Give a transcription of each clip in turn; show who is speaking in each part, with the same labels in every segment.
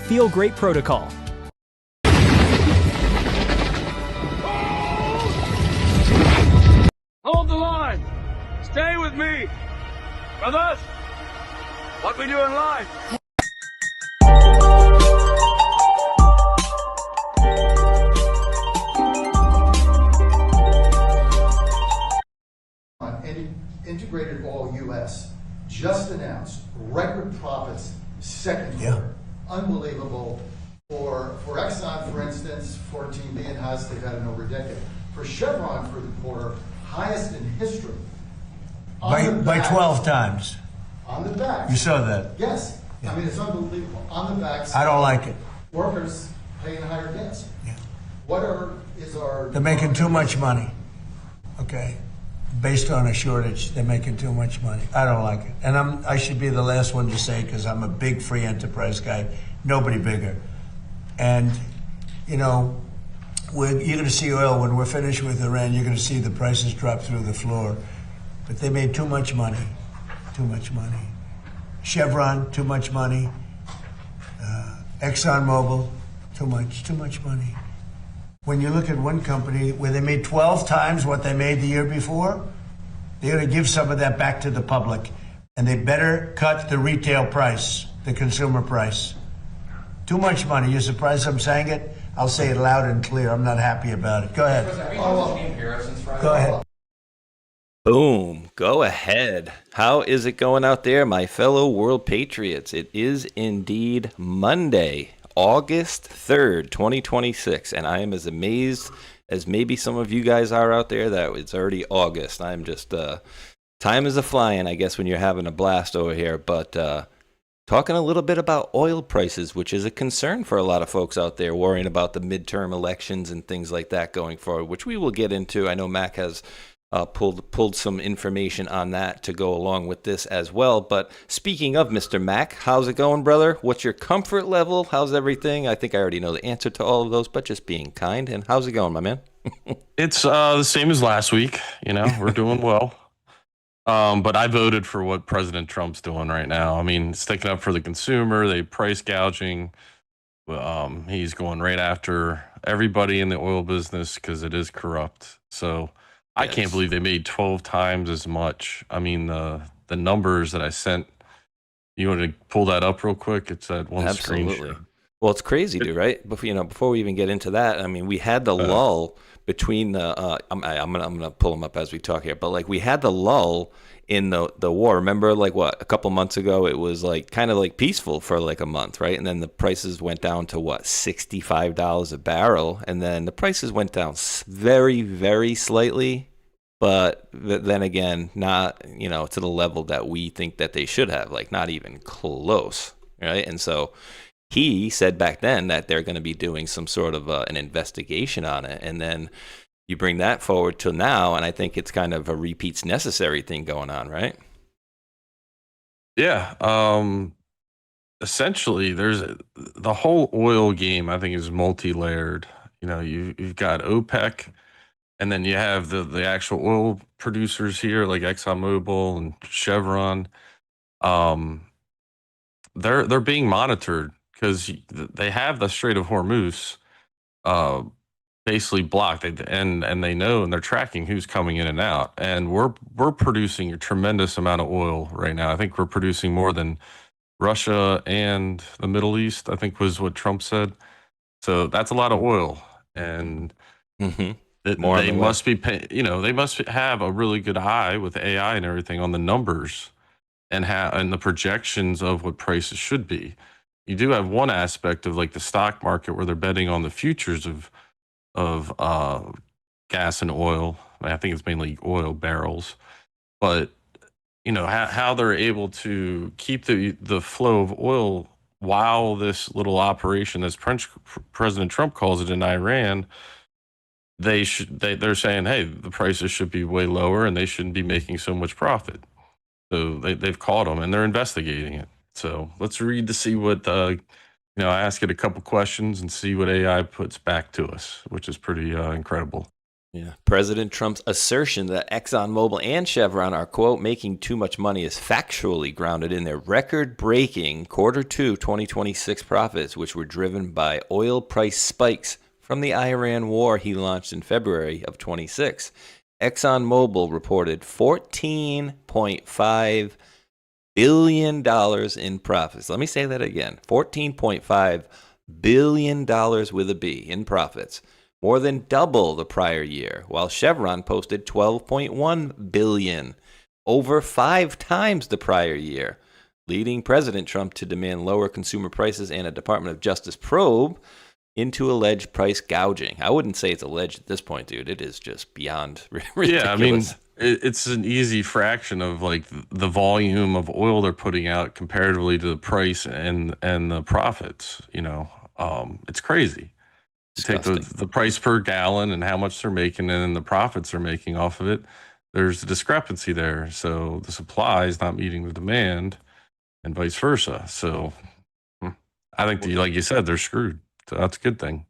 Speaker 1: Feel Great protocol.
Speaker 2: Hold the line. Stay with me. Brothers, what we do in life.
Speaker 3: Integrated Oil U.S. just announced record profits second quarter. Unbelievable. For Exxon, for instance, 14 billion highest they've had in over a decade. For Chevron for the quarter, highest in history.
Speaker 4: By 12 times.
Speaker 3: On the backs.
Speaker 4: You saw that?
Speaker 3: Yes. Yeah. I mean, it's unbelievable. On the backs.
Speaker 4: I don't like it.
Speaker 3: Workers paying higher gas.
Speaker 4: Yeah.
Speaker 3: Is our...
Speaker 4: They're making too much money. Okay. Based on a shortage, they're making too much money. I don't like it. And I should be the last one to say, because I'm a big free enterprise guy, nobody bigger. And, you know, you're going to see oil, when we're finished with Iran, you're going to see the prices drop through the floor. But they made too much money, too much money. Chevron, too much money. ExxonMobil, too much money. When you look at one company where they made 12 times what they made the year before, they're going to give some of that back to the public. And they better cut the retail price, the consumer price. Too much money. You're surprised I'm saying it? I'll say it loud and clear. I'm not happy about it. Go ahead. Go ahead.
Speaker 5: Boom. Go ahead. How is it going out there, my fellow world patriots? It is indeed Monday, August 3rd, 2026, and I am as amazed as maybe some of you guys are out there that it's already August. I'm just, time is a-flying, I guess, when you're having a blast over here, but talking a little bit about oil prices, which is a concern for a lot of folks out there worrying about the midterm elections and things like that going forward, which we will get into. I know Mac has pulled some information on that to go along with this as well. But speaking of Mr. Mac, how's it going, brother? What's your comfort level? How's everything? I think I already know the answer to all of those, but just being kind. And how's it going, my man?
Speaker 6: It's the same as last week. You know, we're doing well. But I voted for what President Trump's doing right now. I mean, sticking up for the consumer, they price gouging. He's going right after everybody in the oil business because it is corrupt. So I can't believe they made 12 times as much. I mean, the numbers that I sent, you want to pull that up real quick? It's that one screenshot.
Speaker 5: Well, it's crazy, dude, right? Before we even get into that, I mean, we had the lull between the, I'm gonna pull them up as we talk here, but like we had the lull in the war. Remember, like what, a couple months ago, it was like kind of like peaceful for like a month, right? And then the prices went down to what, $65 a barrel, and then the prices went down very, very slightly, but then again, not to the level that we think that they should have, like not even close, right? And so he said back then that they're going to be doing some sort of an investigation on it, and then you bring that forward to now, and I think it's kind of a repeats necessary thing going on, right?
Speaker 6: Yeah. Essentially, there's the whole oil game, I think, is multi-layered. You know, you've got OPEC, and then you have the actual oil producers here, like ExxonMobil and Chevron. They're being monitored because they have the Strait of Hormuz basically blocked, and they know, and they're tracking who's coming in and out. And we're producing a tremendous amount of oil right now. I think we're producing more than Russia and the Middle East, I think was what Trump said. So that's a lot of oil, and they must be they must have a really good eye with AI and everything on the numbers and the projections of what prices should be. You do have one aspect of like the stock market where they're betting on the futures of gas and oil. I think it's mainly oil barrels, but how they're able to keep the flow of oil while this little operation, as President Trump calls it, in Iran, they're saying, hey, the prices should be way lower and they shouldn't be making so much profit. So they've caught them and they're investigating it. So let's read to see what I ask it a couple questions and see what AI puts back to us, which is pretty incredible.
Speaker 5: Yeah. President Trump's assertion that ExxonMobil and Chevron are, quote, making too much money is factually grounded in their record-breaking Q2 2026 profits, which were driven by oil price spikes from the Iran war he launched in February of 26. ExxonMobil reported $14.5 billion in profits. Let me say that again. $14.5 billion with a B in profits, more than double the prior year, while Chevron posted $12.1 billion, over 5 times the prior year, leading President Trump to demand lower consumer prices and a Department of Justice probe into alleged price gouging. I wouldn't say it's alleged at this point, dude. It is just beyond ridiculous.
Speaker 6: Yeah, I mean, it's an easy fraction of like the volume of oil they're putting out comparatively to the price and the profits. It's crazy. Take the price per gallon and how much they're making and then the profits they're making off of it. There's a discrepancy there. So the supply is not meeting the demand and vice versa. So I think, like you said, they're screwed. So that's a good thing.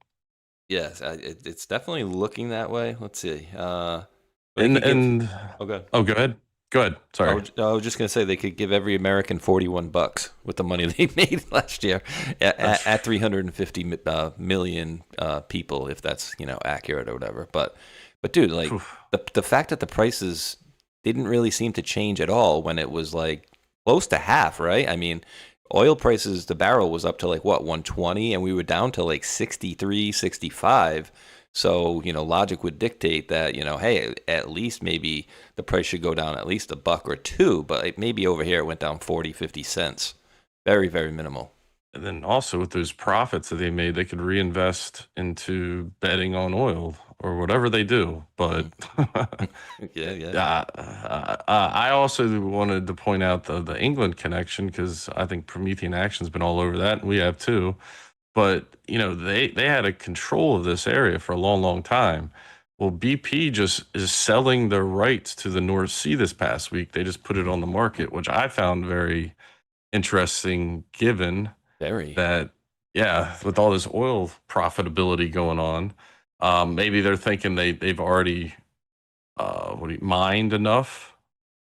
Speaker 5: Yes, it's definitely looking that way. Let's see.
Speaker 6: Go ahead. Go ahead. Sorry.
Speaker 5: I was just going to say they could give every American $41 with the money they made last year at 350 million people, if that's accurate or whatever. But dude, like the fact that the prices didn't really seem to change at all when it was like close to half, right? I mean, oil prices, the barrel was up to like what, 120, and we were down to like 63, 65. So, logic would dictate that, hey, at least maybe the price should go down at least $1 or $2, but maybe over here it went down 40, 50 cents. Very, very minimal.
Speaker 6: And then also with those profits that they made, they could reinvest into betting on oil or whatever they do. But
Speaker 5: yeah.
Speaker 6: I also wanted to point out the England connection, because I think Promethean Action's been all over that, and we have too. But, they had a control of this area for a long, long time. Well, BP just is selling their rights to the North Sea this past week. They just put it on the market, which I found very interesting, given that, with all this oil profitability going on, maybe they're thinking they've already mined enough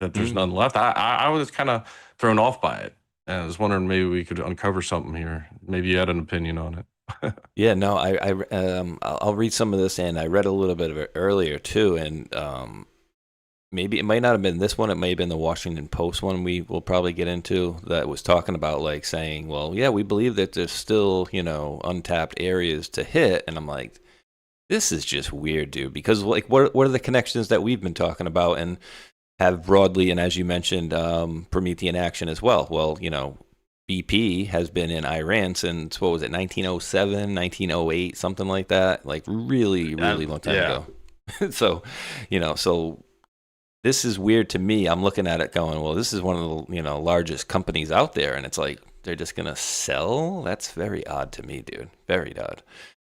Speaker 6: that there's none left. I was kind of thrown off by it. And I was wondering maybe we could uncover something here. Maybe you had an opinion on it.
Speaker 5: Yeah, no, I'll read some of this, and I read a little bit of it earlier too, and maybe it might not have been this one. It may have been the Washington Post one we will probably get into, that was talking about like saying, well, yeah, we believe that there's still, untapped areas to hit. And I'm like, this is just weird, dude, because like what are the connections that we've been talking about and have broadly, and as you mentioned, Promethean Action as well. Well, BP has been in Iran since, what was it, 1907, 1908, something like that, like really long time ago. So, so this is weird to me. I'm looking at it going, well, this is one of the, largest companies out there, and it's like, they're just going to sell? That's very odd to me, dude. Very odd.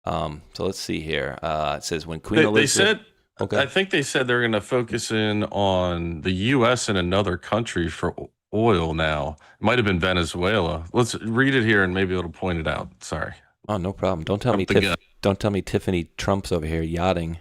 Speaker 5: So let's see here. It says when Queen Elizabeth...
Speaker 6: Okay. I think they said they're going to focus in on the U.S. and another country for oil now. It might have been Venezuela. Let's read it here and maybe it'll point it out. Sorry.
Speaker 5: Oh, no problem. Don't tell me Tiffany Trump's over here yachting.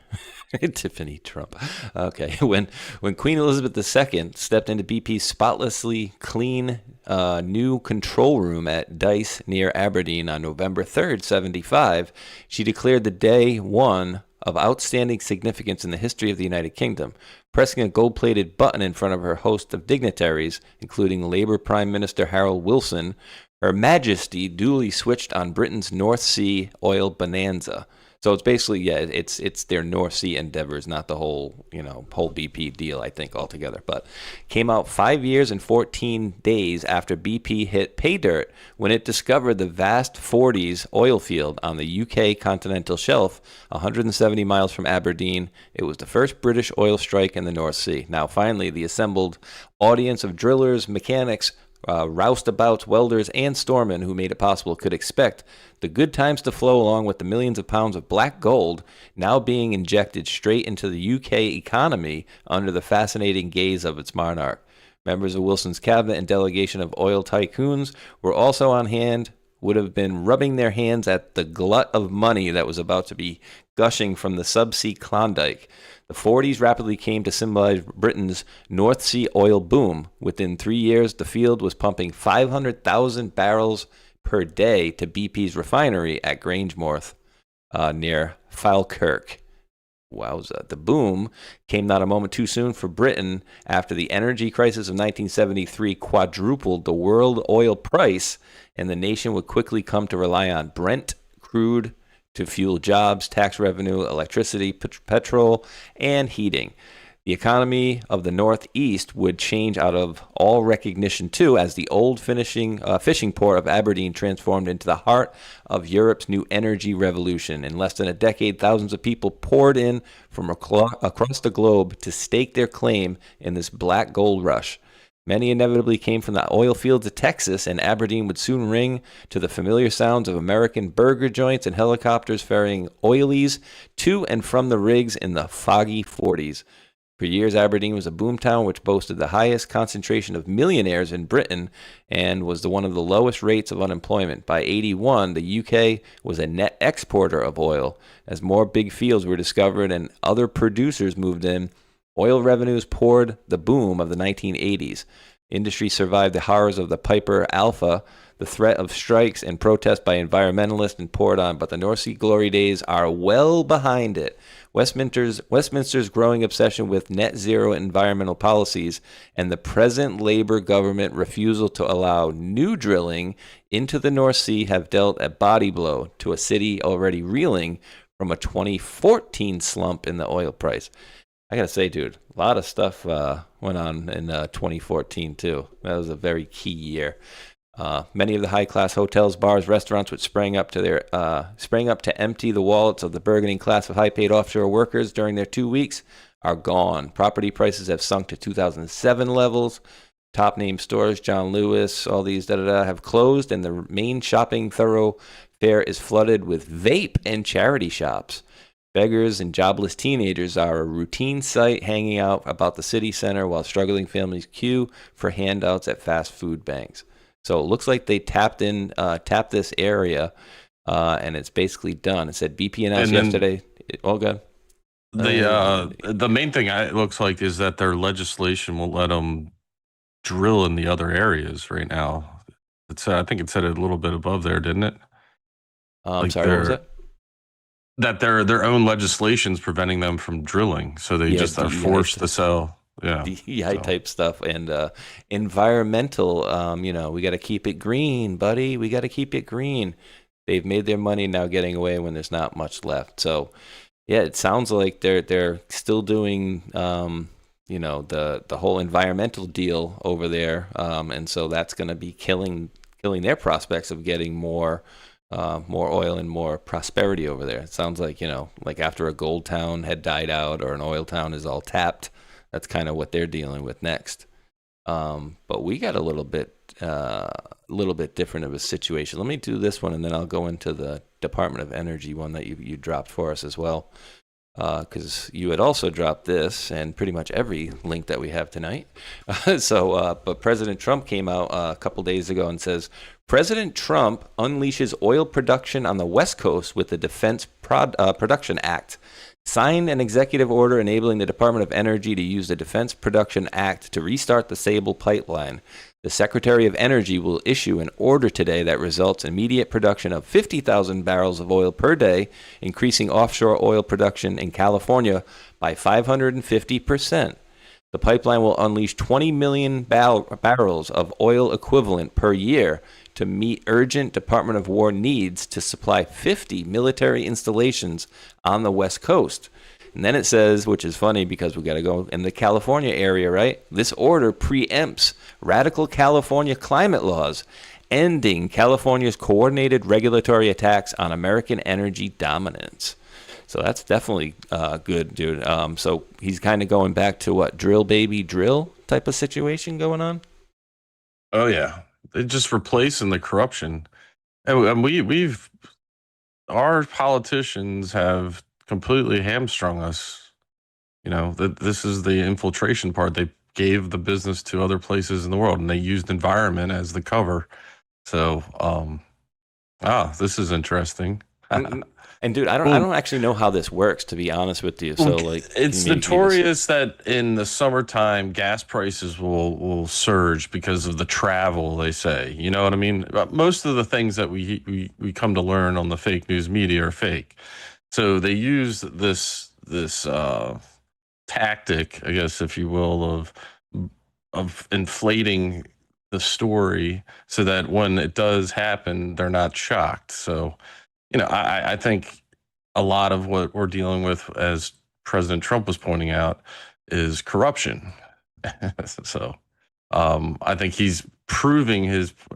Speaker 5: Tiffany Trump. Okay. When Queen Elizabeth II stepped into BP's spotlessly clean new control room at Dice near Aberdeen on November 3rd, 75, she declared the day one of outstanding significance in the history of the United Kingdom, pressing a gold-plated button in front of her host of dignitaries, including Labour Prime Minister Harold Wilson. Her Majesty duly switched on Britain's North Sea oil bonanza. So it's basically, it's their North Sea endeavors, not the whole BP deal, I think, altogether. But came out 5 years and 14 days after BP hit pay dirt when it discovered the vast Forties oil field on the UK continental shelf, 170 miles from Aberdeen. It was the first British oil strike in the North Sea. Now, finally, the assembled audience of drillers, mechanics, roustabouts, welders, and storemen who made it possible could expect the good times to flow along with the millions of pounds of black gold now being injected straight into the UK economy under the fascinating gaze of its monarch. Members of Wilson's cabinet and delegation of oil tycoons were also on hand would have been rubbing their hands at the glut of money that was about to be gushing from the subsea Klondike. The 40s rapidly came to symbolize Britain's North Sea oil boom. Within 3 years, the field was pumping 500,000 barrels per day to BP's refinery at Grangemouth near Falkirk. Wowza. The boom came not a moment too soon for Britain after the energy crisis of 1973 quadrupled the world oil price, and the nation would quickly come to rely on Brent crude to fuel jobs, tax revenue, electricity, petrol, and heating. The economy of the Northeast would change out of all recognition, too, as the old fishing port of Aberdeen transformed into the heart of Europe's new energy revolution. In less than a decade, thousands of people poured in from across the globe to stake their claim in this black gold rush. Many inevitably came from the oil fields of Texas, and Aberdeen would soon ring to the familiar sounds of American burger joints and helicopters ferrying oilies to and from the rigs in the foggy 40s. For years, Aberdeen was a boomtown which boasted the highest concentration of millionaires in Britain and was one of the lowest rates of unemployment. By 81, the UK was a net exporter of oil. As more big fields were discovered and other producers moved in, oil revenues poured the boom of the 1980s. Industry survived the horrors of the Piper Alpha, the threat of strikes and protests by environmentalists, and poured on. But the North Sea glory days are well behind it. Westminster's growing obsession with net zero environmental policies and the present Labour government refusal to allow new drilling into the North Sea have dealt a body blow to a city already reeling from a 2014 slump in the oil price. I gotta say, dude, a lot of stuff went on in 2014 too. That was a very key year. Many of the high-class hotels, bars, restaurants, which sprang up to empty the wallets of the burgeoning class of high-paid offshore workers during their 2 weeks, are gone. Property prices have sunk to 2007 levels. Top-name stores, John Lewis, all these have closed, and the main shopping thoroughfare is flooded with vape and charity shops. Beggars and jobless teenagers are a routine sight hanging out about the city center while struggling families queue for handouts at fast food banks. So it looks like they tapped this area, and it's basically done. It said BP announced yesterday. All good.
Speaker 6: The main thing it looks like is that their legislation will let them drill in the other areas right now. I think it said it a little bit above there, didn't it?
Speaker 5: I'm sorry, what was it?
Speaker 6: That their own legislation's preventing them from drilling, so they just are forced to sell. Yeah,
Speaker 5: DEI type stuff and environmental. We got to keep it green, buddy. We got to keep it green. They've made their money now, getting away when there's not much left. So, yeah, it sounds like they're still doing the whole environmental deal over there, and so that's going to be killing their prospects of getting more oil and more prosperity over there. It sounds like, like after a gold town had died out or an oil town is all tapped, that's kind of what they're dealing with next. But we got a little bit different of a situation. Let me do this one, and then I'll go into the Department of Energy one that you dropped for us as well. Because you had also dropped this and pretty much every link that we have tonight. But President Trump came out a couple days ago and says, President Trump unleashes oil production on the West Coast with the Defense Production Act. Signed an executive order enabling the Department of Energy to use the Defense Production Act to restart the Sable pipeline. The Secretary of Energy will issue an order today that results in immediate production of 50,000 barrels of oil per day, increasing offshore oil production in California by 550%. The pipeline will unleash 20 million barrels of oil equivalent per year to meet urgent Department of War needs to supply 50 military installations on the West Coast. And then it says, which is funny because we got to go in the California area, right? This order preempts radical California climate laws, ending California's coordinated regulatory attacks on American energy dominance. So that's definitely good, dude. So he's kind of going back to what, drill baby drill type of situation going on?
Speaker 6: Oh, yeah. They're just replacing the corruption. And our politicians have completely hamstrung us. This is the infiltration part. They gave the business to other places in the world, and they used environment as the cover. So This is interesting.
Speaker 5: And dude, I don't actually know how this works, to be honest with you. So like,
Speaker 6: it's notorious that in the summertime gas prices will surge because of the travel, they say. You know what I mean? Most of the things that we come to learn on the fake news media are fake. So they use this tactic, I guess, if you will, of inflating the story so that when it does happen, they're not shocked. So, I think a lot of what we're dealing with, as President Trump was pointing out, is corruption. So, I think he's proving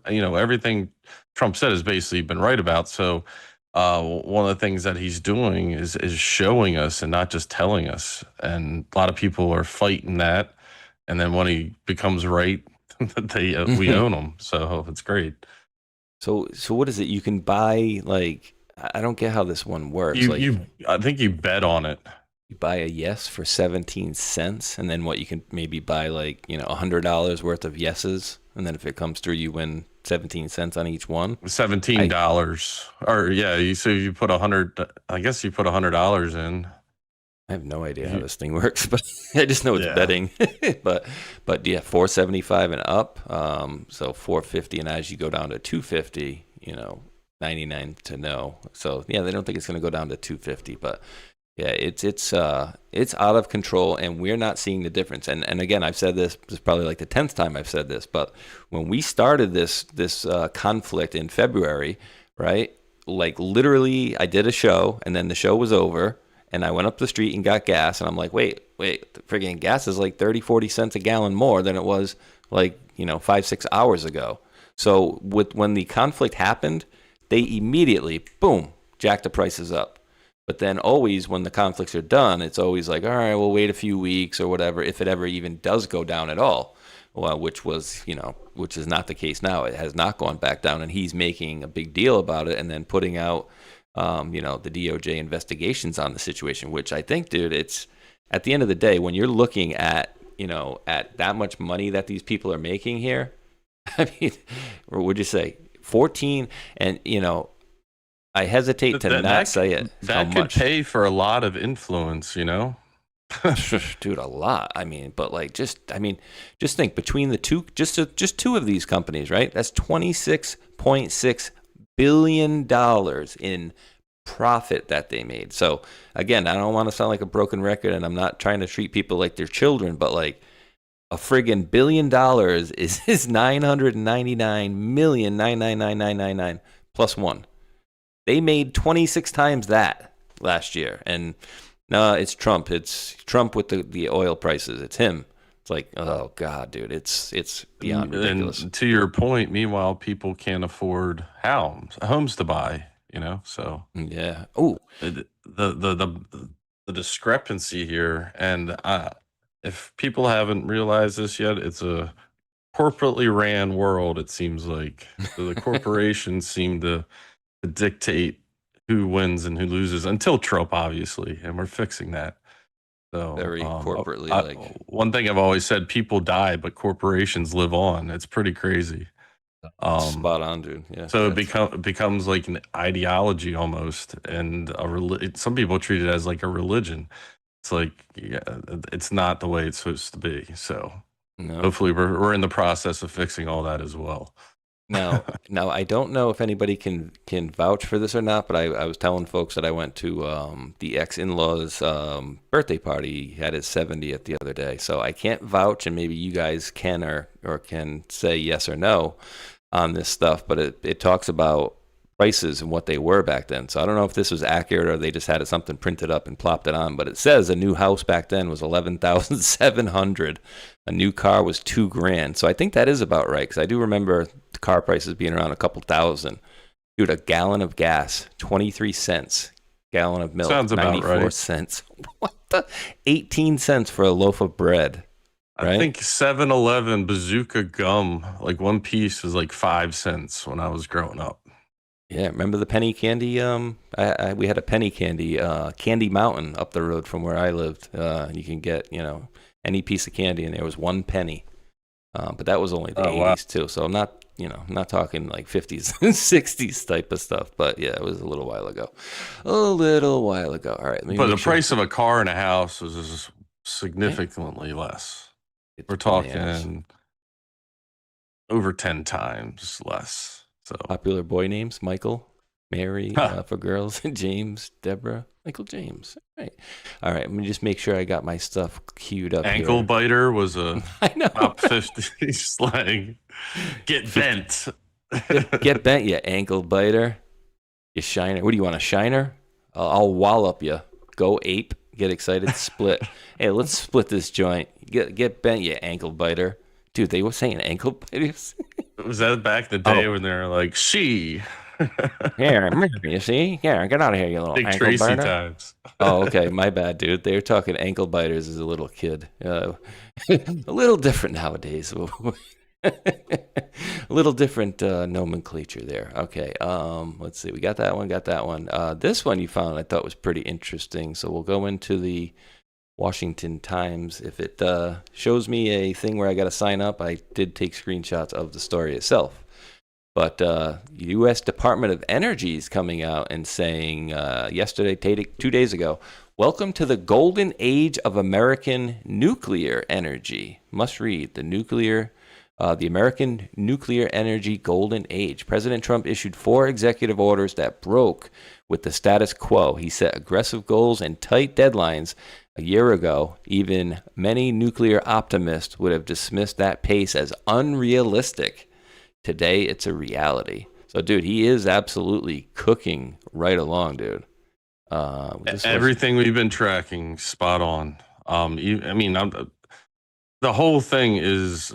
Speaker 6: everything Trump said has basically been right about. So, one of the things that he's doing is showing us and not just telling us. And a lot of people are fighting that. And then when he becomes right, we own him. So it's great.
Speaker 5: So what is it? You can buy, like, I don't get how this one works.
Speaker 6: I think you bet on it.
Speaker 5: You buy a yes for 17 cents, and then what, you can maybe buy like, $100 worth of yeses, and then if it comes through, you win 17 cents on each one.
Speaker 6: $17, or yeah. So you put I guess you put $100 in.
Speaker 5: I have no idea how this thing works, but I just know it's betting. but yeah, 475 and up. So 450, and as you go down to 250, 99 to no. So yeah, they don't think it's going to go down to 250, but yeah, it's out of control, and we're not seeing the difference. And again, I've said this is probably like the 10th time I've said this, but when we started this conflict in February, right? Like literally, I did a show, and then the show was over. And I went up the street and got gas, and I'm like, wait, the friggin' gas is like 30, 40 cents a gallon more than it was like, 5-6 hours ago. So when the conflict happened, they immediately, boom, jacked the prices up. But then always when the conflicts are done, it's always like, all right, we'll wait a few weeks or whatever, if it ever even does go down at all. Well, which is not the case now. It has not gone back down, and he's making a big deal about it and then putting out the DOJ investigations on the situation, which I think, dude, it's at the end of the day, when you're looking at, at that much money that these people are making here, I mean, what would you say? 14, and, I hesitate to not say it.
Speaker 6: That could pay for a lot of influence,
Speaker 5: Dude, a lot. I mean, but like, just think between the two, just two of these companies, right? That's $26.6 billion in profit that they made. So again, I don't want to sound like a broken record, and I'm not trying to treat people like they're children, but like a friggin' $1 billion is 999,999,999 plus one. They made 26 times that last year. And no, it's Trump. It's Trump with the oil prices. It's him. It's like, oh God, dude, it's beyond ridiculous.
Speaker 6: And to your point, meanwhile, people can't afford homes to buy, so
Speaker 5: yeah. Oh,
Speaker 6: the discrepancy here, and if people haven't realized this yet, it's a corporately ran world. It seems like so the corporations seem to dictate who wins and who loses until Trump, obviously, and we're fixing that. So
Speaker 5: very corporately.
Speaker 6: One thing I've always said: people die, but corporations live on. It's pretty crazy.
Speaker 5: Spot on, dude. Yeah.
Speaker 6: So it becomes like an ideology almost, and some people treat it as like a religion. It's like, it's not the way it's supposed to be. So hopefully we're in the process of fixing all that as well.
Speaker 5: Now I don't know if anybody can vouch for this or not, but I was telling folks that I went to the ex-in-law's birthday party. He had his 70th the other day, so I can't vouch, and maybe you guys can or can say yes or no on this stuff, but it talks about prices and what they were back then. So I don't know if this was accurate or they just had something printed up and plopped it on, but it says a new house back then was $11,700. A new car was $2,000. So I think that is about right, because I do remember the car prices being around a couple thousand. Dude, a gallon of gas, 23 cents. Gallon of milk,
Speaker 6: sounds about
Speaker 5: 94
Speaker 6: right.
Speaker 5: cents. What the? 18 cents for a loaf of bread. Right?
Speaker 6: I think 7-Eleven bazooka gum, like one piece, was like 5 cents when I was growing up.
Speaker 5: Yeah, remember the penny candy? We had a penny candy, Candy Mountain up the road from where I lived. You can get, any piece of candy, and there was 1 penny. But that was only the
Speaker 6: Oh, wow.
Speaker 5: 80s too. So I'm not, I'm not talking like 50s and 60s type of stuff. But yeah, it was a little while ago. A little while ago. All right. Let me
Speaker 6: But the
Speaker 5: make sure.
Speaker 6: price of a car and a house is
Speaker 5: Yeah,
Speaker 6: significantly less.
Speaker 5: it's
Speaker 6: We're
Speaker 5: bananas.
Speaker 6: talking over 10 times less. So,
Speaker 5: Popular boy names: Michael, Mary
Speaker 6: huh.
Speaker 5: for girls, James, Deborah, Michael James. All right. Let me just make sure I got my stuff queued up
Speaker 6: Ankle
Speaker 5: here.
Speaker 6: biter was a
Speaker 5: I know.
Speaker 6: top 50 slang. Get bent.
Speaker 5: Get bent, you ankle biter. You shiner. What do you want, a shiner? I'll wallop you. Go ape. Get excited. Split. Hey, let's split this joint. Get bent, you ankle biter. Dude, they were saying ankle biters.
Speaker 6: Was that back in the day
Speaker 5: Oh,
Speaker 6: when they're like, she?
Speaker 5: here, you see? Here, get out of here, you little
Speaker 6: Big
Speaker 5: ankle
Speaker 6: Tracy
Speaker 5: biter.
Speaker 6: times.
Speaker 5: Oh, okay. My bad, dude. They were talking ankle biters as a little kid. A little different nowadays. A little different nomenclature there. Okay. Let's see. We got that one. This one you found I thought was pretty interesting. So we'll go into the Washington Times. If it shows me a thing where I got to sign up, I did take screenshots of the story itself. But U.S. Department of Energy is coming out and saying yesterday, 2 days ago, welcome to the golden age of American nuclear energy. Must read the American nuclear energy golden age. President Trump issued 4 executive orders that broke with the status quo. He set aggressive goals and tight deadlines a year ago. Even many nuclear optimists would have dismissed that pace as unrealistic. Today, it's a reality. So, dude, he is absolutely cooking right along, dude.
Speaker 6: Everything we've been tracking, spot on. The whole thing is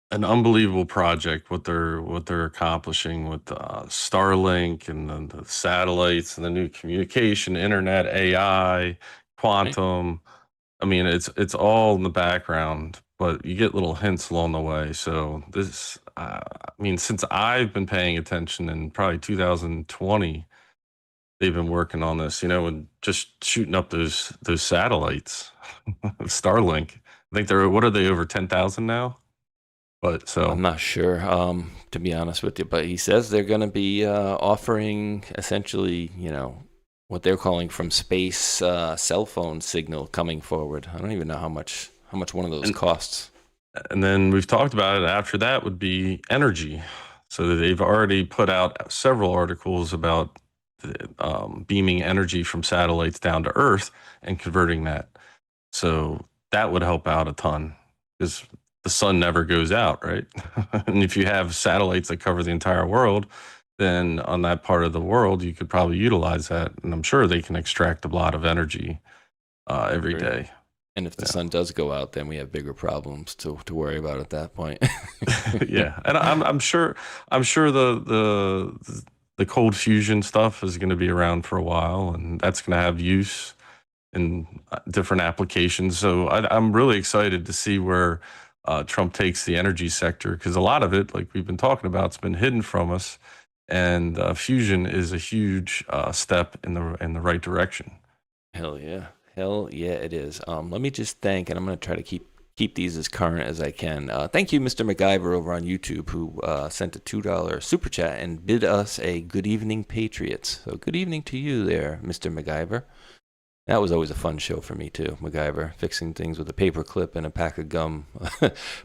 Speaker 6: an unbelievable project. What they're accomplishing with Starlink and the satellites and the new communication, internet, AI, quantum. I mean, it's all in the background, but you get little hints along the way. So this, since I've been paying attention in probably 2020, they've been working on this, and just shooting up those satellites, Starlink. I think what are they, over 10,000 now? But so
Speaker 5: I'm not sure, to be honest with you, but he says they're going to be offering essentially, what they're calling from space cell phone signal coming forward. I don't even know how much one of those costs.
Speaker 6: And then we've talked about it. After that would be energy. So they've already put out several articles about beaming energy from satellites down to Earth and converting that. So that would help out a ton because the sun never goes out, right? And if you have satellites that cover the entire world, then on that part of the world, you could probably utilize that. And I'm sure they can extract a lot of energy every day.
Speaker 5: And if the sun does go out, then we have bigger problems to worry about at that point.
Speaker 6: Yeah, and I'm sure the cold fusion stuff is going to be around for a while, and that's going to have use in different applications. So I'm really excited to see where Trump takes the energy sector, because a lot of it, like we've been talking about, it's been hidden from us, and fusion is a huge step in the right direction.
Speaker 5: Hell yeah, it is. Let me just thank, and I'm going to try to keep these as current as I can. Thank you, Mr. MacGyver over on YouTube, who sent a $2 super chat and bid us a good evening, Patriots. So good evening to you there, Mr. MacGyver. That was always a fun show for me too, MacGyver, fixing things with a paper clip and a pack of gum.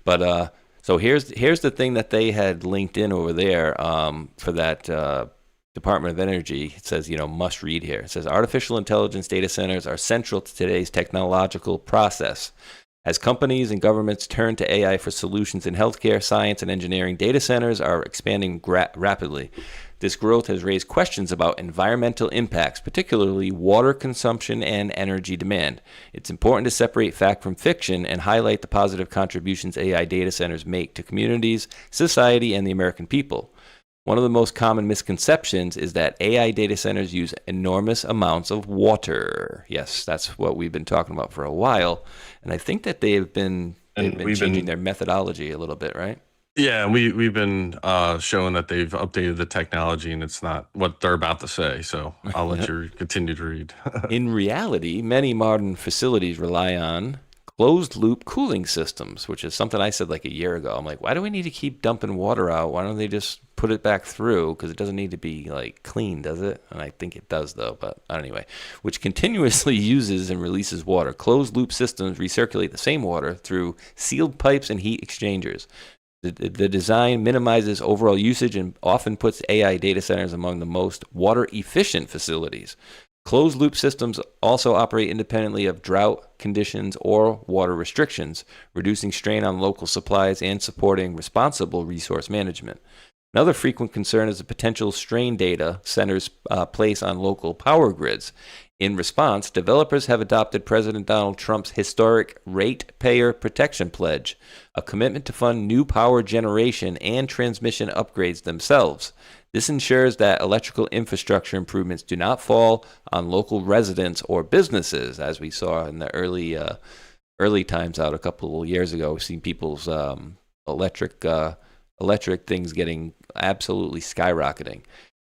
Speaker 5: But so here's the thing that they had linked in over there for that Department of Energy. It says, must read here. It says artificial intelligence data centers are central to today's technological process. As companies and governments turn to AI for solutions in healthcare, science, and engineering, data centers are expanding rapidly. This growth has raised questions about environmental impacts, particularly water consumption and energy demand. It's important to separate fact from fiction and highlight the positive contributions AI data centers make to communities, society, and the American people. One of the most common misconceptions is that AI data centers use enormous amounts of water. Yes, that's what we've been talking about for a while. And I think that they've been changing their methodology a little bit, right?
Speaker 6: Yeah, we've been showing that they've updated the technology, and it's not what they're about to say. So I'll let you continue to read.
Speaker 5: In reality, many modern facilities rely on closed loop cooling systems, which is something I said like a year ago. I'm like, why do we need to keep dumping water out? Why don't they just put it back through? Because it doesn't need to be like clean, does it? And I think it does though, but anyway, which continuously uses and releases water. Closed loop systems recirculate the same water through sealed pipes and heat exchangers. The design minimizes overall usage and often puts AI data centers among the most water efficient facilities. Closed loop systems also operate independently of drought conditions or water restrictions, reducing strain on local supplies and supporting responsible resource management. Another frequent concern is the potential strain data centers place on local power grids. In response, developers have adopted President Donald Trump's historic Ratepayer Protection Pledge, a commitment to fund new power generation and transmission upgrades themselves. This ensures that electrical infrastructure improvements do not fall on local residents or businesses, as we saw in the early times out a couple of years ago. We've seen people's electric things getting absolutely skyrocketing.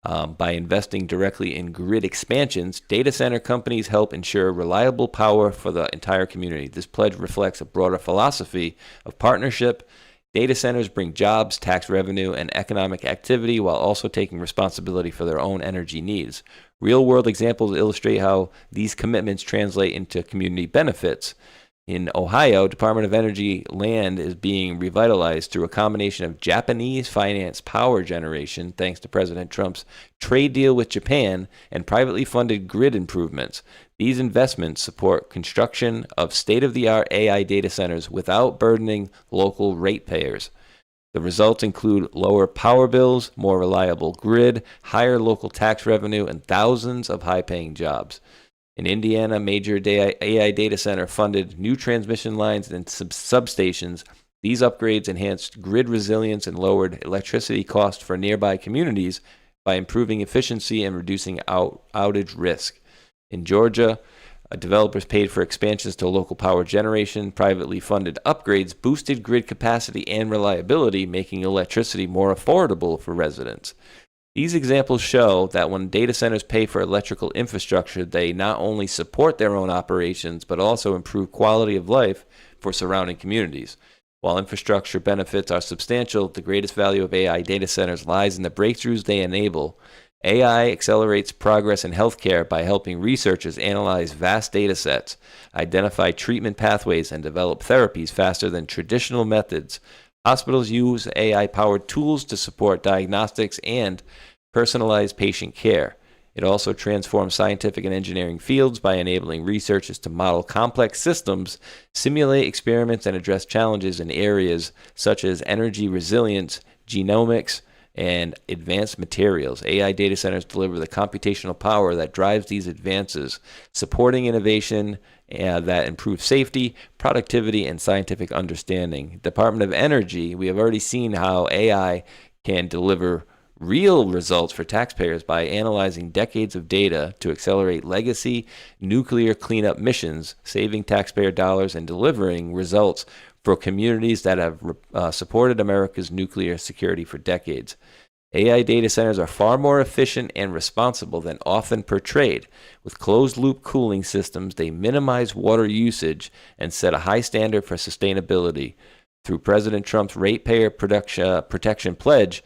Speaker 5: By investing directly in grid expansions, data center companies help ensure reliable power for the entire community. This pledge reflects a broader philosophy of partnership. Data centers bring jobs, tax revenue, and economic activity while also taking responsibility for their own energy needs. Real-world examples illustrate how these commitments translate into community benefits. In Ohio, Department of Energy land is being revitalized through a combination of Japanese-financed power generation, thanks to President Trump's trade deal with Japan, and privately funded grid improvements. These investments support construction of state-of-the-art AI data centers without burdening local ratepayers. The results include lower power bills, more reliable grid, higher local tax revenue, and thousands of high-paying jobs. In Indiana, a major AI data center funded new transmission lines and substations. These upgrades enhanced grid resilience and lowered electricity costs for nearby communities by improving efficiency and reducing outage risk. In Georgia, developers paid for expansions to local power generation. Privately funded upgrades boosted grid capacity and reliability, making electricity more affordable for residents. These examples show that when data centers pay for electrical infrastructure, they not only support their own operations, but also improve quality of life for surrounding communities. While infrastructure benefits are substantial, the greatest value of AI data centers lies in the breakthroughs they enable. AI accelerates progress in healthcare by helping researchers analyze vast data sets, identify treatment pathways, and develop therapies faster than traditional methods. Hospitals use AI-powered tools to support diagnostics and personalized patient care. It also transforms scientific and engineering fields by enabling researchers to model complex systems, simulate experiments, and address challenges in areas such as energy resilience, genomics, and advanced materials. AI data centers deliver the computational power that drives these advances, supporting innovation that improves safety, productivity, and scientific understanding. Department of Energy, we have already seen how AI can deliver real results for taxpayers by analyzing decades of data to accelerate legacy nuclear cleanup missions, saving taxpayer dollars and delivering results for communities that have supported America's nuclear security for decades. AI data centers are far more efficient and responsible than often portrayed. With closed-loop cooling systems, they minimize water usage and set a high standard for sustainability. Through President Trump's Ratepayer Protection Pledge,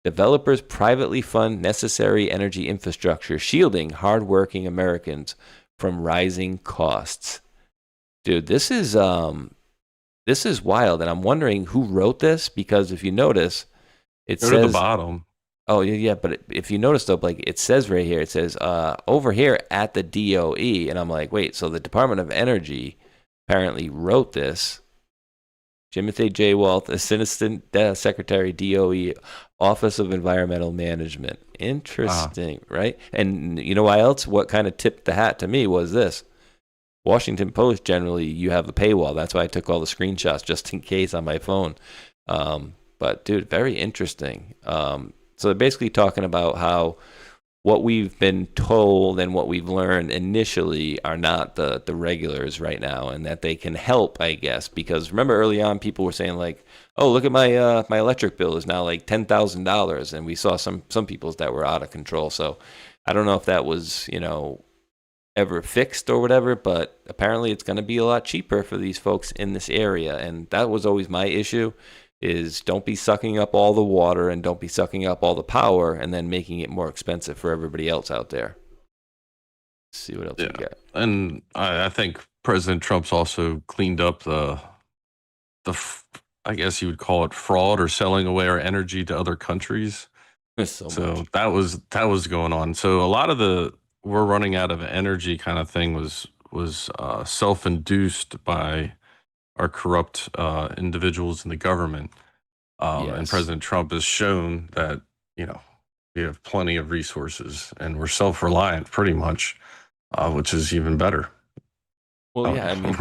Speaker 5: developers privately fund necessary energy infrastructure, shielding hardworking Americans from rising costs. Dude, this is wild, and I'm wondering who wrote this, because if you notice, it
Speaker 6: Go
Speaker 5: says
Speaker 6: to the bottom.
Speaker 5: Oh, yeah, but if you notice, though, like it says right here, it says over here at the DOE, and I'm like, wait, so the Department of Energy apparently wrote this. Timothy J. Walth, Assistant Secretary, DOE, Office of Environmental Management. Interesting, right? And you know why else? What kind of tipped the hat to me was this. Washington Post, generally, you have the paywall. That's why I took all the screenshots just in case on my phone. But, dude, very interesting. So they're basically talking about how what we've been told and what we've learned initially are not the regulars right now, and that they can help, I guess. Because remember early on, people were saying like, oh, look at my my electric bill is now like $10,000. And we saw some people's that were out of control. So I don't know if that was, ever fixed or whatever, but apparently it's going to be a lot cheaper for these folks in this area. And that was always my issue, is don't be sucking up all the water and don't be sucking up all the power and then making it more expensive for everybody else out there. Let's see what else we got.
Speaker 6: And I think President Trump's also cleaned up I guess you would call it fraud or selling away our energy to other countries. So that was going on. So a lot of the we're running out of energy kind of thing was self-induced by our corrupt individuals in the government. And President Trump has shown that, we have plenty of resources and we're self-reliant pretty much, which is even better.
Speaker 5: Well, yeah, I mean,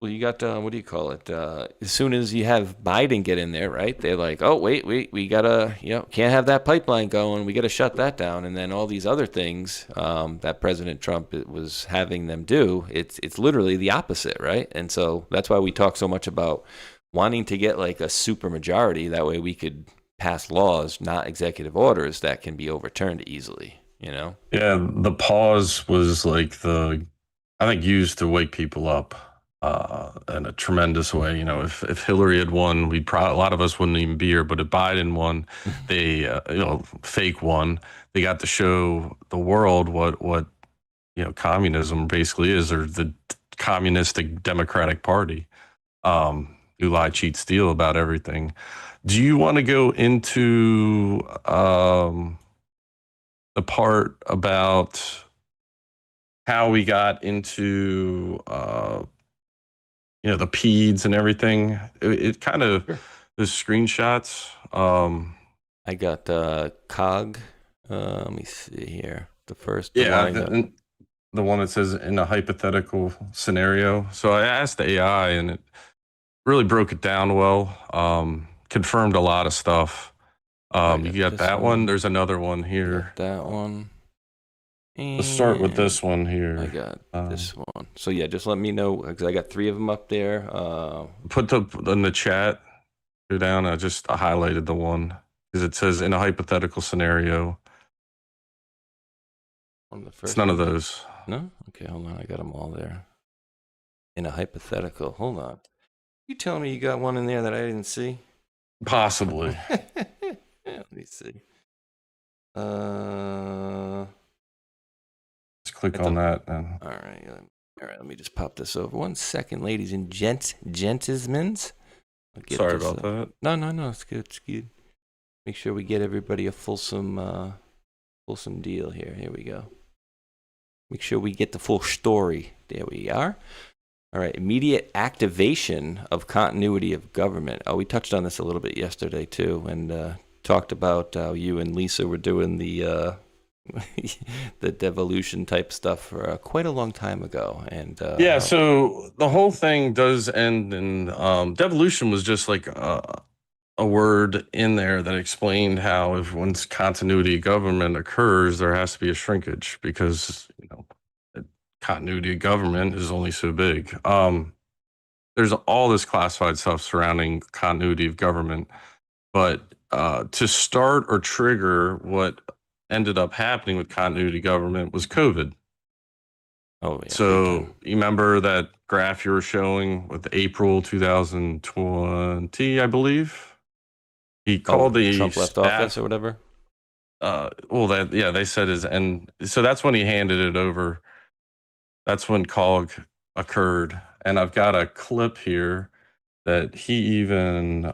Speaker 5: well, you got, what do you call it? As soon as you have Biden get in there, right? They're like, oh, wait, we gotta, can't have that pipeline going. We gotta shut that down. And then all these other things that President Trump was having them do, it's literally the opposite, right? And so that's why we talk so much about wanting to get like a super majority. That way we could pass laws, not executive orders, that can be overturned easily,
Speaker 6: Yeah, the pause was like I think used to wake people up in a tremendous way. If Hillary had won, a lot of us wouldn't even be here. But if Biden won, they fake won. They got to show the world what communism basically is, or the communistic Democratic Party, who lie, cheat, steal about everything. Do you want to go into the part about how we got into the PEDs and everything? It kind of the screenshots.
Speaker 5: I got COG. Let me see here. The first
Speaker 6: the one that says in a hypothetical scenario. So I asked the AI and it really broke it down well. Confirmed a lot of stuff. You got that one. There's another one here.
Speaker 5: That one.
Speaker 6: Let's start with this one here.
Speaker 5: I got this one. So yeah, just let me know, because I got 3 of them up there.
Speaker 6: Put in the chat. Go down. I highlighted the one because it says in a hypothetical scenario. It's none of those.
Speaker 5: No? Okay, hold on. I got them all there. In a hypothetical. Hold on. You telling me you got one in there that I didn't see?
Speaker 6: Possibly.
Speaker 5: Let me see.
Speaker 6: Let's click on that. Then.
Speaker 5: All right. Let me just pop this over. 1 second, ladies and gentlemen.
Speaker 6: Sorry about that.
Speaker 5: No. It's good. It's good. Make sure we get everybody a fulsome deal here. Here we go. Make sure we get the full story. There we are. All right. Immediate activation of continuity of government. Oh, we touched on this a little bit yesterday too, and talked about how you and Lisa were doing the the devolution type stuff for quite a long time ago. And
Speaker 6: so the whole thing does end in devolution was just like a word in there that explained how if once continuity of government occurs, there has to be a shrinkage because continuity of government is only so big. There's all this classified stuff surrounding continuity of government, but to start or trigger what ended up happening with continuity government was COVID.
Speaker 5: Oh, yeah.
Speaker 6: So you remember that graph you were showing with April 2020, I believe? He called the
Speaker 5: Trump left office or whatever?
Speaker 6: They said and so that's when he handed it over. That's when COG occurred. And I've got a clip here that he even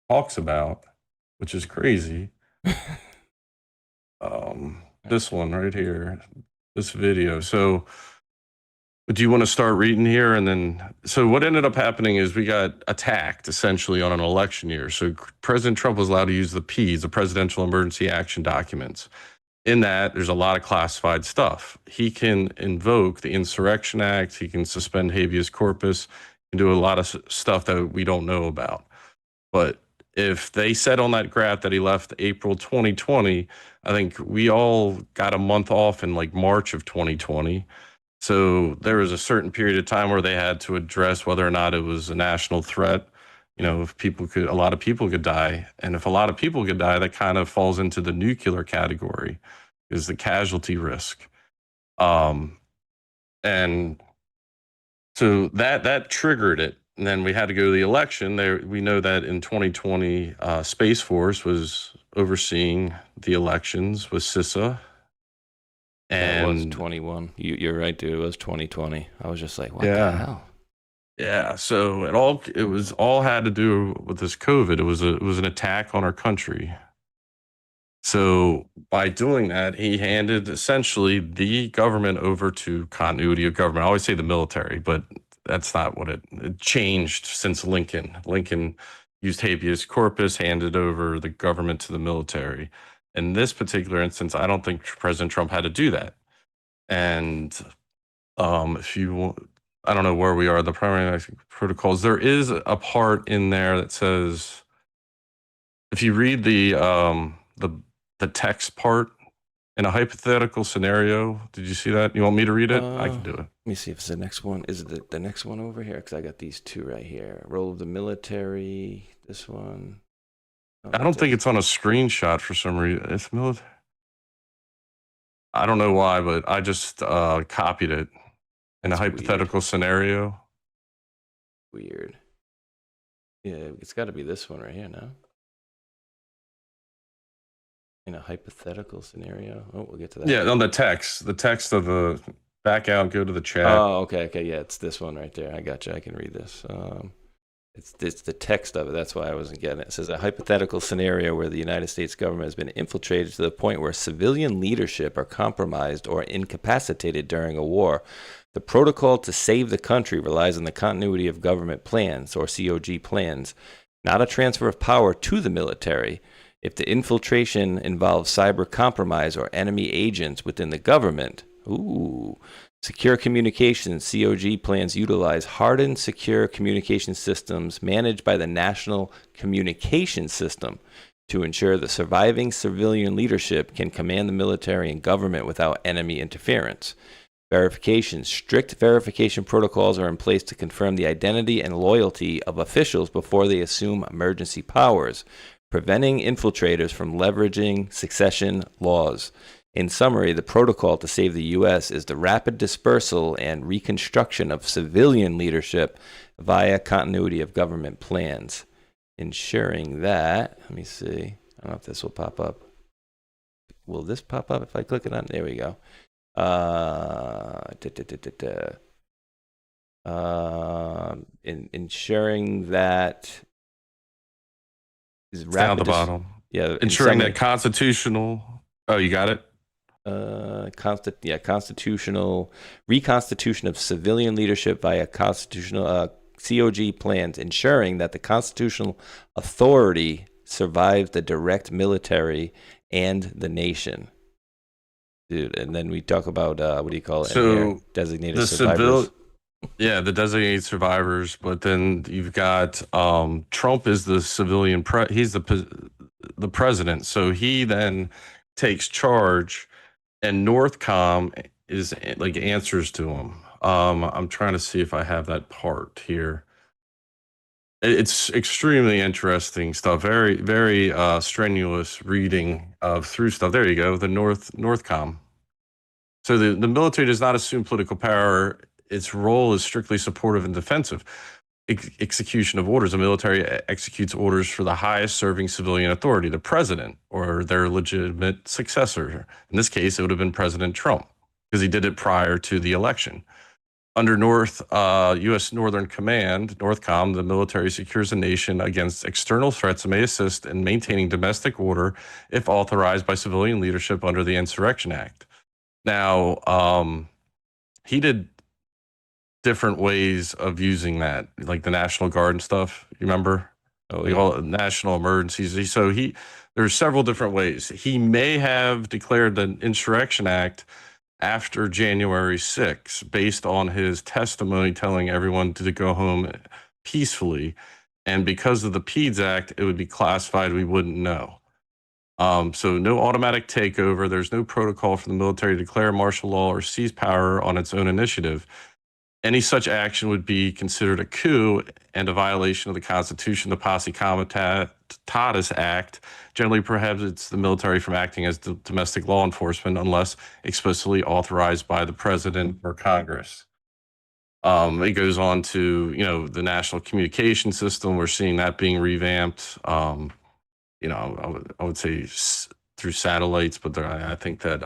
Speaker 6: talks about, which is crazy. This one right here, this video. So do you want to start reading here? And then, so what ended up happening is we got attacked essentially on an election year. So President Trump was allowed to use the PEDs, the Presidential Emergency Action Documents. In that, there's a lot of classified stuff. He can invoke the Insurrection Act. He can suspend habeas corpus. He can do a lot of stuff that we don't know about. But if they said on that graph that he left April 2020, I think we all got a month off in like March of 2020. So there was a certain period of time where they had to address whether or not it was a national threat. If a lot of people could die. And if a lot of people could die, that kind of falls into the nuclear category, is the casualty risk. And so that triggered it. And then we had to go to the election. There, we know that in 2020, Space Force was overseeing the elections with CISA.
Speaker 5: That was
Speaker 6: And
Speaker 5: 21. You're right, dude. It was 2020. I was just like, what the
Speaker 6: yeah,
Speaker 5: hell?
Speaker 6: yeah. So it was all had to do with this COVID. It was an attack on our country. So by doing that, he handed essentially the government over to continuity of government. I always say the military, but that's not what it changed since Lincoln. Lincoln used habeas corpus, handed over the government to the military. In this particular instance, I don't think President Trump had to do that. And if you, I don't know where we are, the primary protocols, there is a part in there that says, if you read the text part in a hypothetical scenario, did you see that? You want me to read it? I can do it.
Speaker 5: Let me see if it's the next one. Is it the next one over here? Because I got these two right here. Role of the military. This one. Oh,
Speaker 6: I don't think it's on a screenshot for some reason. It's military. I don't know why, but I just copied it in a hypothetical scenario.
Speaker 5: Weird. Yeah, it's got to be this one right here now. In a hypothetical scenario. Oh, we'll get to that.
Speaker 6: Yeah, on the text of the back out, go to the chat.
Speaker 5: Oh, okay. Yeah, it's this one right there. I got you. I can read this. It's the text of it. That's why I wasn't getting it. It says a hypothetical scenario where the United States government has been infiltrated to the point where civilian leadership are compromised or incapacitated during a war. The protocol to save the country relies on the continuity of government plans, or COG plans, not a transfer of power to the military. If the infiltration involves cyber compromise or enemy agents within the government, secure communications COG plans utilize hardened secure communication systems managed by the National Communication System to ensure the surviving civilian leadership can command the military and government without enemy interference. Verification. Strict verification protocols are in place to confirm the identity and loyalty of officials before they assume emergency powers, preventing infiltrators from leveraging succession laws. In summary, the protocol to save the U.S. is the rapid dispersal and reconstruction of civilian leadership via continuity of government plans, ensuring that, let me see, I don't know if this will pop up. Will this pop up if I click it on? There we go. Ensuring that is rapid
Speaker 6: down the bottom.
Speaker 5: Yeah,
Speaker 6: ensuring that constitutional. Oh, you got it.
Speaker 5: Constitutional reconstitution of civilian leadership via constitutional COG plans, ensuring that the constitutional authority survives the direct military and the nation. Dude, and then we talk about what do you call it?
Speaker 6: So
Speaker 5: designated survivors.
Speaker 6: The designated survivors, but then you've got Trump is the civilian he's the president, so he then takes charge, and Northcom is like answers to him. I'm trying to see if I have that part here. It's extremely interesting stuff. Very, very strenuous reading of through stuff. There you go. The Northcom. So the military does not assume political power. Its role is strictly supportive and defensive. Execution of orders. The military executes orders for the highest serving civilian authority, the president or their legitimate successor. In this case, it would have been President Trump because he did it prior to the election. Under U.S. Northern Command, Northcom, the military secures the nation against external threats and may assist in maintaining domestic order if authorized by civilian leadership under the Insurrection Act. Now, he did different ways of using that, like the National Guard and stuff. You remember? Oh, like all national emergencies. So there's several different ways. He may have declared the Insurrection Act after January 6th, based on his testimony telling everyone to go home peacefully. And because of the PEDS Act, it would be classified. We wouldn't know. So no automatic takeover. There's no protocol for the military to declare martial law or seize power on its own initiative. Any such action would be considered a coup and a violation of the Constitution. The posse comitatus Mutatis Act generally prohibits the military from acting as domestic law enforcement unless explicitly authorized by the president or Congress. It goes on to, the national communication system. We're seeing that being revamped. I would say through satellites, but I think that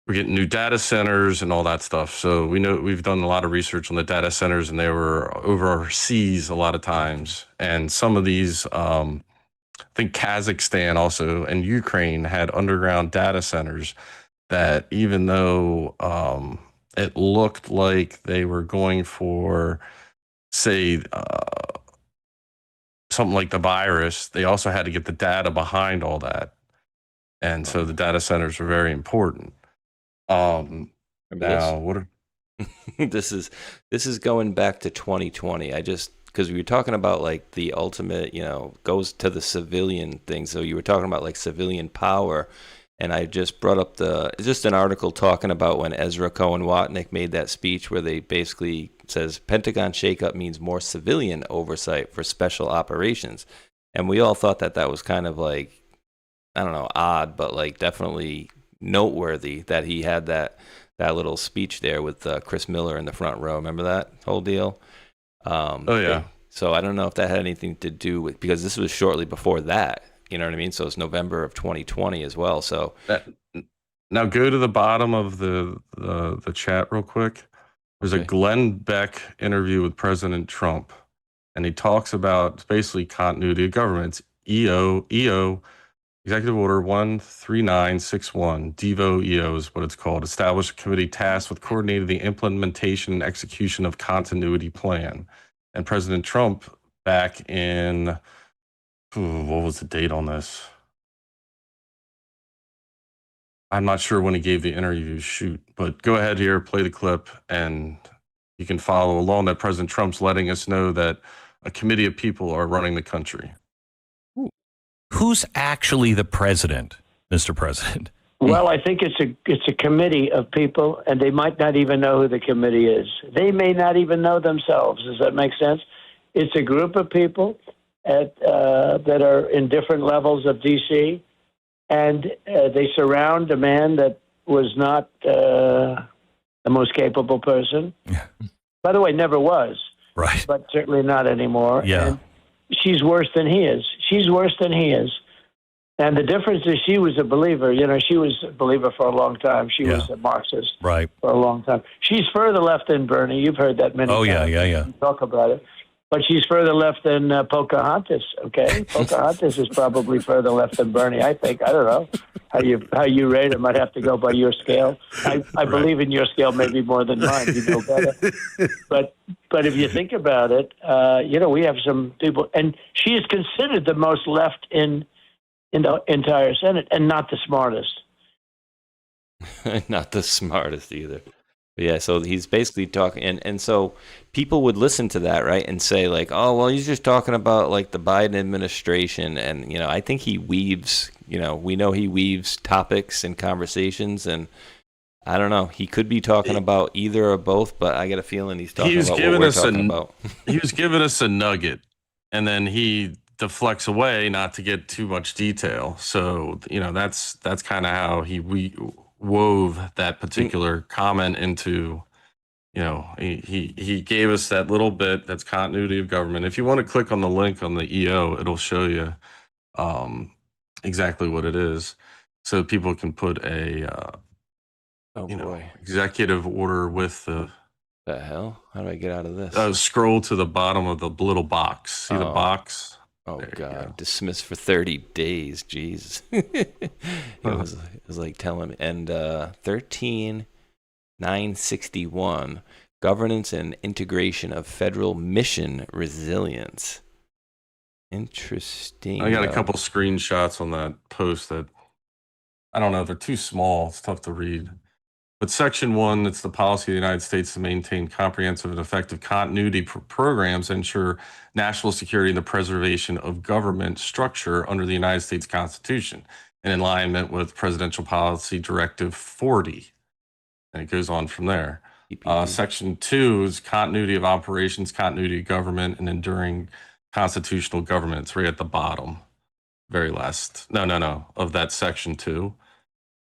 Speaker 6: we're getting new data centers and all that stuff. So we know we've done a lot of research on the data centers, and they were overseas a lot of times. And some of these, I think Kazakhstan also and Ukraine had underground data centers that, even though it looked like they were going for, say, something like the virus, they also had to get the data behind all that. And so the data centers are very important. Now, what are
Speaker 5: this is going back to 2020. Because we were talking about like the ultimate, goes to the civilian thing. So you were talking about like civilian power, and I just brought up just an article talking about when Ezra Cohen Watnick made that speech where they basically says Pentagon shakeup means more civilian oversight for special operations, and we all thought that was kind of like, I don't know, odd, but like definitely noteworthy that he had that little speech there with Chris Miller in the front row. Remember that whole deal?
Speaker 6: Oh yeah.
Speaker 5: So I don't know if that had anything to do with, because this was shortly before that. You know what I mean? So it's November of 2020 as well. So
Speaker 6: now go to the bottom of the chat real quick. There's a Glenn Beck interview with President Trump, and he talks about basically continuity of government. It's EO, Executive Order 13961, DEVO EO is what it's called. Establish a committee tasked with coordinating the implementation and execution of continuity plan. And President Trump, back in, what was the date on this? I'm not sure when he gave the interview, but go ahead here, play the clip, and you can follow along that President Trump's letting us know that a committee of people are running the country.
Speaker 1: Who's actually the president, Mr. President?
Speaker 7: Well, I think it's a committee of people, and they might not even know who the committee is. They may not even know themselves. Does that make sense? It's a group of people that are in different levels of D.C., and they surround a man that was not the most capable person. By the way, never was.
Speaker 1: Right.
Speaker 7: But certainly not anymore.
Speaker 1: Yeah.
Speaker 7: And she's worse than he is. She's worse than he is. And the difference is she was a believer. She was a believer for a long time. She was a Marxist for a long time. She's further left than Bernie. You've heard that many times.
Speaker 1: Yeah.
Speaker 7: Talk about it. But she's further left than Pocahontas, okay? Pocahontas is probably further left than Bernie, I think. I don't know how you rate him. I'd have to go by your scale. I believe in your scale maybe more than mine. You know better. But if you think about it, we have some people, and she is considered the most left in the entire Senate, and not the smartest.
Speaker 5: Not the smartest either. Yeah, so he's basically talking, and so people would listen to that, right, and say like, oh, well, he's just talking about like the Biden administration, and I think he weaves, we know he weaves topics and conversations, and I don't know, he could be talking about either or both, but I get a feeling he's talking about what we're talking about.
Speaker 6: He was giving us a nugget, and then he deflects away not to get too much detail. So that's kind of how he wove that particular comment into, he gave us that little bit that's continuity of government. If you want to click on the link on the EO, it'll show you exactly what it is, so people can put a executive order with the
Speaker 5: hell. How do I get out of this?
Speaker 6: Scroll to the bottom of the little box. See the box?
Speaker 5: Oh God! Dismissed for 30 days. Jeez, it was like telling me. And 13961, governance and integration of federal mission resilience. Interesting.
Speaker 6: I got a couple screenshots on that post that I don't know. They're too small. It's tough to read. But Section 1, it's the policy of the United States to maintain comprehensive and effective continuity programs that ensure national security and the preservation of government structure under the United States Constitution, in alignment with Presidential Policy Directive 40. And it goes on from there. Section 2 is continuity of operations, continuity of government, and enduring constitutional government. It's right at the bottom, very last. No, of that section 2.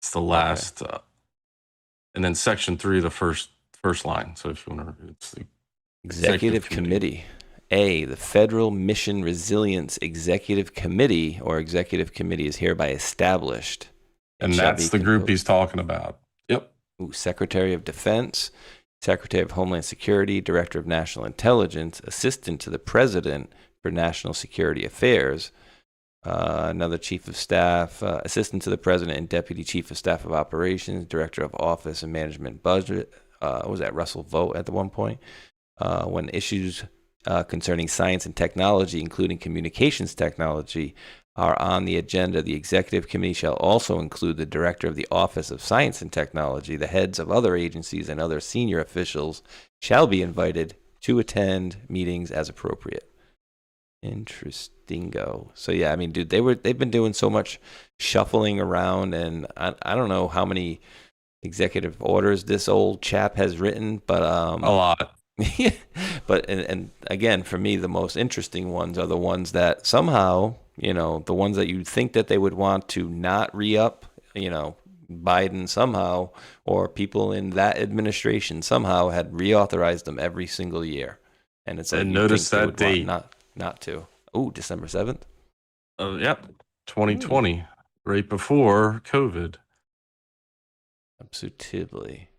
Speaker 6: It's the last, and then section 3, the first line. So if you want to, it's the
Speaker 5: Executive Committee. A, the Federal Mission Resilience Executive Committee or Executive Committee is hereby established.
Speaker 6: And that's the group he's talking about. Yep.
Speaker 5: Ooh, Secretary of Defense, Secretary of Homeland Security, Director of National Intelligence, Assistant to the President for National Security Affairs, another Chief of Staff, Assistant to the President and Deputy Chief of Staff of Operations, Director of Office and Management Budget. Was that Russell Vought at the one point? When issues concerning science and technology, including communications technology, are on the agenda, the Executive Committee shall also include the Director of the Office of Science and Technology. The heads of other agencies and other senior officials shall be invited to attend meetings as appropriate. Interestingo. So yeah, I mean, dude, they've been doing so much shuffling around, and I don't know how many executive orders this old chap has written, but
Speaker 6: a lot.
Speaker 5: But and again, for me, the most interesting ones are the ones that somehow, the ones that you'd think that they would want to not re-up, Biden somehow, or people in that administration somehow had reauthorized them every single year. And it's like,
Speaker 6: and notice that date.
Speaker 5: Not to. Oh, December 7th?
Speaker 6: Yep. 2020, right before COVID.
Speaker 5: Absolutely.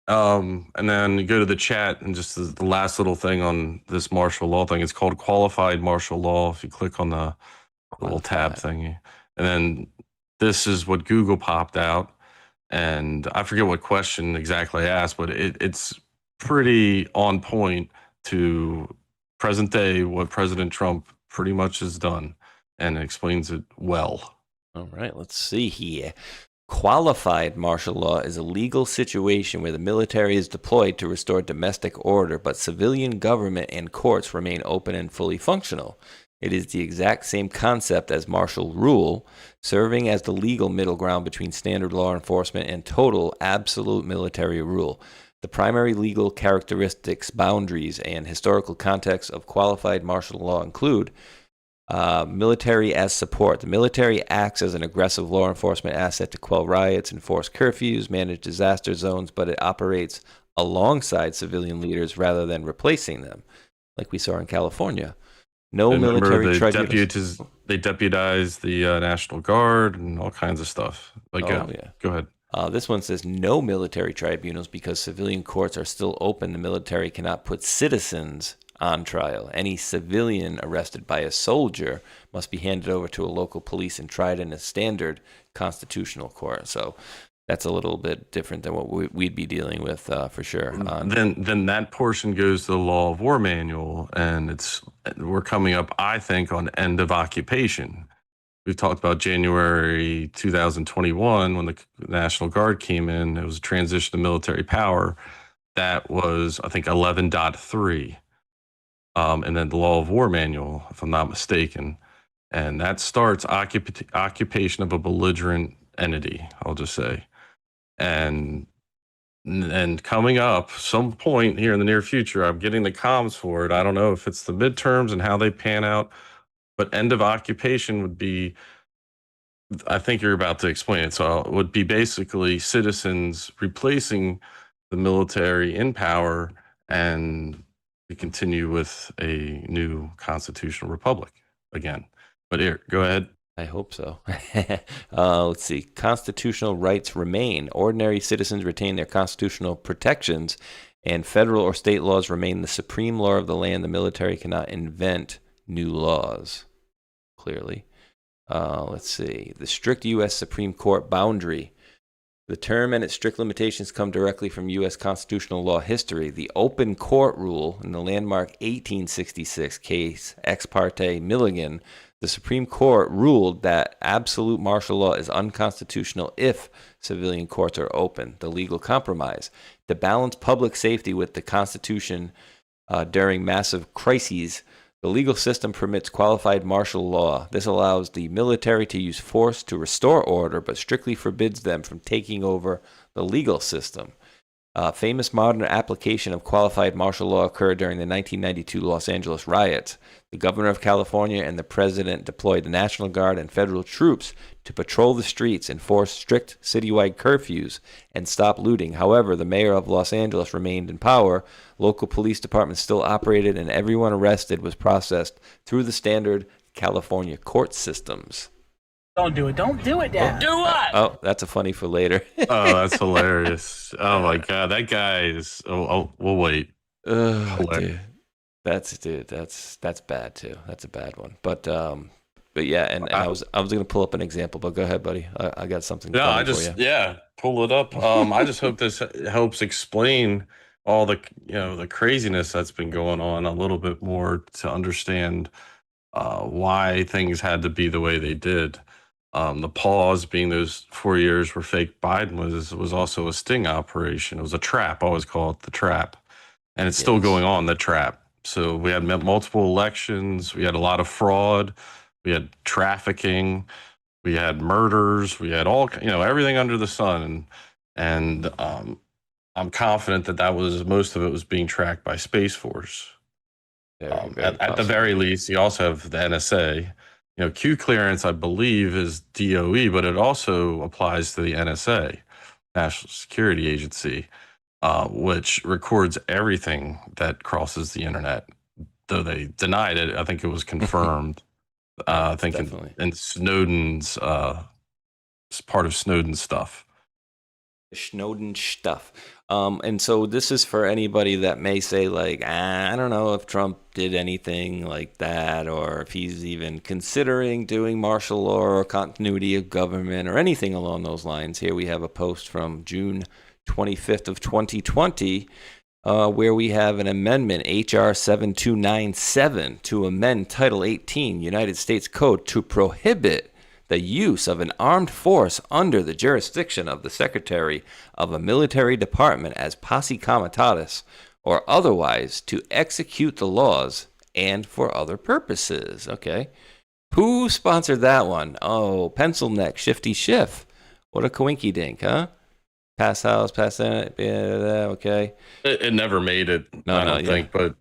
Speaker 6: And then you go to the chat, and just the last little thing on this martial law thing, it's called qualified martial law. If you click on the little tab thingy, and then this is what Google popped out, and I forget what question exactly I asked, but it's pretty on point to present day what President Trump pretty much has done, and it explains it well.
Speaker 5: All right, let's see here. Qualified martial law is a legal situation where the military is deployed to restore domestic order, but civilian government and courts remain open and fully functional. It is the exact same concept as martial rule, serving as the legal middle ground between standard law enforcement and total absolute military rule. The primary legal characteristics, boundaries, and historical context of qualified martial law include military as support. The military acts as an aggressive law enforcement asset to quell riots, enforce curfews, manage disaster zones, but it operates alongside civilian leaders rather than replacing them, like we saw in California. No military tribunals.
Speaker 6: They deputized the National Guard and all kinds of stuff. Go ahead.
Speaker 5: This one says no military tribunals because civilian courts are still open. The military cannot put citizens on trial. Any civilian arrested by a soldier must be handed over to a local police and tried in a standard constitutional court. So that's a little bit different than what we'd be dealing with for sure.
Speaker 6: Then that portion goes to the Law of War Manual, and we're coming up, I think, on end of occupation. We've talked about January 2021 when the National Guard came in. It was a transition to military power. That was, I think, 11.3. And then the Law of War Manual, if I'm not mistaken. And that starts occupation of a belligerent entity, I'll just say. And coming up some point here in the near future, I'm getting the comms for it. I don't know if it's the midterms and how they pan out, but end of occupation would be, I think you're about to explain it. So it would be basically citizens replacing the military in power, and we continue with a new constitutional republic again. But here, go ahead.
Speaker 5: I hope so. Let's see. Constitutional rights remain. Ordinary citizens retain their constitutional protections, and federal or state laws remain the supreme law of the land. The military cannot invent new laws, clearly. Let's see. The strict U.S. Supreme Court boundary. The term and its strict limitations come directly from U.S. constitutional law history. The open court rule in the landmark 1866 case, Ex parte Milligan, the Supreme Court ruled that absolute martial law is unconstitutional if civilian courts are open, the legal compromise. To balance public safety with the Constitution during massive crises, the legal system permits qualified martial law. This allows the military to use force to restore order, but strictly forbids them from taking over the legal system. Famous modern application of qualified martial law occurred during the 1992 Los Angeles riots. The governor of California and the president deployed the National Guard and federal troops to patrol the streets, enforce strict citywide curfews, and stop looting. However, the mayor of Los Angeles remained in power. Local police departments still operated, and everyone arrested was processed through the standard California court systems.
Speaker 8: Don't do it. Don't do it, Dad.
Speaker 2: Do what?
Speaker 5: Oh, that's a funny for later.
Speaker 6: Oh, that's hilarious. Oh my God, that guy is. Oh, we'll wait.
Speaker 5: Dude. That's bad too. That's a bad one. But yeah, and I was gonna pull up an example, but go ahead, buddy. I got something.
Speaker 6: No,
Speaker 5: funny for you.
Speaker 6: Pull it up. I just hope this helps explain all the the craziness that's been going on a little bit more to understand why things had to be the way they did. The pause being those 4 years where fake Biden was also a sting operation. It was a trap. I always call it the trap, and it's still going on. The trap. So we had multiple elections. We had a lot of fraud. We had trafficking. We had murders. We had all everything under the sun. And I'm confident that was most of it was being tracked by Space Force. At the very least, you also have the NSA. Q clearance, I believe, is DOE, but it also applies to the NSA, National Security Agency, which records everything that crosses the internet. Though they denied it, I think it was confirmed. I think in Snowden's, it's part of Snowden's stuff.
Speaker 5: Snowden stuff. And so this is for anybody that may say, like, I don't know if Trump did anything like that, or if he's even considering doing martial law or continuity of government or anything along those lines. Here we have a post from June 25th of 2020, where we have an amendment, H.R. 7297, to amend Title 18 United States Code to prohibit the use of an armed force under the jurisdiction of the Secretary of a military department as posse comitatus or otherwise to execute the laws and for other purposes. Okay. Who sponsored that one? Oh, Pencil Neck, Shifty Schiff. What a coinky dink, huh? Pass House, pass Senate, okay.
Speaker 6: It never made it, I don't think, but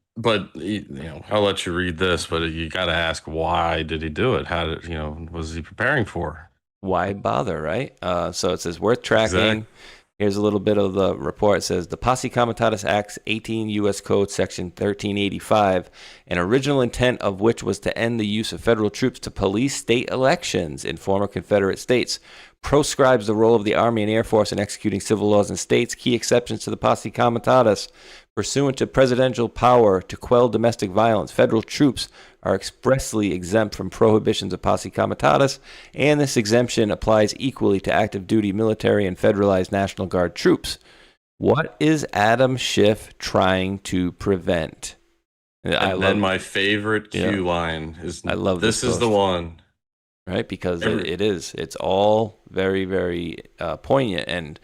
Speaker 6: I'll let you read this, but you got to ask, why did he do it? How did, was he preparing for?
Speaker 5: Why bother, right? So it says worth tracking.
Speaker 6: Exactly.
Speaker 5: Here's a little bit of the report. It says the Posse Comitatus Acts 18 U.S. Code Section 1385, an original intent of which was to end the use of federal troops to police state elections in former Confederate states, proscribes the role of the Army and Air Force in executing civil laws in states. Key exceptions to the Posse Comitatus: pursuant to presidential power to quell domestic violence, federal troops are expressly exempt from prohibitions of posse comitatus, and this exemption applies equally to active duty military and federalized National Guard troops. What is Adam Schiff trying to prevent?
Speaker 6: And then my favorite Q line is,
Speaker 5: I love
Speaker 6: this is the one.
Speaker 5: Right, because it is. It's all very, very poignant, and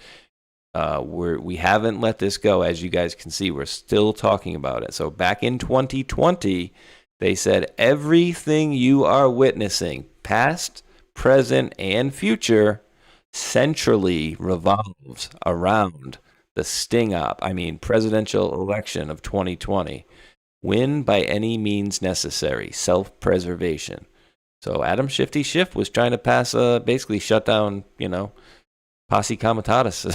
Speaker 5: we haven't let this go. As you guys can see, we're still talking about it. So back in 2020, they said everything you are witnessing, past, present, and future, centrally revolves around the sting op. Presidential election of 2020. Win by any means necessary. Self-preservation. So Adam Shifty Schiff was trying to pass basically shut down, posse comitatus,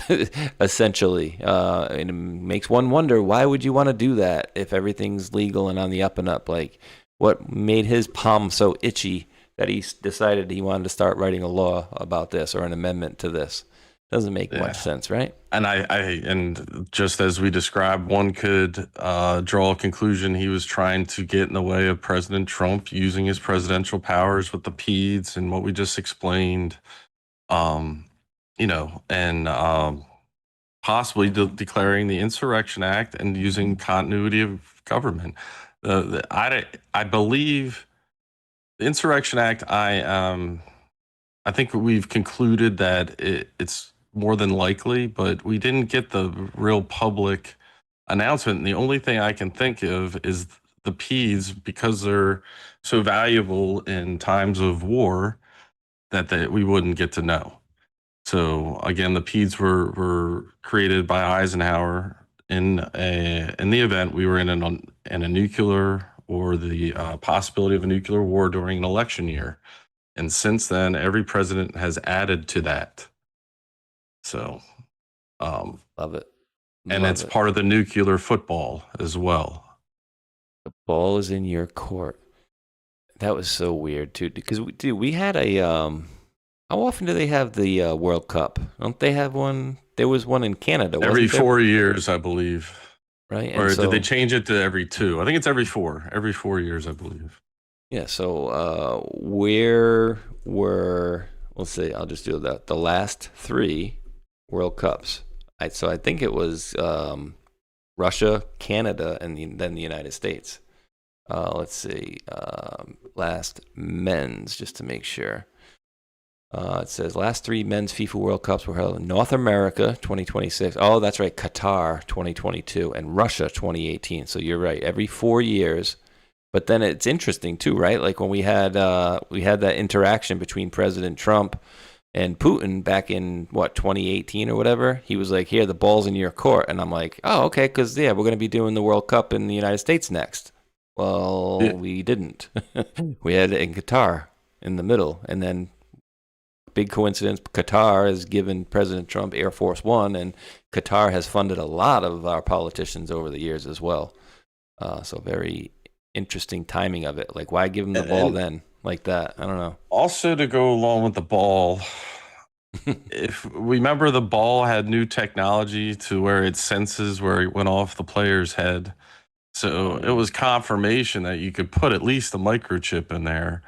Speaker 5: essentially. And it makes one wonder, why would you want to do that if everything's legal and on the up and up? Like, what made his palm so itchy that he decided he wanted to start writing a law about this or an amendment to this? Doesn't make much sense, right?
Speaker 6: And and just as we described, one could draw a conclusion he was trying to get in the way of President Trump using his presidential powers with the PEDs and what we just explained, and possibly declaring the Insurrection Act and using continuity of government. I believe the Insurrection Act. I think we've concluded that it's more than likely, but we didn't get the real public announcement. And the only thing I can think of is the PEDs, because they're so valuable in times of war, that we wouldn't get to know. So again, the PEDs were created by Eisenhower. In the event we were in a nuclear or the possibility of a nuclear war during an election year. And since then, every president has added to that. So,
Speaker 5: Love it.
Speaker 6: and
Speaker 5: Love
Speaker 6: it's
Speaker 5: it.
Speaker 6: part of the nuclear football as well.
Speaker 5: The ball is in your court. That was so weird too, because we had a how often do they have the World Cup? Don't they have one? There was one in Canada.
Speaker 6: Every
Speaker 5: wasn't there?
Speaker 6: 4 years, I believe.
Speaker 5: Right?
Speaker 6: Or
Speaker 5: And
Speaker 6: did they
Speaker 5: so,
Speaker 6: change it to every 2? I think it's every 4. Every 4 years, I believe.
Speaker 5: yeah, so where were, let's see, I'll just do that. The last 3 World Cups. So I think it was Russia, Canada, and then the United States. Let's see, last men's, just to make sure. It says last 3 men's FIFA World Cups were held in North America 2026. Oh, that's right, Qatar 2022 and Russia 2018. So you're right, every 4 years. But then it's interesting too, right? Like when we had that interaction between President Trump and Putin back in 2018 or whatever. He was like, "Here, the ball's in your court," and I'm like, "Oh, okay," because we're going to be doing the World Cup in the United States next. Well,
Speaker 6: Yeah.
Speaker 5: we didn't. We had it in Qatar in the middle, and then big coincidence, Qatar has given President Trump Air Force One, and Qatar has funded a lot of our politicians over the years as well. So very interesting timing of it. Like, why give him the ball then like that? I don't know.
Speaker 6: Also, to go along with the ball, if remember, the ball had new technology to where it senses where it went off the player's head. So it was confirmation that you could put at least a microchip in there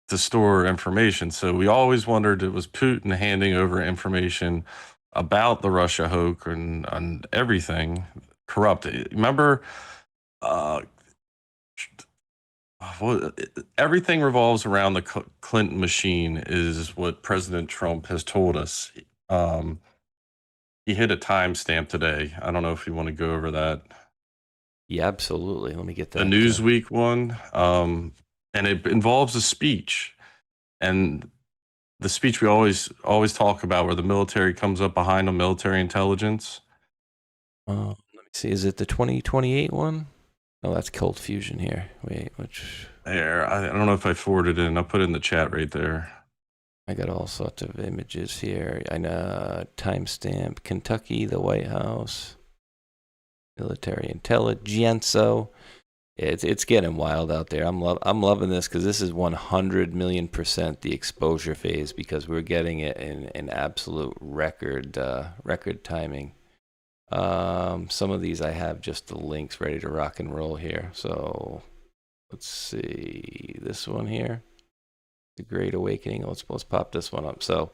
Speaker 6: to store information. So we always wondered it was Putin handing over information about the Russia hoax and everything corrupt. Remember, everything revolves around the Clinton machine is what President Trump has told us. He hit a timestamp today. I don't know if you want to go over that.
Speaker 5: Yeah, absolutely. Let me get that.
Speaker 6: The Newsweek one. And it involves a speech. And the speech we always talk about where the military comes up behind the military intelligence.
Speaker 5: Let me see. Is it the 2028 one? Oh, that's Cold Fusion here. Wait, which?
Speaker 6: There. I don't know if I forwarded it in. I'll put it in the chat right there.
Speaker 5: I got all sorts of images here. I know timestamp Kentucky, the White House, military intelligence. So it's getting wild out there. I'm loving this because this is 100 million% the exposure phase because we're getting it in absolute record timing. Some of these I have just the links ready to rock and roll here. So let's see this one here. The Great Awakening. Let's pop this one up. So,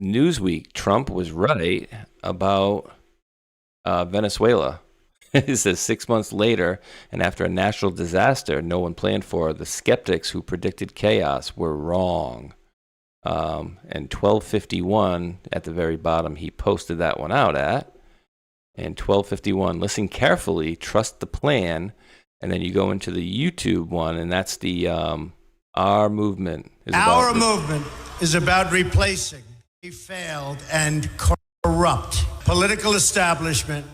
Speaker 5: Newsweek, Trump was right about Venezuela. It says 6 months later, and after a national disaster no one planned for, the skeptics who predicted chaos were wrong. And 1251 at the very bottom, he posted that one out at. And 1251, listen carefully, trust the plan. And then you go into the YouTube one, and that's the Our Movement.
Speaker 4: Our movement is about replacing a failed and corrupt political establishment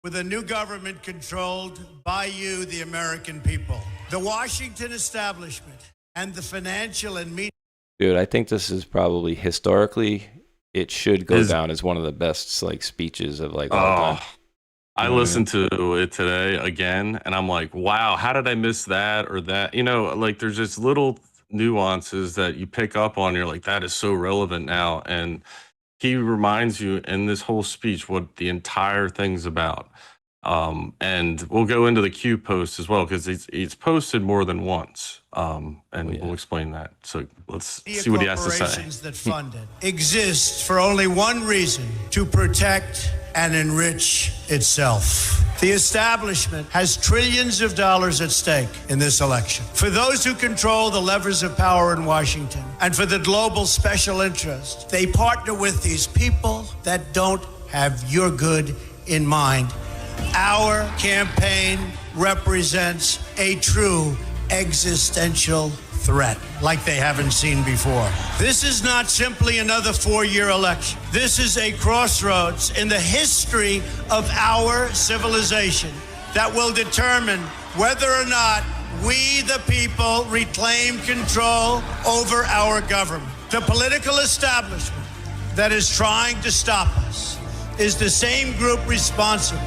Speaker 4: with a new government controlled by you, the American people. The Washington establishment and the financial and media.
Speaker 5: Dude, I think this is probably historically, it should go down as one of the best speeches of all time.
Speaker 6: I listened to it today again, and I'm like, wow, how did I miss that or that? There's just little nuances that you pick up on. You're like, that is so relevant now. And he reminds you in this whole speech what the entire thing's about. And we'll go into the Q post as well, because it's posted more than once. We'll explain that. So let's see what he has to say.
Speaker 4: Corporations that fund it exist for only one reason: to protect and enrich itself. The establishment has trillions of dollars at stake in this election. For those who control the levers of power in Washington and for the global special interest, they partner with these people that don't have your good in mind. Our campaign represents a true existential threat like they haven't seen before. This is not simply another 4-year election. This is a crossroads in the history of our civilization that will determine whether or not we, the people, reclaim control over our government. The political establishment that is trying to stop us is the same group responsible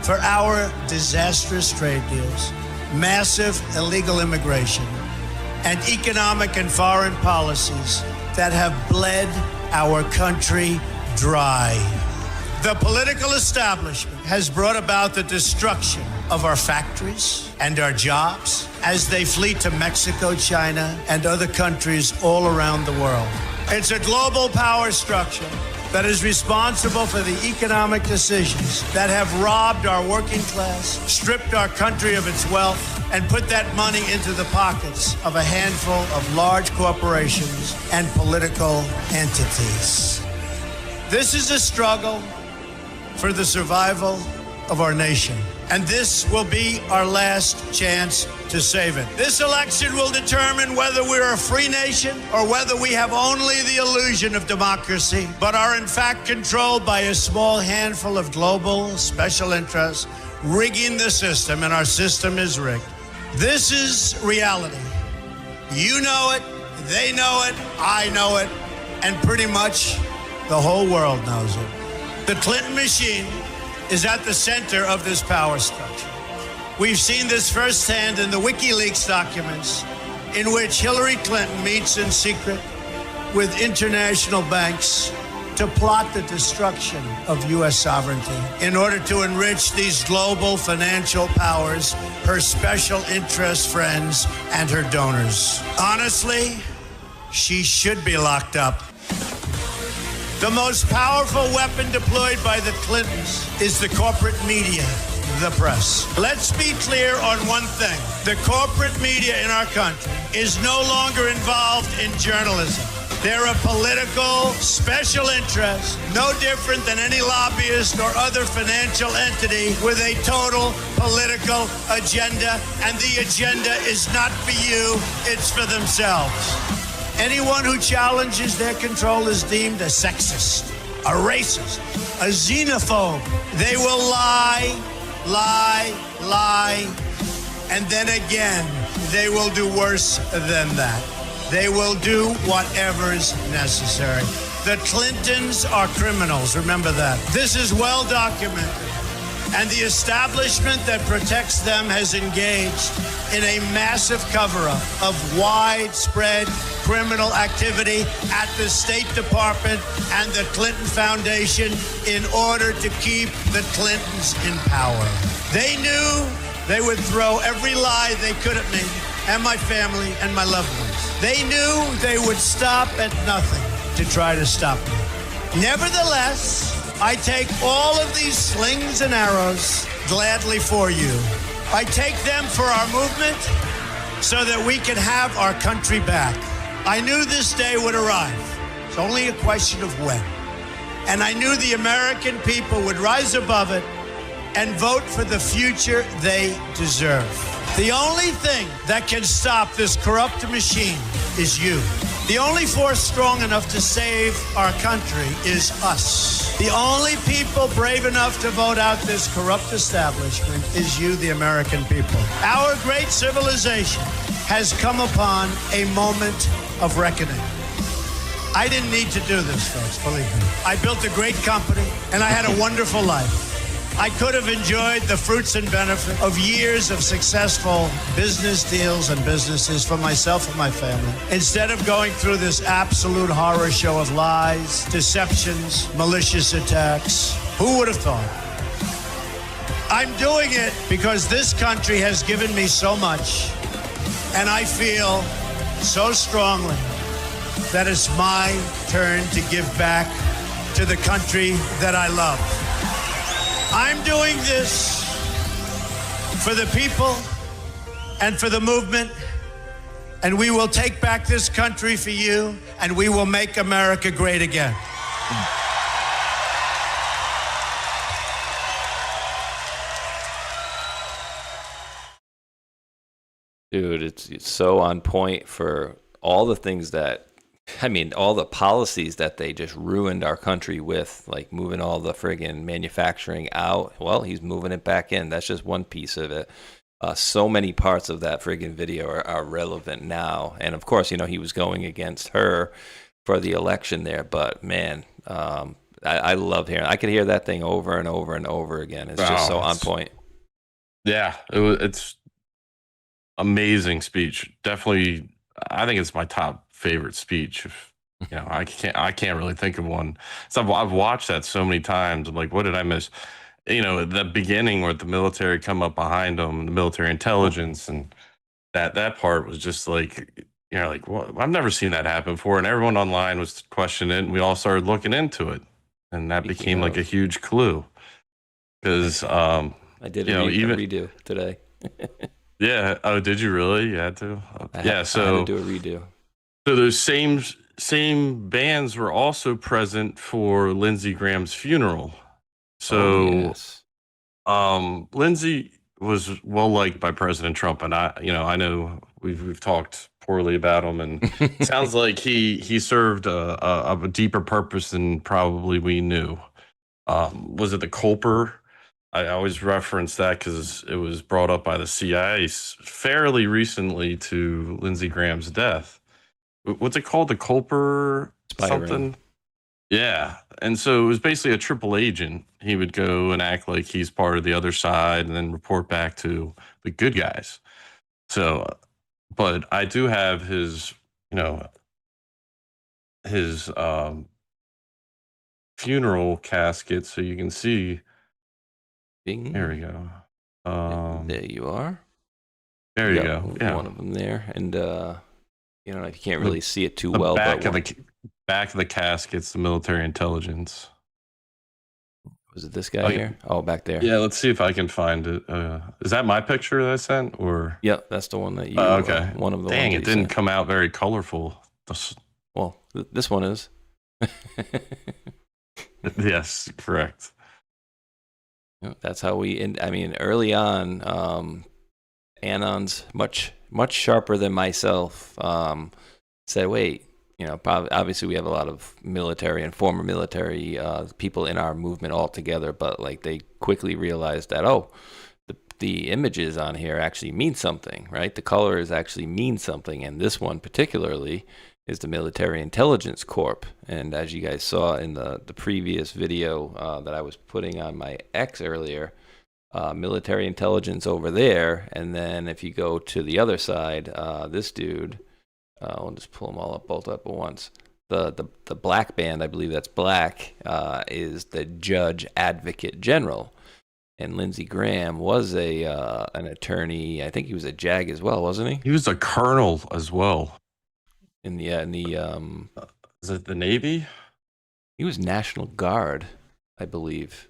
Speaker 4: for our disastrous trade deals, massive illegal immigration, and economic and foreign policies that have bled our country dry. The political establishment has brought about the destruction of our factories and our jobs as they flee to Mexico, China, and other countries all around the world. It's a global power structure that is responsible for the economic decisions that have robbed our working class, stripped our country of its wealth, and put that money into the pockets of a handful of large corporations and political entities. This is a struggle for the survival of our nation, and this will be our last chance to save it. This election will determine whether we're a free nation or whether we have only the illusion of democracy, but are in fact controlled by a small handful of global special interests rigging the system, and our system is rigged. This is reality. You know it, they know it, I know it, and pretty much the whole world knows it. The Clinton machine is at the center of this power structure. We've seen this firsthand in the WikiLeaks documents, in which Hillary Clinton meets in secret with international banks to plot the destruction of U.S. sovereignty in order to enrich these global financial powers, her special interest friends, and her donors. Honestly, she should be locked up. The most powerful weapon deployed by the Clintons is the corporate media, the press. Let's be clear on one thing. The corporate media in our country is no longer involved in journalism. They're a political special interest, no different than any lobbyist or other financial entity with a total political agenda, and the agenda is not for you, it's for themselves. Anyone who challenges their control is deemed a sexist, a racist, a xenophobe. They will lie, and then again, they will do worse than that. They will do whatever's necessary. The Clintons are criminals, remember that. This is well documented, and the establishment that protects them has engaged in a massive cover-up of widespread criminal activity at the State Department and the Clinton Foundation in order to keep the Clintons in power. They knew they would throw every lie they could at me and my family and my loved ones. They knew they would stop at nothing to try to stop me. Nevertheless, I take all of these slings and arrows gladly for you. I take them for our movement so that we can have our country back. I knew this day would arrive. It's only a question of when. And I knew the American people would rise above it and vote for the future they deserve. The only thing that can stop this corrupt machine is you. The only force strong enough to save our country is us. The only people brave enough to vote out this corrupt establishment is you, the American people. Our great civilization has come upon a moment of reckoning. I didn't need to do this, folks, believe me. I built a great company, and I had a wonderful life. I could have enjoyed the fruits and benefit of years of successful business deals and businesses for myself and my family, instead of going through this absolute horror show of lies, deceptions, malicious attacks. Who would have thought? I'm doing it because this country has given me so much, and I feel so strongly that it's my turn to give back to the country that I love. I'm doing this for the people and for the movement, and we will take back this country for you, and we will make America great again.
Speaker 5: Dude, it's so on point for all the things that, I mean, all the policies that they just ruined our country with, like moving all the friggin' manufacturing out. Well, he's moving it back in. That's just one piece of it. So many parts of that friggin' video are relevant now. And of course, he was going against her for the election there. But man, I love hearing. I could hear that thing over and over and over again. It's just so on point.
Speaker 6: Yeah, it's amazing speech. Definitely, I think it's my top favorite speech. I can't really think of one. So I've watched that so many times. I'm like, what did I miss? The beginning where the military come up behind them, the military intelligence, and that part was just like, like, what? I've never seen that happen before. And everyone online was questioning it, and we all started looking into it, and that became like a huge clue. Because
Speaker 5: I did a redo today.
Speaker 6: Yeah. Oh, did you really? You had to?
Speaker 5: I had to do a redo.
Speaker 6: So those same bands were also present for Lindsey Graham's funeral. So, Lindsey was well liked by President Trump, and I know we've talked poorly about him, and it sounds like he served a deeper purpose than probably we knew. Was it the Culper? I always reference that because it was brought up by the CIA fairly recently to Lindsey Graham's death. What's it called? The Culper something? Yeah. And so it was basically a triple agent. He would go and act like he's part of the other side and then report back to the good guys. So, but I do have his funeral casket so you can see.
Speaker 5: Bing.
Speaker 6: There we go.
Speaker 5: There you are.
Speaker 6: There you go. Yeah.
Speaker 5: One of them there. And, you can't really see it too well.
Speaker 6: Back of the casket's the military intelligence.
Speaker 5: Was it this guy here? Oh, back there.
Speaker 6: Yeah, let's see if I can find it. Is that my picture that I sent? Or
Speaker 5: yep, that's the one that you.
Speaker 6: Okay.
Speaker 5: One of the.
Speaker 6: Dang,
Speaker 5: ones
Speaker 6: it didn't come out very colorful.
Speaker 5: Well, this one is.
Speaker 6: Yes, correct.
Speaker 5: That's how we. I mean, early on, Anon's much sharper than myself. Said, wait. Obviously we have a lot of military and former military people in our movement altogether, but like they quickly realized that, the images on here actually mean something, right? The colors actually mean something. And this one particularly is the Military Intelligence Corp. And as you guys saw in the previous video that I was putting on my X earlier, military intelligence over there. And then if you go to the other side, this dude, I'll just pull them all up, both up at once. The black band, I believe that's black, is the Judge Advocate General, and Lindsey Graham was an attorney. I think he was a JAG as well, wasn't he?
Speaker 6: He was a colonel as well.
Speaker 5: In the
Speaker 6: is it the Navy?
Speaker 5: He was National Guard, I believe.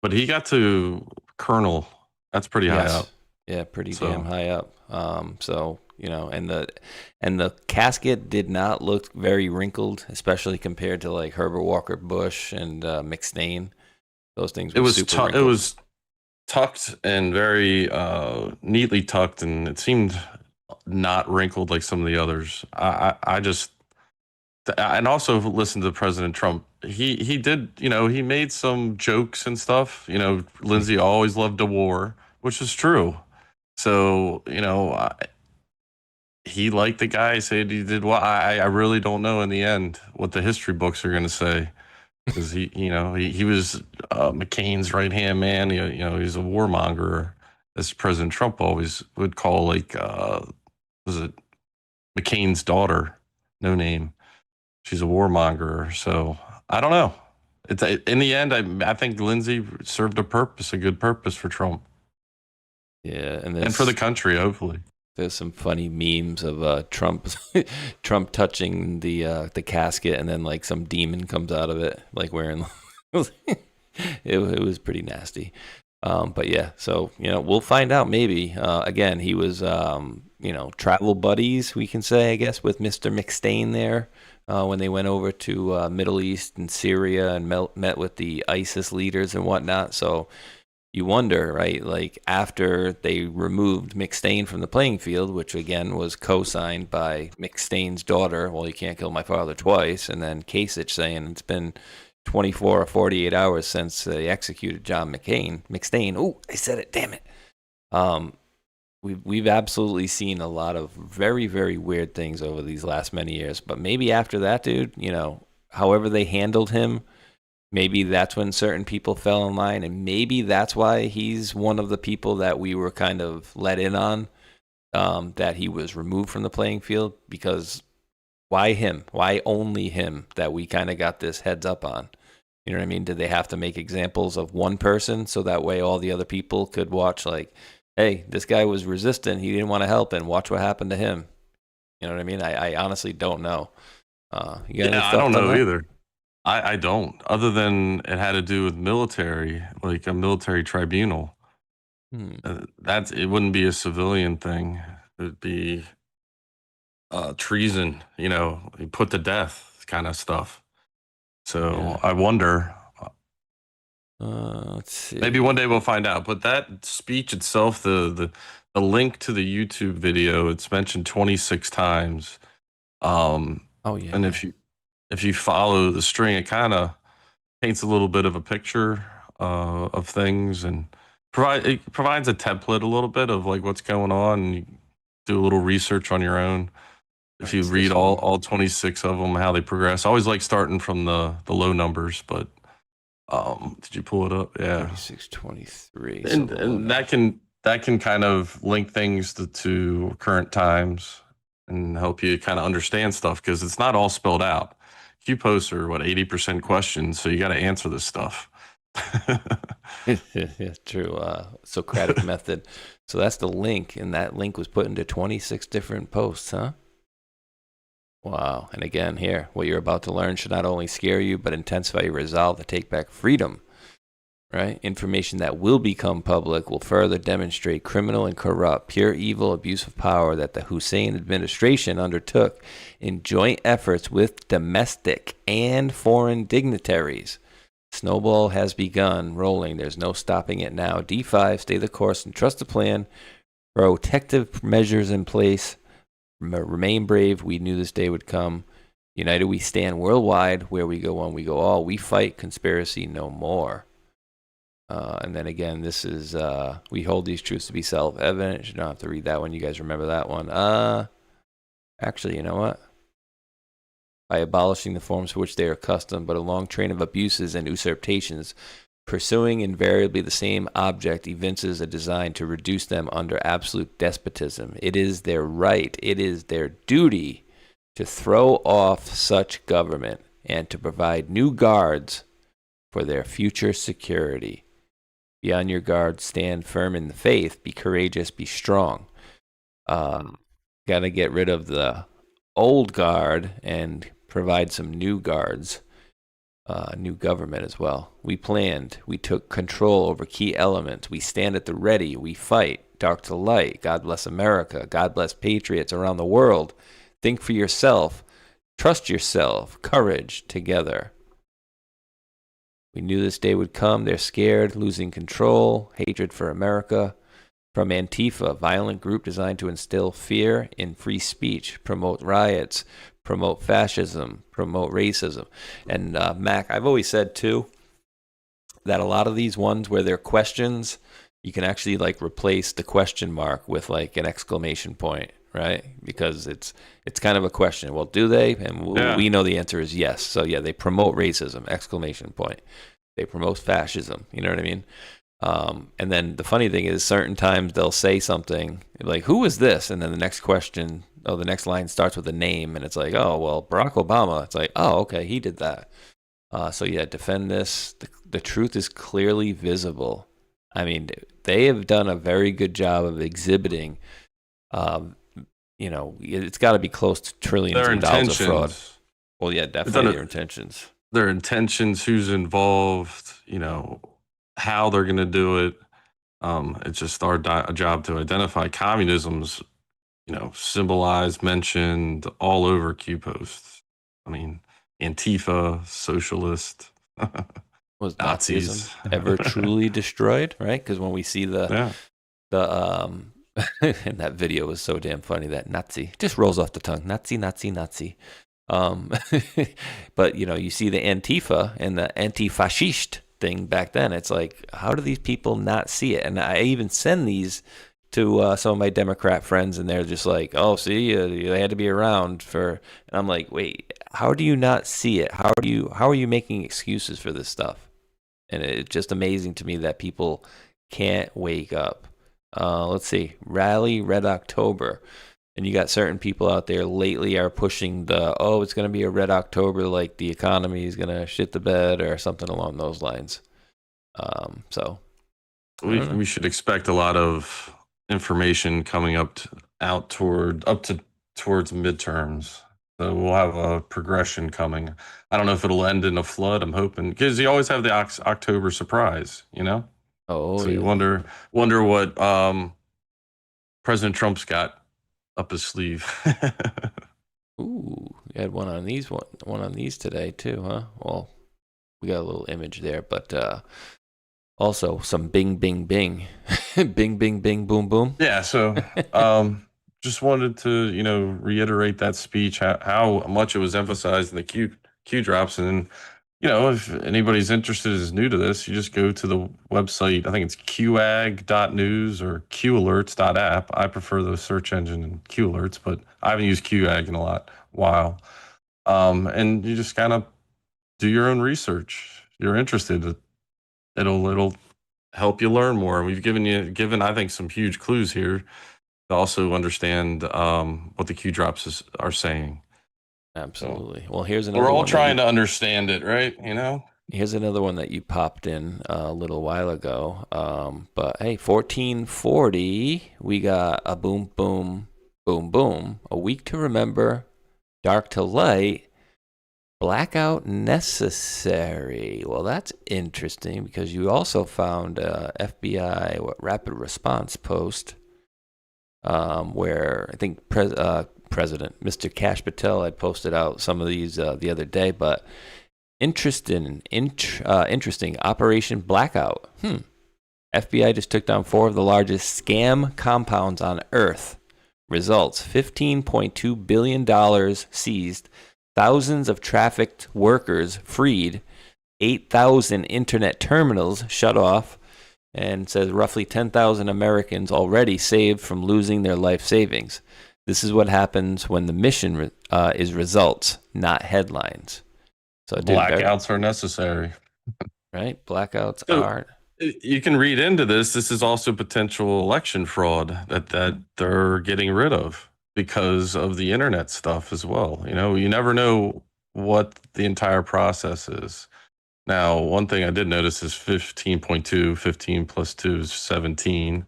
Speaker 6: But he got to colonel. That's pretty high up.
Speaker 5: Yeah, pretty damn high up. So. And the casket did not look very wrinkled, especially compared to like Herbert Walker Bush and McStain. Those things. It
Speaker 6: was tucked and very neatly tucked, and it seemed not wrinkled like some of the others. And also listened to President Trump. He did, he made some jokes and stuff. Lindsey always loved a war, which is true. So he liked the guy, said he did well. I really don't know in the end what the history books are going to say, because he was McCain's right hand man. He's a warmonger, as President Trump always would call, like, was it McCain's daughter? No name. She's a warmonger. So I don't know. In the end, I think Lindsey served a good purpose for Trump.
Speaker 5: Yeah,
Speaker 6: and for the country, hopefully.
Speaker 5: There's some funny memes of Trump touching the casket, and then like some demon comes out of it, like wearing. it was pretty nasty, but yeah. So we'll find out. Maybe again, he was travel buddies, we can say, I guess, with Mr. McStain there when they went over to Middle East and Syria and met with the ISIS leaders and whatnot. So you wonder, right? Like after they removed McStain from the playing field, which again was co-signed by McStain's daughter. Well, you can't kill my father twice, and then Kasich saying it's been 24 or 48 hours since they executed John McStain. Oh, I said it. Damn it. We've absolutely seen a lot of very, very weird things over these last many years. But maybe after that, dude, however they handled him, maybe that's when certain people fell in line, and maybe that's why he's one of the people that we were kind of let in on, that he was removed from the playing field. Because why him? Why only him that we kind of got this heads up on? You know what I mean? Did they have to make examples of one person so that way all the other people could watch, like, hey, this guy was resistant, he didn't want to help, and watch what happened to him? You know what I mean? I honestly don't know. You got any
Speaker 6: I
Speaker 5: thoughts
Speaker 6: don't
Speaker 5: on
Speaker 6: know
Speaker 5: that?
Speaker 6: either. I don't. Other than it had to do with military, like a military tribunal. It wouldn't be a civilian thing. It'd be treason, put to death kind of stuff. So
Speaker 5: Yeah.
Speaker 6: I wonder.
Speaker 5: Let's see.
Speaker 6: Maybe one day we'll find out. But that speech itself, the link to the YouTube video, it's mentioned 26 times. Oh
Speaker 5: yeah.
Speaker 6: And if you follow the string, it kind of paints a little bit of a picture of things, and provides a template a little bit of like what's going on, and you do a little research on your own. If you read all 26 of them, how they progress. I always like starting from the low numbers, but did you pull it up? Yeah.
Speaker 5: 26, 23.
Speaker 6: And that can kind of link things to current times and help you kind of understand stuff, because it's not all spelled out. Q posts are 80% questions, so you got to answer this stuff.
Speaker 5: Yeah, true. Socratic method. So that's the link, and that link was put into 26 different posts, huh? Wow. And again, here, what you're about to learn should not only scare you, but intensify your resolve to take back freedom. Right? Information that will become public will further demonstrate criminal and corrupt, pure evil abuse of power that the Hussein administration undertook in joint efforts with domestic and foreign dignitaries. Snowball has begun rolling. There's no stopping it now. D5, stay the course and trust the plan. Protective measures in place. Remain brave. We knew this day would come. United we stand worldwide. Where we go one, we go all. We fight conspiracy no more. And then again, this is, we hold these truths to be self-evident. You don't have to read that one. You guys remember that one. Actually, you know what? By abolishing the forms for which they are accustomed, but a long train of abuses and usurpations, pursuing invariably the same object, evinces a design to reduce them under absolute despotism. It is their right, it is their duty to throw off such government and to provide new guards for their future security. Be on your guard, stand firm in the faith, be courageous, be strong. Got to get rid of the old guard and provide some new guards, new government as well. We planned, we took control over key elements, we stand at the ready, we fight, dark to light. God bless America, God bless patriots around the world. Think for yourself, trust yourself, courage together. We knew this day would come. They're scared, losing control, hatred for America. From Antifa, violent group designed to instill fear in free speech, promote riots, promote fascism, promote racism. And Mac, I've always said too that a lot of these ones where they're questions, you can actually like replace the question mark with like an exclamation point, right? Because it's kind of a question. Well, do they? And we know the answer is yes. So yeah, they promote racism, exclamation point. They promote fascism. You know what I mean? And then the funny thing is certain times they'll say something like, who is this? And then the next question, the next line starts with a name, and it's like, oh, well, Barack Obama. It's like, oh, okay, he did that. So yeah, defend this. The truth is clearly visible. I mean, they have done a very good job of exhibiting, it's got to be close to trillions of dollars of fraud. Well, yeah, definitely their intentions.
Speaker 6: Their intentions, who's involved, how they're going to do it. It's just our job to identify. Communism's, symbolized, mentioned all over Q posts. I mean, Antifa, socialist.
Speaker 5: Was
Speaker 6: Nazis.
Speaker 5: Nazism ever truly destroyed? Right? Because when we see the and that video was so damn funny, that Nazi just rolls off the tongue. Nazi, Nazi, Nazi. But you see the Antifa and the anti-fascist thing back then. It's like, how do these people not see it? And I even send these to some of my Democrat friends, and they're just like, "Oh, see, they had to be around for." And I'm like, "Wait, how do you not see it? How are you making excuses for this stuff?" And it's just amazing to me that people can't wake up. Let's see, Rally Red October. And you got certain people out there lately are pushing it's going to be a Red October, like the economy is going to shit the bed or something along those lines. So
Speaker 6: we should expect a lot of information coming towards midterms. So we'll have a progression coming. I don't know if it'll end in a flood. I'm hoping, because you always have the October surprise,
Speaker 5: Oh,
Speaker 6: so
Speaker 5: yeah.
Speaker 6: you wonder what President Trump's got up his sleeve.
Speaker 5: Ooh, you had one on these today too, huh? Well, we got a little image there, but also some bing, bing, bing, bing, bing, bing, boom, boom.
Speaker 6: Yeah. So, just wanted to, reiterate that speech, how much it was emphasized in the Q drops. And, if anybody's interested, is new to this, you just go to the website. I think it's qag.news or qalerts.app. I prefer the search engine and Q Alerts, but I haven't used qag in a while. And you just kind of do your own research. You're interested, it'll help you learn more. We've given I think some huge clues here to also understand what the Q drops are saying.
Speaker 5: Absolutely. Well, here's another.
Speaker 6: We're all
Speaker 5: one
Speaker 6: trying to understand it, right?
Speaker 5: Here's another one that you popped in a little while ago. But hey, 1440, we got a boom, boom, boom, boom. A week to remember, dark to light, blackout necessary. Well, that's interesting, because you also found FBI rapid response post where I think President Mr. Kash Patel had posted out some of these the other day, but interesting Operation Blackout. FBI just took down 4 of the largest scam compounds on Earth. Results: $15.2 billion seized, thousands of trafficked workers freed, 8,000 internet terminals shut off, and says roughly 10,000 Americans already saved from losing their life savings. This is what happens when the mission is results, not headlines. So
Speaker 6: blackouts are necessary.
Speaker 5: Right? Blackouts
Speaker 6: So,
Speaker 5: are.
Speaker 6: You can read into this. This is also potential election fraud that they're getting rid of because of the internet stuff as well. You never know what the entire process is. Now, one thing I did notice is 15.2, 15 plus 2 is 17.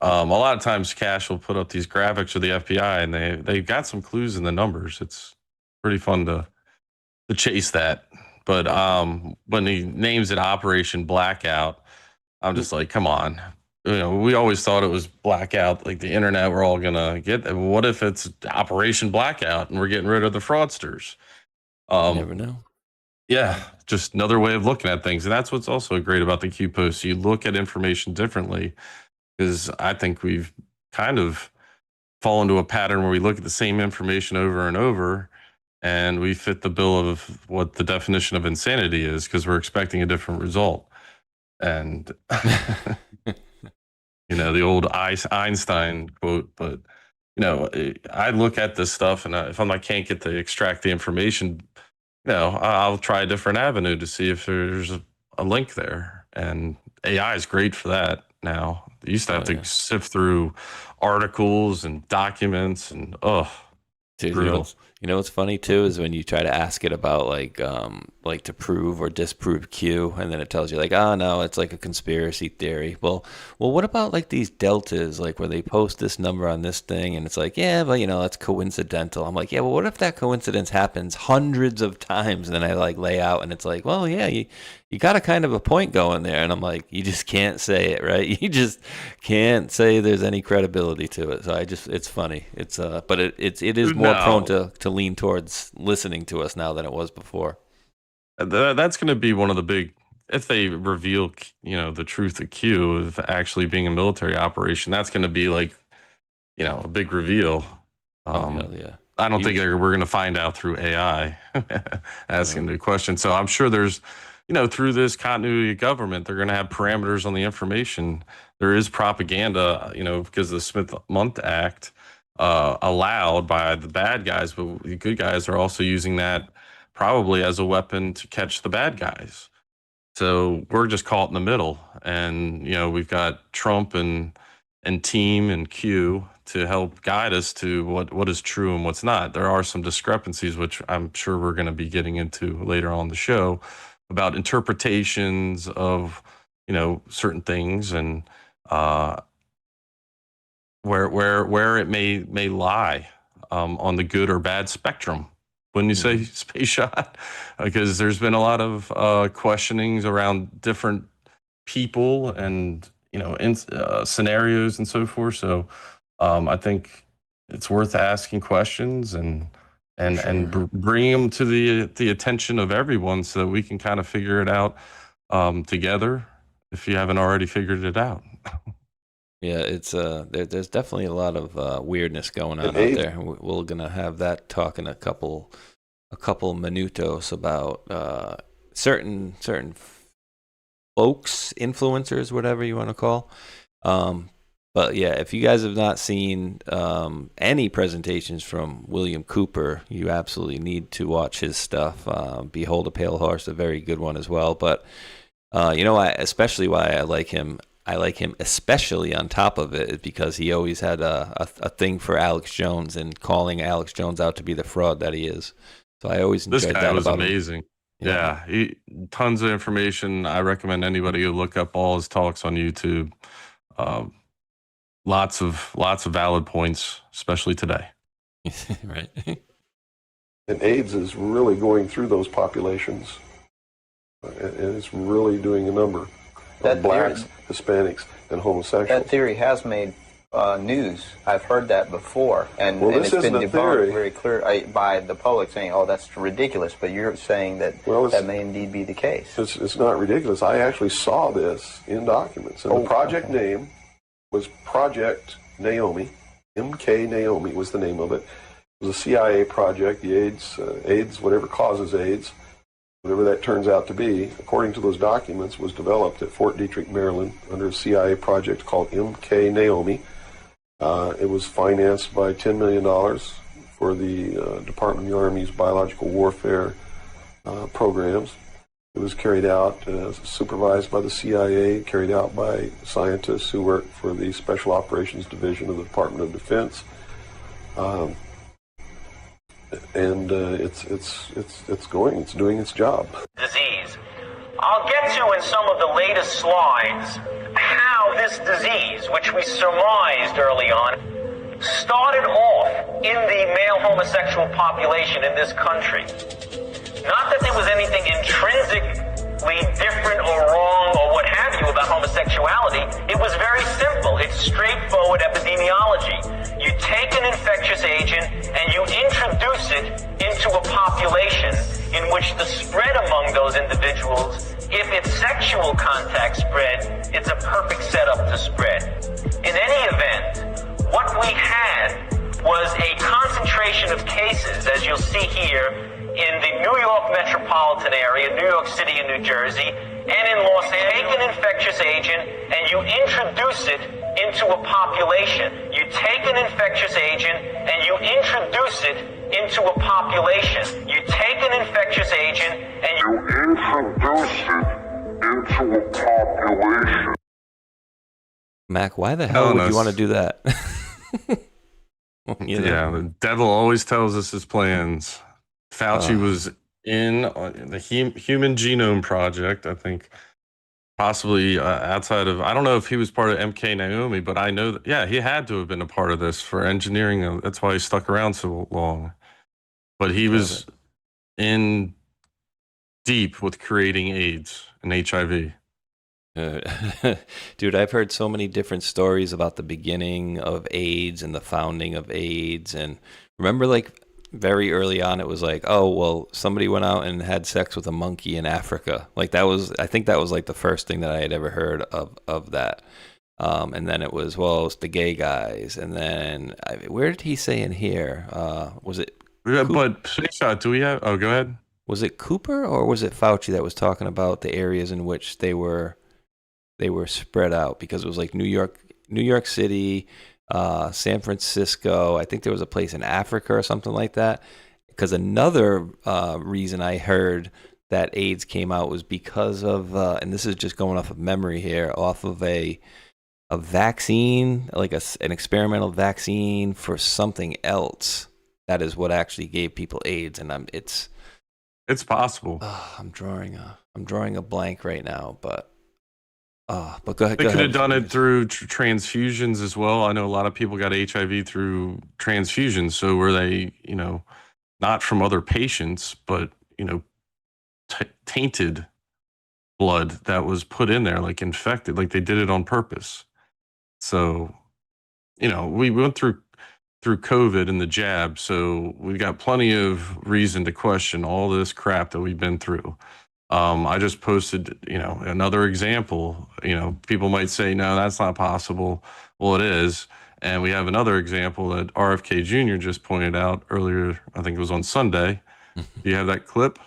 Speaker 6: A lot of times Cash will put up these graphics of the FBI, and they've got some clues in the numbers. It's pretty fun to chase that. But when he names it Operation Blackout, I'm just like, come on. We always thought it was blackout, like the internet we're all going to get. What if it's Operation Blackout and we're getting rid of the fraudsters?
Speaker 5: You never know.
Speaker 6: Yeah, just another way of looking at things. And that's what's also great about the Q post. You look at information differently, because I think we've kind of fallen into a pattern where we look at the same information over and over, and we fit the bill of what the definition of insanity is, because we're expecting a different result. And, the old Einstein quote, but, I look at this stuff, and if I can't get to extract the information, I'll try a different avenue to see if there's a link there. And AI is great for that now. You used to have to sift through articles and documents, and
Speaker 5: Dude,
Speaker 6: brutal.
Speaker 5: What's funny too is when you try to ask it about like to prove or disprove Q, and then it tells you like, oh no, it's like a conspiracy theory. Well, what about like these deltas, like where they post this number on this thing, and it's like, yeah, but that's coincidental. I'm like, yeah, well, what if that coincidence happens hundreds of times? And then I like lay out, and it's like, well, yeah, you got a kind of a point going there, and I'm like, you just can't say it, right? You just can't say there's any credibility to it. So it's funny. It's but it is more prone to lean towards listening to us now than it was before.
Speaker 6: That's going to be one of the big if they reveal, the truth of Q of actually being a military operation, that's going to be like, a big reveal.
Speaker 5: Hell yeah.
Speaker 6: I don't think
Speaker 5: Huge.
Speaker 6: we're going to find out through AI asking the question. So I'm sure there's, through this continuity of government, they're going to have parameters on the information. There is propaganda, because the Smith-Mundt Act allowed by the bad guys, but the good guys are also using that probably as a weapon to catch the bad guys. So we're just caught in the middle, and we've got Trump and team and Q to help guide us to what is true and what's not. There are some discrepancies, which I'm sure we're going to be getting into later on the show, about interpretations of certain things and where it may lie on the good or bad spectrum. When you say space shot, because there's been a lot of questionings around different people and scenarios and so forth. So I think it's worth asking questions and bringing them to the attention of everyone so that we can kind of figure it out together. If you haven't already figured it out.
Speaker 5: Yeah, it's there's definitely a lot of weirdness going on out there. We're gonna have that talk in a couple minutos about certain folks, influencers, whatever you want to call. But yeah, if you guys have not seen any presentations from William Cooper, you absolutely need to watch his stuff. Behold a Pale Horse, a very good one as well. But especially why I like him. I like him especially on top of it is because he always had a thing for Alex Jones and calling Alex Jones out to be the fraud that he is. So I always enjoyed that.
Speaker 6: This guy was
Speaker 5: about
Speaker 6: amazing.
Speaker 5: Him.
Speaker 6: Yeah, tons of information. I recommend anybody to look up all his talks on YouTube. Lots of valid points, especially today.
Speaker 5: Right.
Speaker 9: And AIDS is really going through those populations, and it's really doing a number. Blacks, Hispanics, and homosexuals.
Speaker 10: That theory has made news. I've heard that before, and
Speaker 9: this
Speaker 10: it's been
Speaker 9: isn't a
Speaker 10: debunked
Speaker 9: theory.
Speaker 10: very clear by the public, saying, "Oh, that's ridiculous." But you're saying that that may indeed be the case.
Speaker 9: It's not ridiculous. I actually saw this in documents, and the project name was Project Naomi. MK Naomi was the name of it. It was a CIA project. The AIDS, whatever causes AIDS, whatever that turns out to be, according to those documents, was developed at Fort Detrick, Maryland, under a CIA project called MK Naomi. It was financed by $10 million for the Department of the Army's biological warfare programs. It was carried out, supervised by the CIA, carried out by scientists who work for the Special Operations Division of the Department of Defense. It's doing its job.
Speaker 11: Disease. I'll get to in some of the latest slides how this disease, which we surmised early on, started off in the male homosexual population in this country. Not that there was anything intrinsically different or wrong or what have you about homosexuality. It was very simple. It's straightforward epidemiology. You take an infectious agent and you introduce it into a population in which the spread among those individuals, if it's sexual contact spread, it's a perfect setup to spread. In any event, what we had was a concentration of cases, as you'll see here, in the New York metropolitan area, New York City and New Jersey, and in Los Angeles. Take an infectious agent and you introduce it into a population. You take an infectious agent and you introduce it into a population. You take an infectious agent and you introduce it into a population.
Speaker 5: Mac, why the hell would you want to do that?
Speaker 6: Yeah, the devil always tells us his plans. Fauci was in the Human Genome Project, I think, possibly outside of, I don't know if he was part of MK Naomi, but I know that, yeah, he had to have been a part of this for engineering. That's why he stuck around so long. But he was in deep with creating AIDS and HIV.
Speaker 5: Dude, I've heard so many different stories about the beginning of AIDS and the founding of AIDS. And remember, like, very early on, it was like, oh, well, somebody went out and had sex with a monkey in Africa. Like I think that was like the first thing that I had ever heard of that. And then it was, well, it's the gay guys. And then where did he say in here? Was it?
Speaker 6: But do we have? Oh, go ahead.
Speaker 5: Was it Cooper or was it Fauci that was talking about the areas in which they were spread out? Because it was like New York City, San Francisco. I think there was a place in Africa or something like that. Because another reason I heard that AIDS came out was because of, and this is just going off of memory here, off of a vaccine, like an experimental vaccine for something else. That is what actually gave people AIDS, and it's
Speaker 6: possible.
Speaker 5: I'm drawing a blank right now, but go ahead.
Speaker 6: They could have done it through transfusions as well. I know a lot of people got HIV through transfusions. So were they, not from other patients, but tainted blood that was put in there, like infected, like they did it on purpose. So, we went through COVID and the jab, so we've got plenty of reason to question all this crap that we've been through. I just posted, another example. People might say, no, that's not possible. Well, it is. And we have another example that RFK Jr. just pointed out earlier. I think it was on Sunday. Do you have that clip?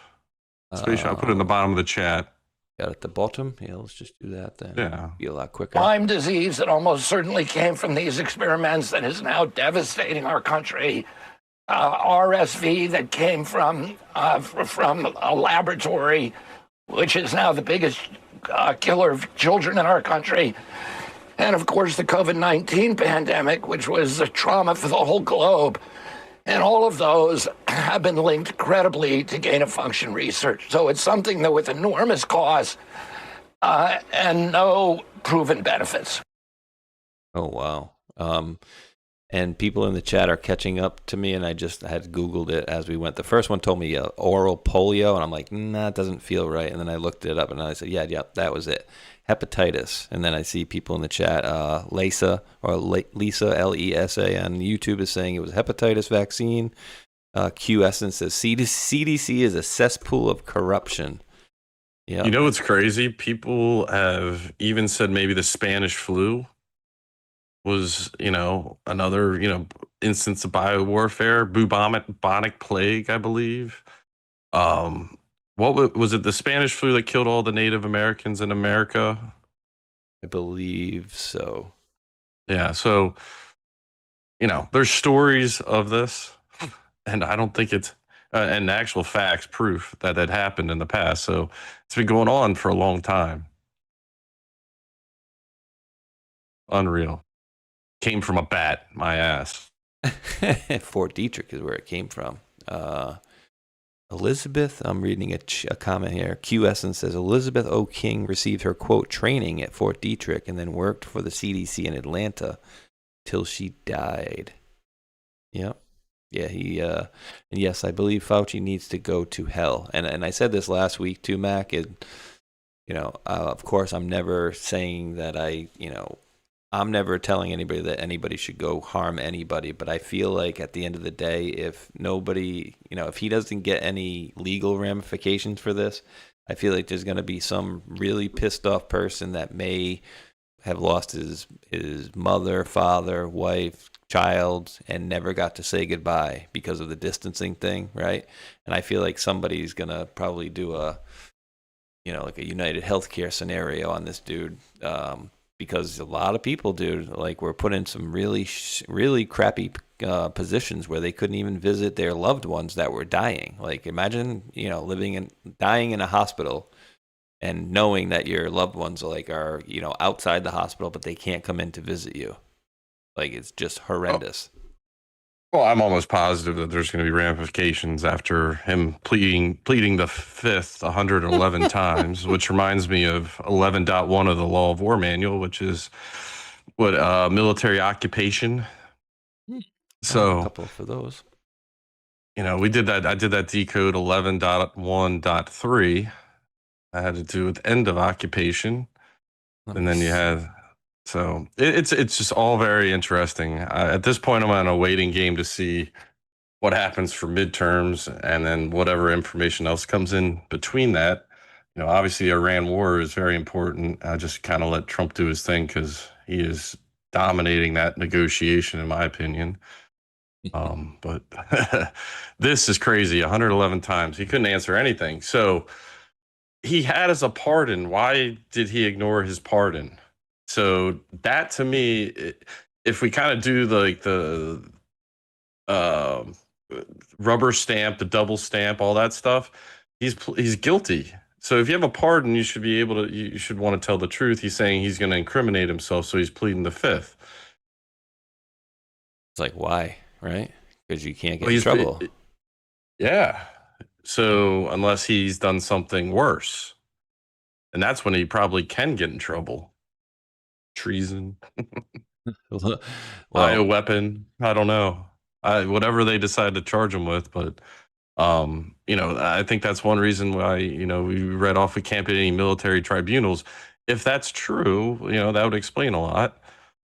Speaker 6: I'll put it in the bottom of the chat.
Speaker 5: Got it at the bottom? Yeah, let's just do that then.
Speaker 6: Yeah.
Speaker 5: Be a lot quicker.
Speaker 12: Lyme disease that almost certainly came from these experiments that is now devastating our country. RSV that came from a laboratory, which is now the biggest killer of children in our country. And of course, the COVID-19 pandemic, which was a trauma for the whole globe. And all of those have been linked credibly to gain-of-function research. So it's something that with enormous cost and no proven benefits.
Speaker 5: Oh, wow. And people in the chat are catching up to me, and I had Googled it as we went. The first one told me oral polio, and I'm like, nah, it doesn't feel right. And then I looked it up, and I said, yeah, that was it. Hepatitis. And then I see people in the chat, Lisa, Lesa, on YouTube is saying it was hepatitis vaccine. Q Essence says CDC is a cesspool of corruption. Yeah.
Speaker 6: You know what's crazy? People have even said maybe the Spanish flu was, another, instance of biowarfare, bubonic plague, I believe. What was it? The Spanish flu that killed all the Native Americans in America?
Speaker 5: I believe so.
Speaker 6: Yeah. So, there's stories of this, and I don't think it's and actual facts, proof that happened in the past. So it's been going on for a long time. Unreal. Came from a bat, my ass.
Speaker 5: Fort Detrick is where it came from. Elizabeth, I'm reading a comment here. Q Essence says Elizabeth O. King received her, quote, training at Fort Detrick and then worked for the CDC in Atlanta till she died. Yep. Yeah, and yes, I believe Fauci needs to go to hell. And I said this last week too, Mac. Of course, I'm never saying that I'm never telling anybody that anybody should go harm anybody, but I feel like at the end of the day, if nobody, if he doesn't get any legal ramifications for this, I feel like there's going to be some really pissed off person that may have lost his mother, father, wife, child, and never got to say goodbye because of the distancing thing, right? And I feel like somebody's going to probably do like a United Healthcare scenario on this dude. Because a lot of people, dude, were put in some really, really crappy positions where they couldn't even visit their loved ones that were dying. Like, imagine, dying in a hospital and knowing that your loved ones are outside the hospital, but they can't come in to visit you. Like, it's just horrendous.
Speaker 6: Well, I'm almost positive that there's going to be ramifications after him pleading the fifth 111 times, which reminds me of 11.1 of the Law of War Manual, which is what military occupation. So
Speaker 5: a couple for those.
Speaker 6: We did that. I did that decode 11.1.3. I had to do with end of occupation, and then you had. So it's just all very interesting. At this point, I'm on a waiting game to see what happens for midterms, and then whatever information else comes in between that. Obviously, Iran war is very important. I just kind of let Trump do his thing because he is dominating that negotiation, in my opinion. But this is crazy. 111 times he couldn't answer anything. So he had as a pardon. Why did he ignore his pardon? So that, to me, if we kind of do the rubber stamp, the double stamp, all that stuff, he's guilty. So if you have a pardon, you should want to tell the truth. He's saying he's going to incriminate himself, so he's pleading the fifth.
Speaker 5: It's like, why, right? Because you can't get in trouble.
Speaker 6: Yeah. So unless he's done something worse, and that's when he probably can get in trouble. Treason, bioweapon. I don't know. Whatever they decide to charge him with, but I think that's one reason why we read off we can't be any military tribunals. If that's true, that would explain a lot.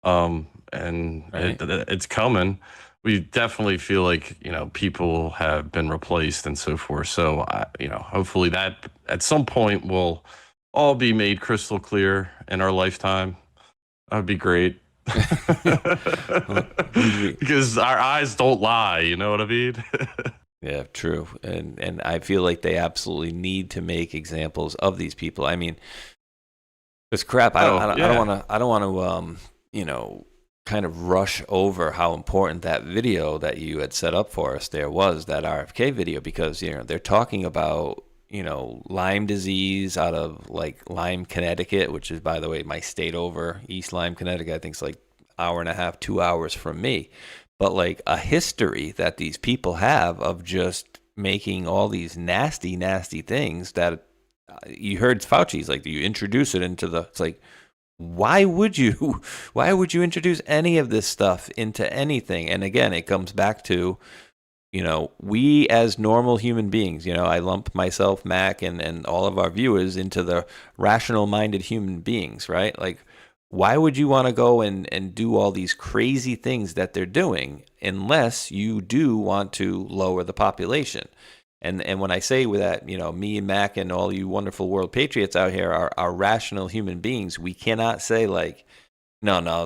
Speaker 6: And right. It's coming. We definitely feel like people have been replaced and so forth. So hopefully that at some point will all be made crystal clear in our lifetime. That would be great. Because our eyes don't lie, you know what I mean?
Speaker 5: Yeah, true. And I feel like they absolutely need to make examples of these people. I mean, it's crap. I don't want to kind of rush over how important that video that you had set up for us there was, that RFK video, because they're talking about Lyme disease out of like Lyme, Connecticut, which is, by the way, my state over, East Lyme, Connecticut. I think it's like hour and a half, 2 hours from me. But like a history that these people have of just making all these nasty, nasty things that you heard Fauci's like, you introduce it into it's like, why would you introduce any of this stuff into anything? And again, it comes back to, we as normal human beings, I lump myself, Mac, and all of our viewers into the rational-minded human beings, right? Like, why would you want to go and do all these crazy things that they're doing unless you do want to lower the population? And when I say with that, me and Mac and all you wonderful world patriots out here are rational human beings. We cannot say like, no,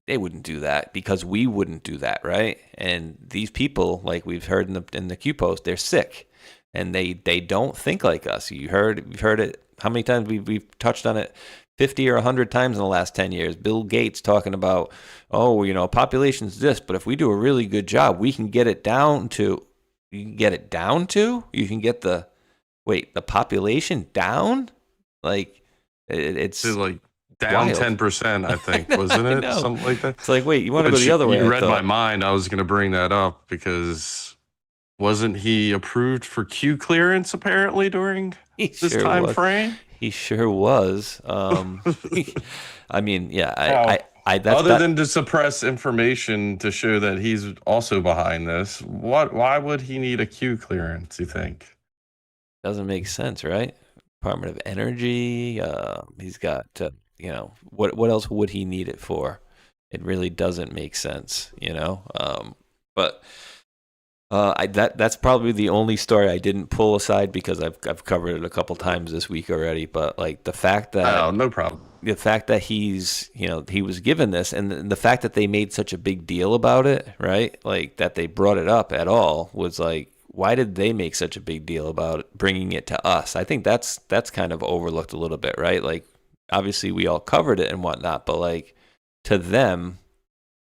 Speaker 5: they wouldn't do that because we wouldn't do that, right? And these people, like we've heard in the Q post, they're sick and they don't think like us. You've heard it. How many times we've touched on it? 50 or 100 times in the last 10 years. Bill Gates talking about, population's this, but if we do a really good job, we can get it down to. You can get it down to? You can get the population down? Like, it's
Speaker 6: like down 10%, I think, wasn't it? Something like that.
Speaker 5: It's like, wait, you want to go the other way?
Speaker 6: You read my mind. I was going to bring that up because wasn't he approved for Q clearance apparently during this time frame?
Speaker 5: He sure was. I mean, yeah,
Speaker 6: other than to suppress information to show that he's also behind this, why would he need a Q clearance, you think?
Speaker 5: Doesn't make sense, right? Department of Energy. He's got, what else would he need it for? It really doesn't make sense, But that's probably the only story I didn't pull aside because I've covered it a couple times this week already. But like the fact that
Speaker 6: no problem.
Speaker 5: The fact that he's, he was given this, and the fact that they made such a big deal about it, right? Like that they brought it up at all was like, why did they make such a big deal about bringing it to us? I think that's kind of overlooked a little bit, right? Like obviously we all covered it and whatnot, but like to them,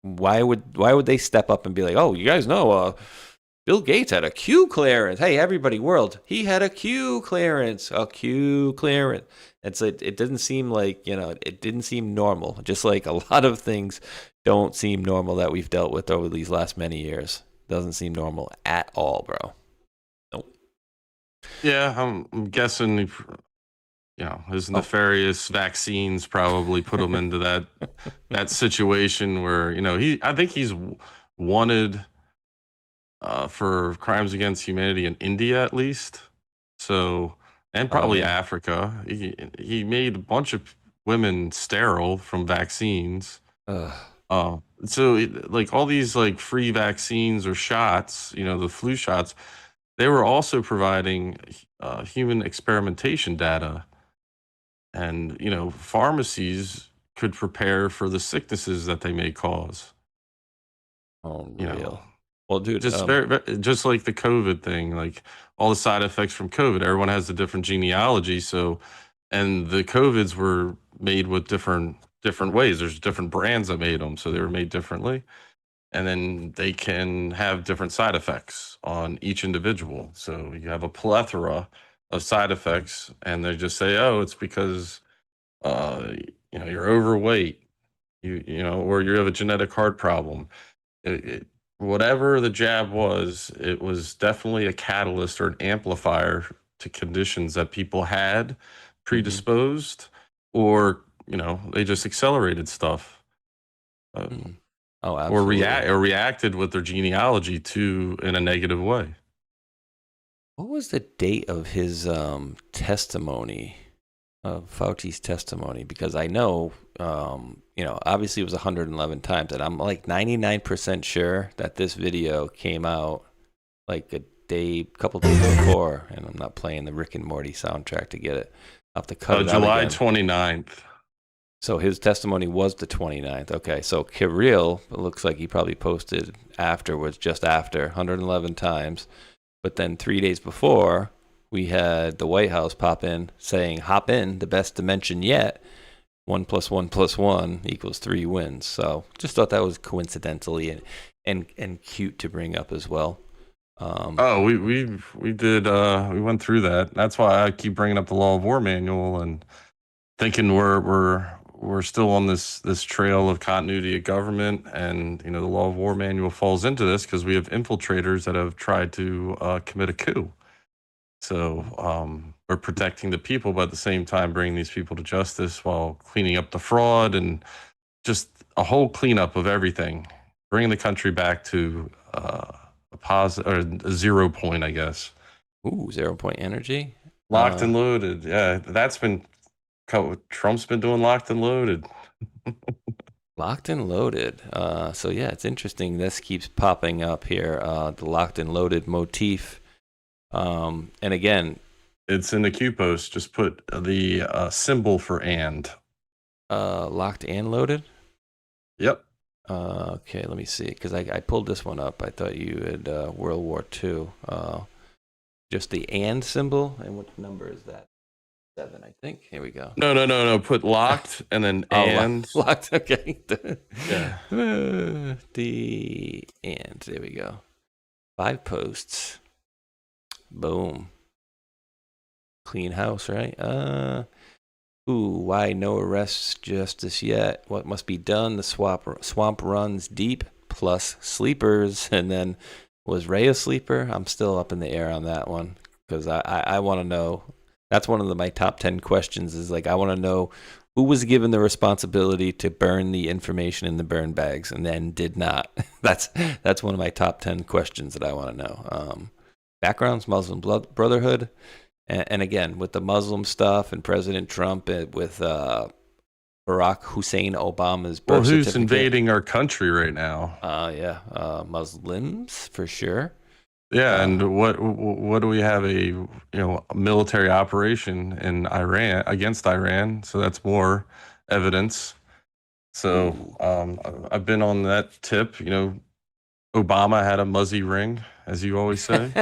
Speaker 5: why would they step up and be like, oh, you guys know, Bill Gates had a Q clearance. Hey, everybody, world, he had a Q clearance. It's like, it didn't seem like, it didn't seem normal. Just like a lot of things don't seem normal that we've dealt with over these last many years. Doesn't seem normal at all, bro. Nope.
Speaker 6: Yeah, I'm guessing, his nefarious vaccines probably put him into that situation where, I think he's wanted for crimes against humanity in India at least. So, and probably Africa. He made a bunch of women sterile from vaccines. So like all these like free vaccines or shots, the flu shots, they were also providing human experimentation data, and pharmacies could prepare for the sicknesses that they may cause.
Speaker 5: Unreal. Well, dude,
Speaker 6: just just like the COVID thing, like all the side effects from COVID, everyone has a different genealogy. So, and the COVIDs were made with different ways. There's different brands that made them, so they were made differently, and then they can have different side effects on each individual. So you have a plethora of side effects, and they just say, oh, it's because uh, you're overweight, or you have a genetic heart problem. Whatever the jab was, it was definitely a catalyst or an amplifier to conditions that people had predisposed, or they just accelerated stuff,
Speaker 5: Oh,
Speaker 6: or
Speaker 5: absolutely.
Speaker 6: reacted with their genealogy to in a negative way.
Speaker 5: What was the date of his testimony, of Fauci's testimony? Because I know, obviously it was 111 times, and I'm like 99% sure that this video came out like a couple days before, and I'm not playing the Rick and Morty soundtrack to get it off the cut.
Speaker 6: July 29th.
Speaker 5: So his testimony was the 29th. Okay, so Kirill, it looks like he probably posted afterwards, just after 111 times. But then 3 days before, we had the White House pop in saying, hop in, the best dimension yet. 1 + 1 + 1 = 3 wins. So just thought that was coincidentally and cute to bring up as well.
Speaker 6: We did. We went through that. That's why I keep bringing up the Law of War manual and thinking we're still on this trail of continuity of government, and the Law of War manual falls into this because we have infiltrators that have tried to commit a coup. So we're protecting the people, but at the same time bringing these people to justice while cleaning up the fraud and just a whole cleanup of everything, bringing the country back to a positive or a 0 point, I guess.
Speaker 5: Ooh, 0 point energy.
Speaker 6: Locked and loaded. Yeah, that's been Trump's been doing locked and loaded.
Speaker 5: Locked and loaded. So yeah, it's interesting. This keeps popping up here. The locked and loaded motif. And again,
Speaker 6: it's in the Q post. Just put the symbol for and.
Speaker 5: Locked and loaded.
Speaker 6: Yep.
Speaker 5: Okay, let me see, because I pulled this one up. I thought you had World War II. Just the and symbol. And what number is that? 7, I think. Here we go.
Speaker 6: No. Put locked and then and.
Speaker 5: Locked. Okay.
Speaker 6: Yeah.
Speaker 5: The and. There we go. 5 posts. Boom. Clean house, right? Why no arrests justice yet? What must be done? The swamp runs deep, plus sleepers. And then, was Ray a sleeper? I'm still up in the air on that one, because I want to know. That's one of my top 10 questions, is like, I want to know who was given the responsibility to burn the information in the burn bags and then did not. That's one of my top 10 questions that I want to know. Backgrounds, Muslim Brotherhood. And again, with the Muslim stuff and President Trump, with Barack Hussein Obama's birth certificate.
Speaker 6: Who's invading our country right now?
Speaker 5: Muslims for sure.
Speaker 6: Yeah, and what do we have, a military operation in Iran against Iran? So that's more evidence. So I've been on that tip. Obama had a muzzy ring, as you always say.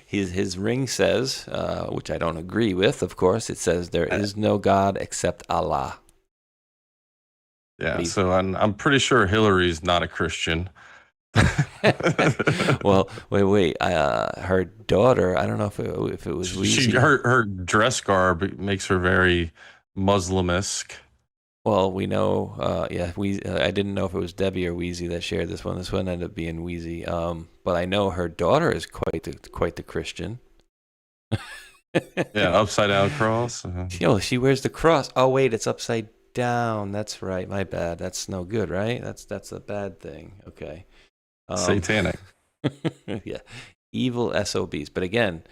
Speaker 5: His ring says, which I don't agree with, of course, it says there is no God except Allah.
Speaker 6: Yeah, so I'm pretty sure Hillary's not a Christian.
Speaker 5: Well, wait. Her daughter, I don't know if it was Weezy.
Speaker 6: Her dress garb makes her very Muslim-esque.
Speaker 5: Well, we know, I didn't know if it was Debbie or Weezy that shared this one. This one ended up being Weezy. But I know her daughter is quite the Christian.
Speaker 6: Yeah, upside down cross.
Speaker 5: She wears the cross. Oh wait, it's upside down. That's right. My bad. That's no good, right? That's a bad thing. Okay.
Speaker 6: Satanic.
Speaker 5: Yeah, evil SOBs. But again,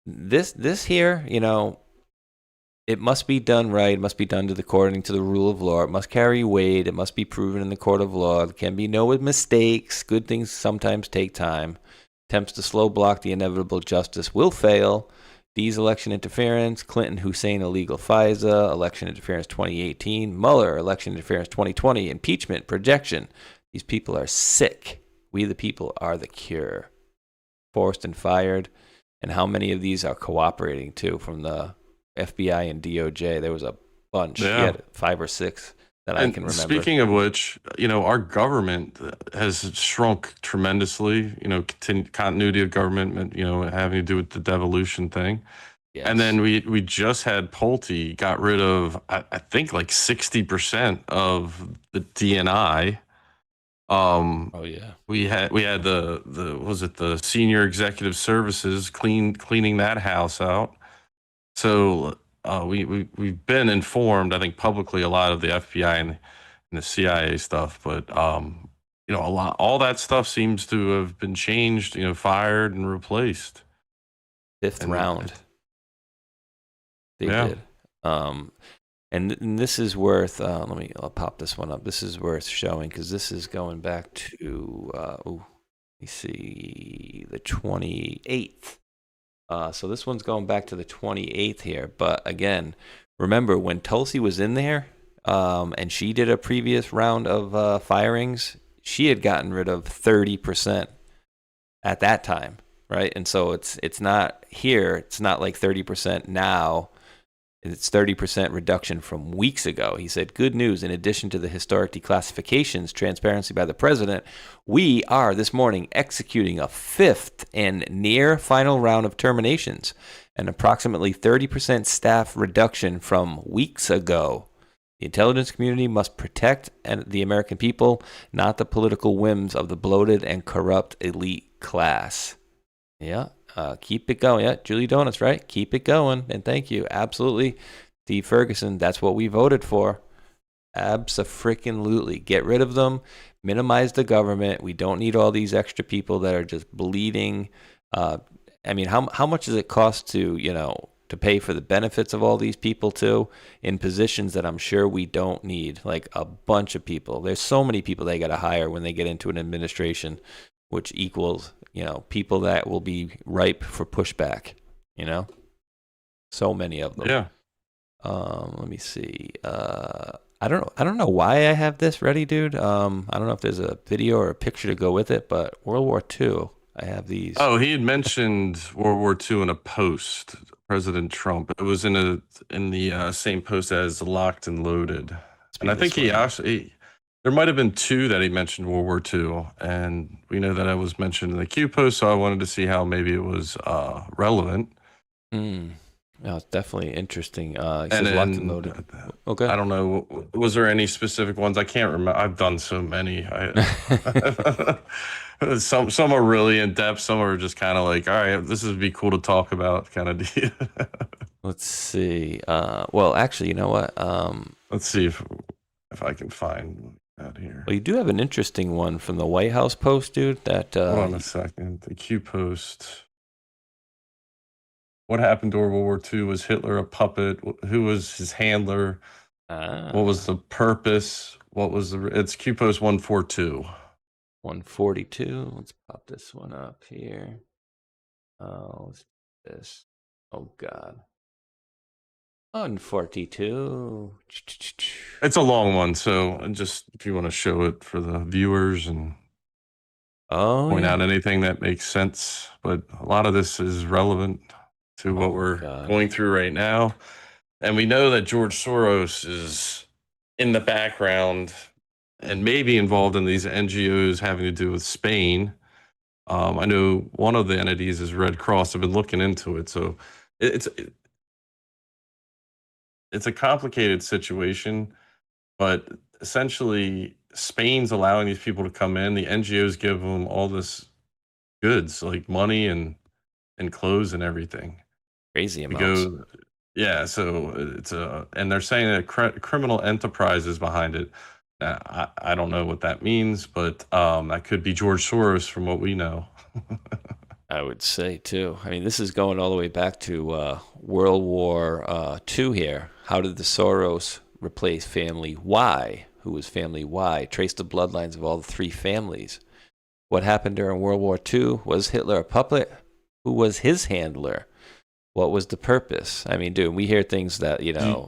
Speaker 5: this here, it must be done right. It must be done according to the rule of law. It must carry weight. It must be proven in the court of law. There can be no mistakes. Good things sometimes take time. Attempts to slow block the inevitable justice will fail. These election interference, Clinton, Hussein, illegal FISA, election interference 2018, Mueller, election interference 2020, impeachment, projection. These people are sick. We the people are the cure. Forced and fired. And how many of these are cooperating, too, from the FBI and DOJ? There was a bunch.
Speaker 6: Yeah.
Speaker 5: He had 5 or 6 that I can remember.
Speaker 6: Speaking of which, our government has shrunk tremendously. Continuity of government, having to do with the devolution thing.
Speaker 5: Yes.
Speaker 6: And then we just had Pulte got rid of, I think, like 60% of the DNI.
Speaker 5: Oh yeah.
Speaker 6: We had the senior executive services cleaning that house out. So we've been informed, I think, publicly a lot of the FBI and the CIA stuff, but all that stuff seems to have been changed, fired and replaced.
Speaker 5: Fifth round. They did. And this is worth, I'll pop this one up. This is worth showing because this is going back to, let me see, the 28th. So this one's going back to the 28th here. But again, remember when Tulsi was in there and she did a previous round of firings, she had gotten rid of 30% at that time, right? And so it's not here. It's not like 30% now. It's 30% reduction from weeks ago. He said, good news, in addition to the historic declassifications, transparency by the president, we are this morning executing a 5th and near final round of terminations, an approximately 30% staff reduction from weeks ago. The intelligence community must protect the American people, not the political whims of the bloated and corrupt elite class. Yeah. Keep it going. Yeah, Julie Donuts, right? Keep it going. And thank you. Absolutely. Steve Ferguson, that's what we voted for. Abso-freaking-lutely. Get rid of them. Minimize the government. We don't need all these extra people that are just bleeding. How much does it cost to pay for the benefits of all these people too in positions that I'm sure we don't need, like a bunch of people. There's so many people they got to hire when they get into an administration, which equals people that will be ripe for pushback, so many of them.
Speaker 6: Yeah.
Speaker 5: Let me see. I don't know why I have this ready, dude. I don't know if there's a video or a picture to go with it, but World War II, I have these.
Speaker 6: Oh, he had mentioned World War II in a post, President Trump. It was in the same post as Locked and Loaded. And I think there might have been 2 that he mentioned World War II, and we know that I was mentioned in the Q post, so I wanted to see how maybe it was relevant.
Speaker 5: No, it's definitely interesting.
Speaker 6: And then, loaded.
Speaker 5: Okay.
Speaker 6: I don't know. Was there any specific ones? I can't remember. I've done so many. Some are really in depth. Some are just kind of like, all right, this would be cool to talk about, kind of deal.
Speaker 5: Let's see. Well, actually, you know what?
Speaker 6: Let's see if I can find that here.
Speaker 5: Well, you do have an interesting one from the White House post, dude. That
Speaker 6: hold on a second. The Q post. What happened during World War II? Was Hitler a puppet? Who was his handler? What was the purpose? It's Q post 142.
Speaker 5: 142. Let's pop this one up here. Let's do this. Oh God. 142.
Speaker 6: It's a long one, so just if you want to show it for the viewers and point out anything that makes sense, but a lot of this is relevant to what we're going through right now. And we know that George Soros is in the background and maybe involved in these NGOs having to do with Spain. I know one of the entities is Red Cross. I've been looking into it. So it's a complicated situation, but essentially Spain's allowing these people to come in. The NGOs give them all this goods like money and clothes and everything.
Speaker 5: Crazy amounts.
Speaker 6: Yeah, so it's and they're saying that criminal enterprise is behind it. I don't know what that means, but that could be George Soros from what we know.
Speaker 5: I would say too. I mean, this is going all the way back to World War II here. How did the Soros replace family Y? Who was family Y? Trace the bloodlines of all the three families. What happened during World War II? Was Hitler a puppet? Who was his handler? What was the purpose? I mean, dude, we hear things that,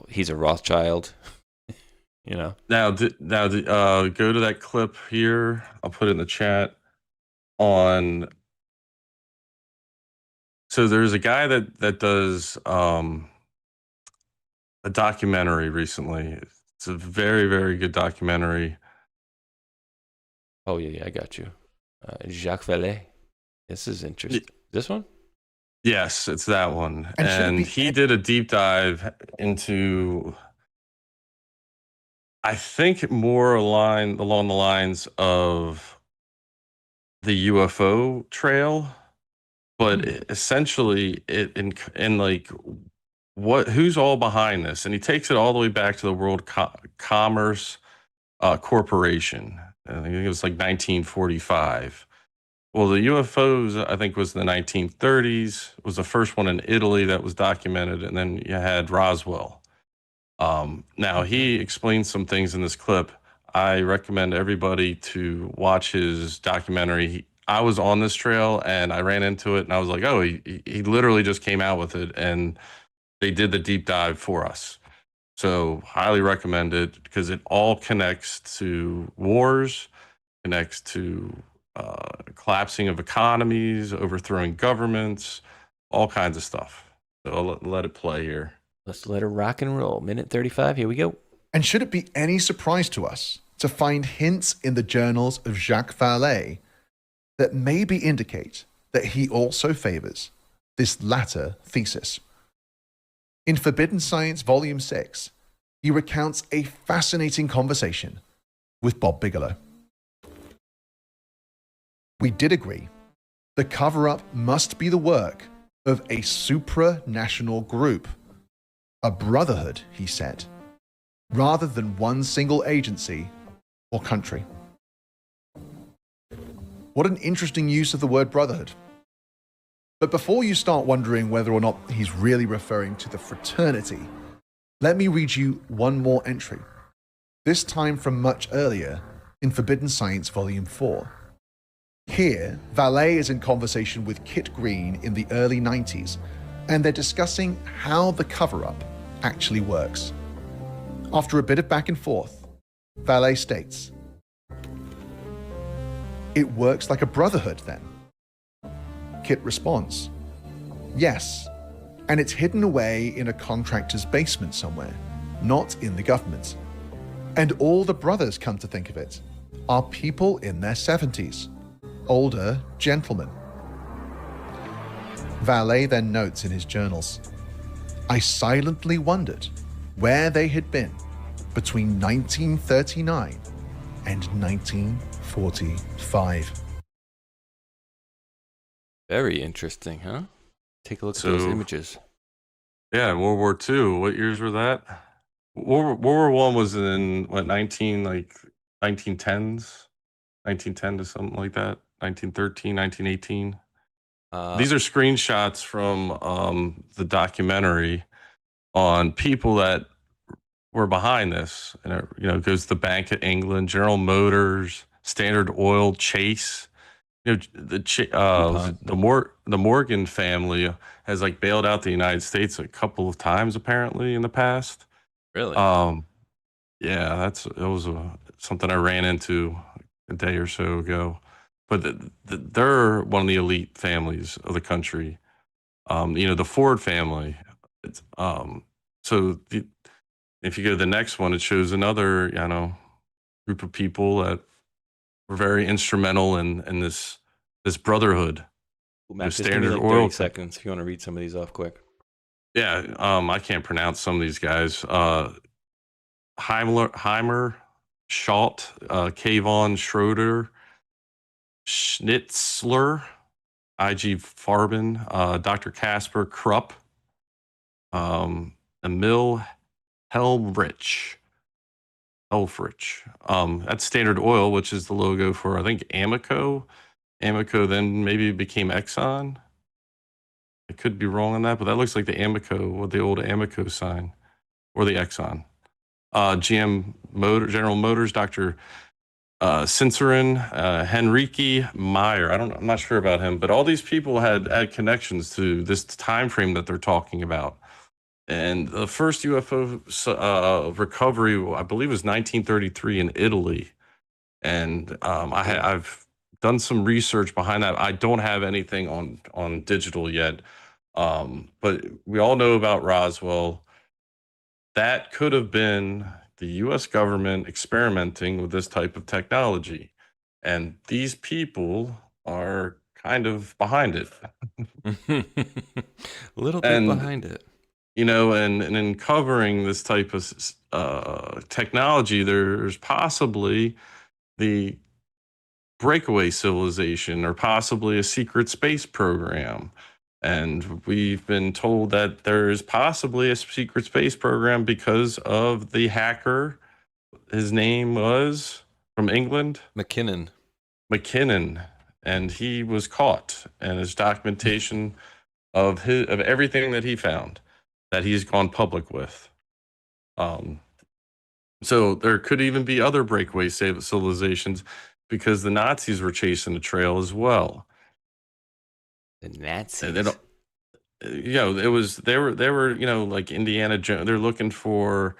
Speaker 5: he's a Rothschild.
Speaker 6: Now, go to that clip here. I'll put it in the chat on. So there's a guy that does a documentary recently. It's a very, very good documentary.
Speaker 5: Oh, yeah, I got you. MaQaveli. This is interesting. This one?
Speaker 6: Yes, it's that one. And he did a deep dive into, I think, more along the lines of the UFO trail, but essentially in like who's all behind this, and he takes it all the way back to the World Commerce Corporation. I think it was like 1945. Well, the UFOs, I think, was in the 1930s. It was the first one in Italy that was documented, and then you had Roswell. Now, he explains some things in this clip. I recommend everybody to watch his documentary. I was on this trail, and I ran into it, and I was like, oh, he literally just came out with it, and they did the deep dive for us. So highly recommend it because it all connects to wars, connects to collapsing of economies, overthrowing governments, all kinds of stuff. So I'll let it play here.
Speaker 5: Let's let it rock and roll. Minute 35, here we go.
Speaker 13: And should it be any surprise to us to find hints in the journals of Jacques Vallée that maybe indicate that he also favors this latter thesis? In Forbidden Science Volume 6, he recounts a fascinating conversation with Bob Bigelow. We did agree the cover-up must be the work of a supranational group, a brotherhood, he said, rather than one single agency or country. What an interesting use of the word brotherhood. But before you start wondering whether or not he's really referring to the fraternity, let me read you one more entry, this time from much earlier in Forbidden Science Volume 4. Here, Vallée is in conversation with Kit Green in the early 90s, and they're discussing how the cover-up actually works. After a bit of back and forth, Vallée states, "It works like a brotherhood then?" Kit responds, "Yes, and it's hidden away in a contractor's basement somewhere, not in the government. And all the brothers, come to think of it, are people in their 70s, older gentlemen." Vallée then notes in his journals, "I silently wondered where they had been between 1939 and 1945.
Speaker 5: Very interesting, huh? Take a look at those images.
Speaker 6: Yeah, World War II. What years were that? World War I was in what 1910s, 1910 to something like that. 1913, 1918. These are screenshots from the documentary on people that were behind this. And it goes to the Bank of England, General Motors, Standard Oil, Chase. The Morgan family has like bailed out the United States a couple of times apparently in the past.
Speaker 5: Really?
Speaker 6: Yeah, it was something I ran into a day or so ago. But they're one of the elite families of the country. The Ford family. If you go to the next one, it shows another, group of people that were very instrumental in this brotherhood.
Speaker 5: Well, Matt, just give me like 30 seconds if you want to read some of these off quick.
Speaker 6: Yeah, I can't pronounce some of these guys. Heimer, Schalt, Kayvon Schroeder, Schnitzler, I.G. Farben, Dr. Casper Krupp, Emil Helfrich. That's Standard Oil, which is the logo for, I think, Amoco Amoco then maybe became Exxon. I could be wrong on that, but that looks like the Amoco, what the old Amoco sign, or the Exxon. General Motors, Dr. Sincerin, Henrique Meyer. I'm not sure about him, but all these people had connections to this time frame that they're talking about. And the first UFO recovery, I believe, was 1933 in Italy. And I've done some research behind that. I don't have anything on digital yet, but we all know about Roswell. That could have been the U.S. government experimenting with this type of technology, and these people are kind of behind it.
Speaker 5: A little bit behind it.
Speaker 6: You know, and in covering this type of technology, there's possibly the breakaway civilization or possibly a secret space program. And we've been told that there is possibly a secret space program because of the hacker. His name was from England?
Speaker 5: McKinnon.
Speaker 6: And he was caught, and his documentation of everything that he found that he's gone public with. So there could even be other breakaway civilizations because the Nazis were chasing the trail as well.
Speaker 5: The Nazis.
Speaker 6: They were like Indiana Jones. They're looking for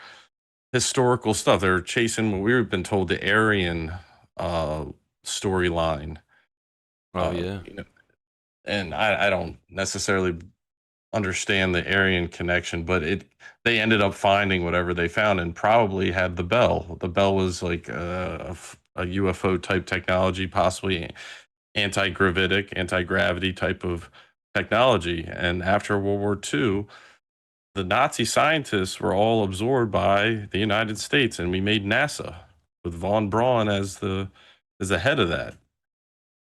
Speaker 6: historical stuff. They're chasing what we've been told, the Aryan storyline.
Speaker 5: Oh yeah.
Speaker 6: And I don't necessarily understand the Aryan connection, but they ended up finding whatever they found and probably had the bell. The bell was like a UFO type technology, possibly anti-gravity type of technology. And after World War II, the Nazi scientists were all absorbed by the United States, and we made NASA with von Braun as the head of that.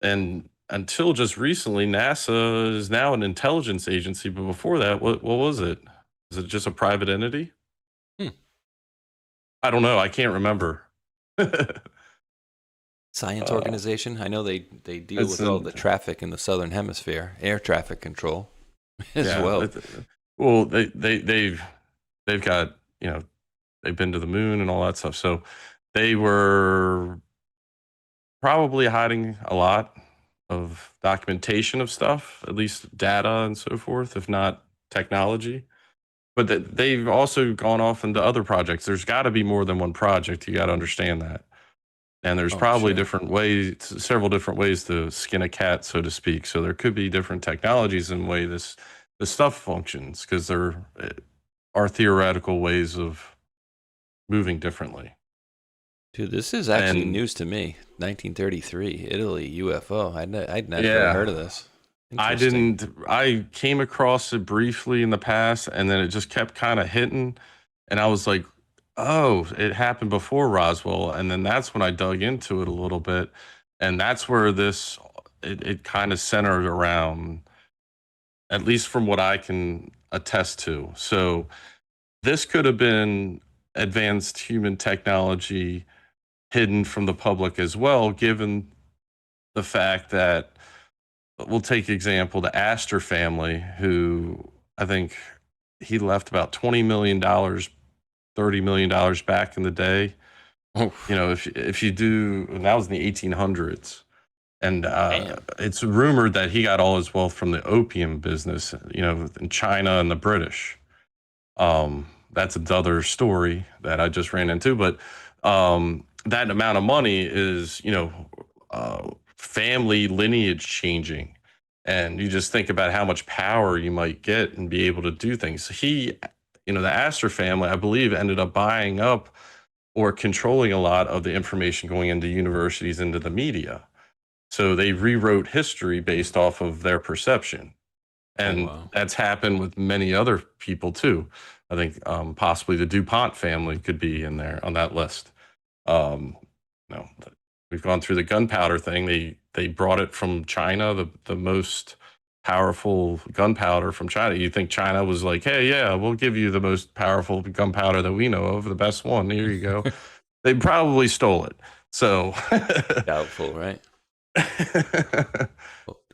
Speaker 6: And until just recently, NASA is now an intelligence agency, but before that, what was it? Was it just a private entity? I don't know. I can't remember.
Speaker 5: Science organization. I know they deal with all the traffic in the southern hemisphere, air traffic control as well.
Speaker 6: Well, they've got, they've been to the moon and all that stuff. So they were probably hiding a lot of documentation of stuff, at least data and so forth, if not technology. But they've also gone off into other projects. There's got to be more than one project. You got to understand that. And there's probably several different ways to skin a cat, so to speak. So there could be different technologies in the way the stuff functions, because there are theoretical ways of moving differently.
Speaker 5: Dude, this is actually news to me. 1933, Italy, UFO. I'd never heard of this.
Speaker 6: I didn't. I came across it briefly in the past, and then it just kept kind of hitting. And I was like, oh, it happened before Roswell. And then that's when I dug into it a little bit. And that's where it kind of centered around, at least from what I can attest to. So this could have been advanced human technology hidden from the public as well, given the fact that, we'll take example, the Astor family, who I think he left about $20 million, $30 million back in the day. If you do, and that was in the 1800s. And it's rumored that he got all his wealth from the opium business, in China and the British. That's another story that I just ran into. But that amount of money is, family lineage changing. And you just think about how much power you might get and be able to do things. The Astor family, I believe, ended up buying up or controlling a lot of the information going into universities, into the media. So they rewrote history based off of their perception. And that's happened with many other people too. I think possibly the DuPont family could be in there on that list. We've gone through the gunpowder thing. They brought it from China, the most powerful gunpowder from China. You think China was like, hey, yeah, we'll give you the most powerful gunpowder that we know of, the best one. Here you go. They probably stole it. So
Speaker 5: doubtful, right?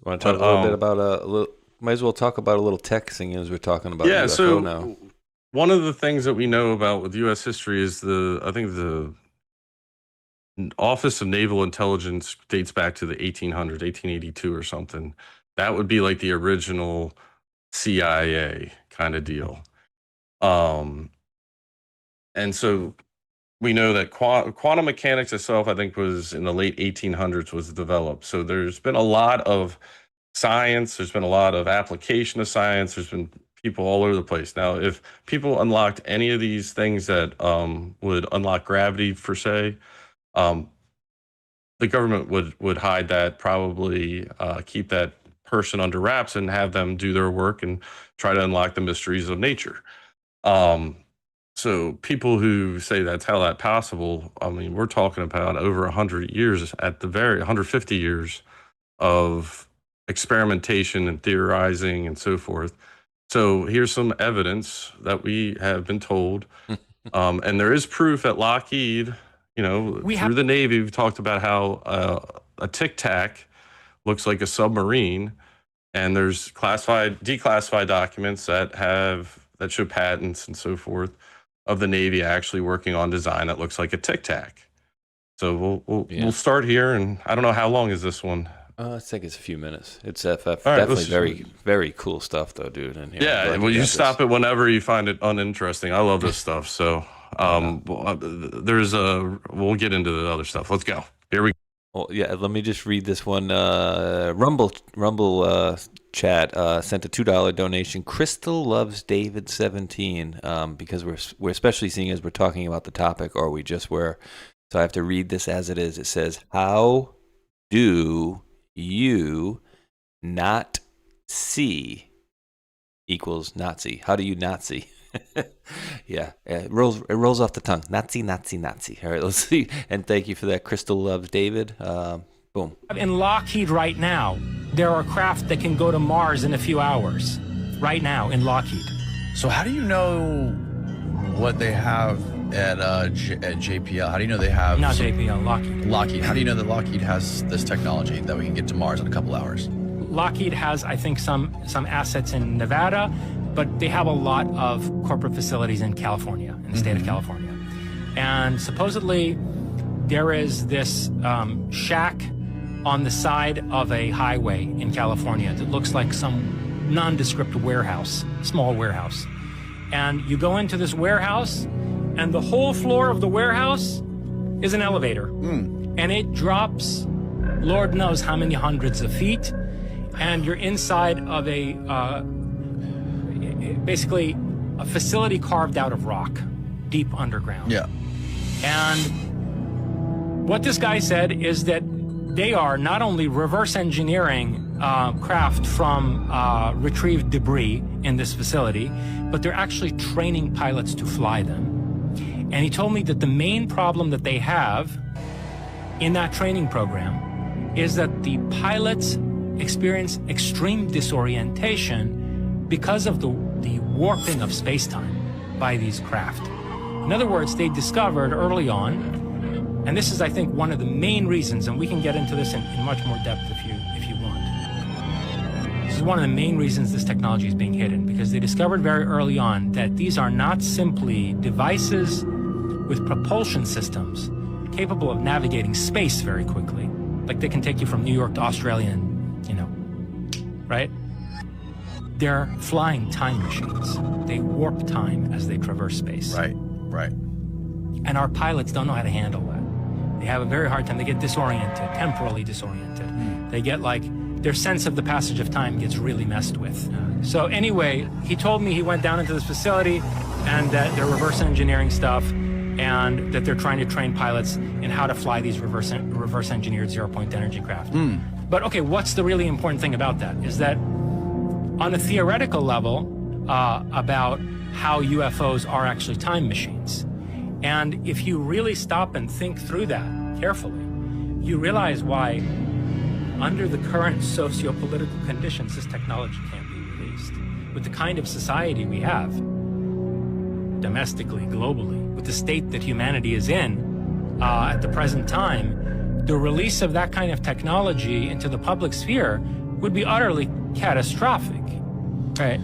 Speaker 5: Want to talk a little bit about might as well talk about a little texting as we're talking about UFO
Speaker 6: so
Speaker 5: now.
Speaker 6: One of the things that we know about with U.S. history is the Office of Naval Intelligence dates back to the 1800s, 1882 or something. That would be like the original CIA kind of deal. And so we know that quantum mechanics itself, I think, was in the late 1800s was developed. So there's been a lot of science. There's been a lot of application of science. There's been people all over the place. Now, if people unlocked any of these things that would unlock gravity, per se, the government would hide that, probably keep that person under wraps and have them do their work and try to unlock the mysteries of nature. So people who say that's how that's possible, I mean, we're talking about over 100 years, at the 150 years of experimentation and theorizing and so forth. So here's some evidence that we have been told. And there is proof at Lockheed, through the Navy. We've talked about how a Tic Tac looks like a submarine, and there's declassified documents that show patents and so forth of the Navy actually working on design that looks like a Tic Tac. So we'll start here, and I don't know how long is this one.
Speaker 5: I think it's a few minutes. It's definitely very, very cool stuff, though, dude. In here.
Speaker 6: Yeah, well, you stop it whenever you find it uninteresting. I love this stuff. So we'll get into the other stuff. Let's go. Here we go.
Speaker 5: Well, yeah, let me just read this one. Rumble chat sent a $2 donation. Crystal loves David 17 because we're especially seeing as we're talking about the topic, or we just were. So I have to read this as it is. It says, "How do you not see equals Nazi? How do you not see?" Yeah, it rolls off the tongue. Nazi, Nazi, Nazi. All right, let's see. And thank you for that. Crystal loves David. Boom.
Speaker 8: In Lockheed right now, there are craft that can go to Mars in a few hours. Right now in Lockheed.
Speaker 14: So how do you know what they have at JPL? How do you know they have...
Speaker 8: Not JPL, Lockheed.
Speaker 14: Lockheed. How do you know that Lockheed has this technology that we can get to Mars in a couple hours?
Speaker 8: Lockheed has, I think, some assets in Nevada, but they have a lot of corporate facilities in California, in the state of California. And supposedly there is this shack on the side of a highway in California that looks like some nondescript warehouse, small warehouse. And you go into this warehouse, and the whole floor of the warehouse is an elevator. And it drops Lord knows how many hundreds of feet, and you're inside of basically a facility carved out of rock, deep underground.
Speaker 14: Yeah.
Speaker 8: And what this guy said is that they are not only reverse engineering craft from retrieved debris in this facility, but they're actually training pilots to fly them. And he told me that the main problem that they have in that training program is that the pilots experience extreme disorientation because of the warping of space-time by these craft. In other words, they discovered early on, and this is, I think, one of the main reasons, and we can get into this in much more depth if you want. This is one of the main reasons this technology is being hidden, because they discovered very early on that these are not simply devices with propulsion systems capable of navigating space very quickly. Like they can take you from New York to Australia and, right? They're flying time machines. They warp time as they traverse space.
Speaker 14: Right.
Speaker 8: And our pilots don't know how to handle that. They have a very hard time. They get disoriented, temporally disoriented. They get their sense of the passage of time gets really messed with. So anyway, he told me he went down into this facility and that they're reverse engineering stuff and that they're trying to train pilots in how to fly these reverse engineered zero-point energy craft. But okay, what's the really important thing about that is that on a theoretical level about how UFOs are actually time machines. And if you really stop and think through that carefully, you realize why, under the current socio-political conditions, this technology can't be released. With the kind of society we have, domestically, globally, with the state that humanity is in at the present time, the release of that kind of technology into the public sphere would be utterly catastrophic, right?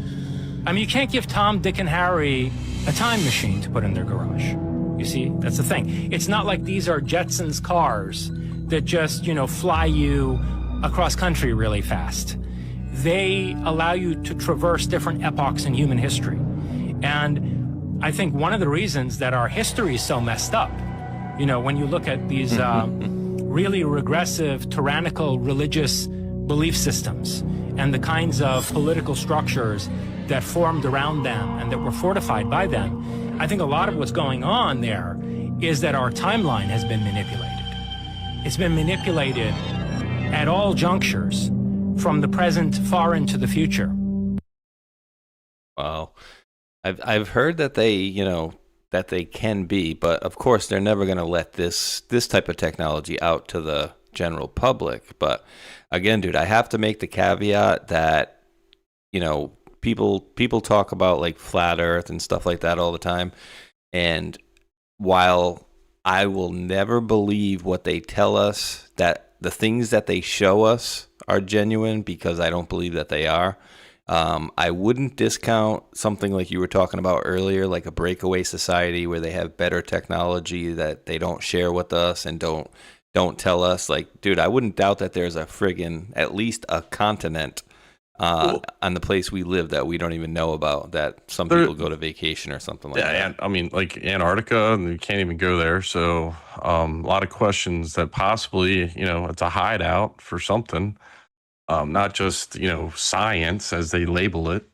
Speaker 8: I mean, you can't give Tom, Dick, and Harry a time machine to put in their garage. You see, that's the thing. It's not like these are Jetsons cars that just, fly you across country really fast. They allow you to traverse different epochs in human history. And I think one of the reasons that our history is so messed up, when you look at these really regressive, tyrannical religious belief systems and the kinds of political structures that formed around them and that were fortified by them, I think a lot of what's going on there is that our timeline has been manipulated. It's been manipulated at all junctures, from the present far into the future.
Speaker 5: Wow. I've heard that they, that they can be, but of course they're never going to let this type of technology out to the general public. But again, dude, I have to make the caveat that, people talk about like flat earth and stuff like that all the time. And while I will never believe what they tell us, that the things that they show us are genuine, because I don't believe that they are. I wouldn't discount something like you were talking about earlier, like a breakaway society where they have better technology that they don't share with us and don't tell us. Like, dude, I wouldn't doubt that there's a friggin' at least a continent on the place we live that we don't even know about, that some people go to vacation or something like that.
Speaker 6: Yeah, I mean, like Antarctica, and you can't even go there. So a lot of questions that possibly, it's a hideout for something. Not just, science as they label it.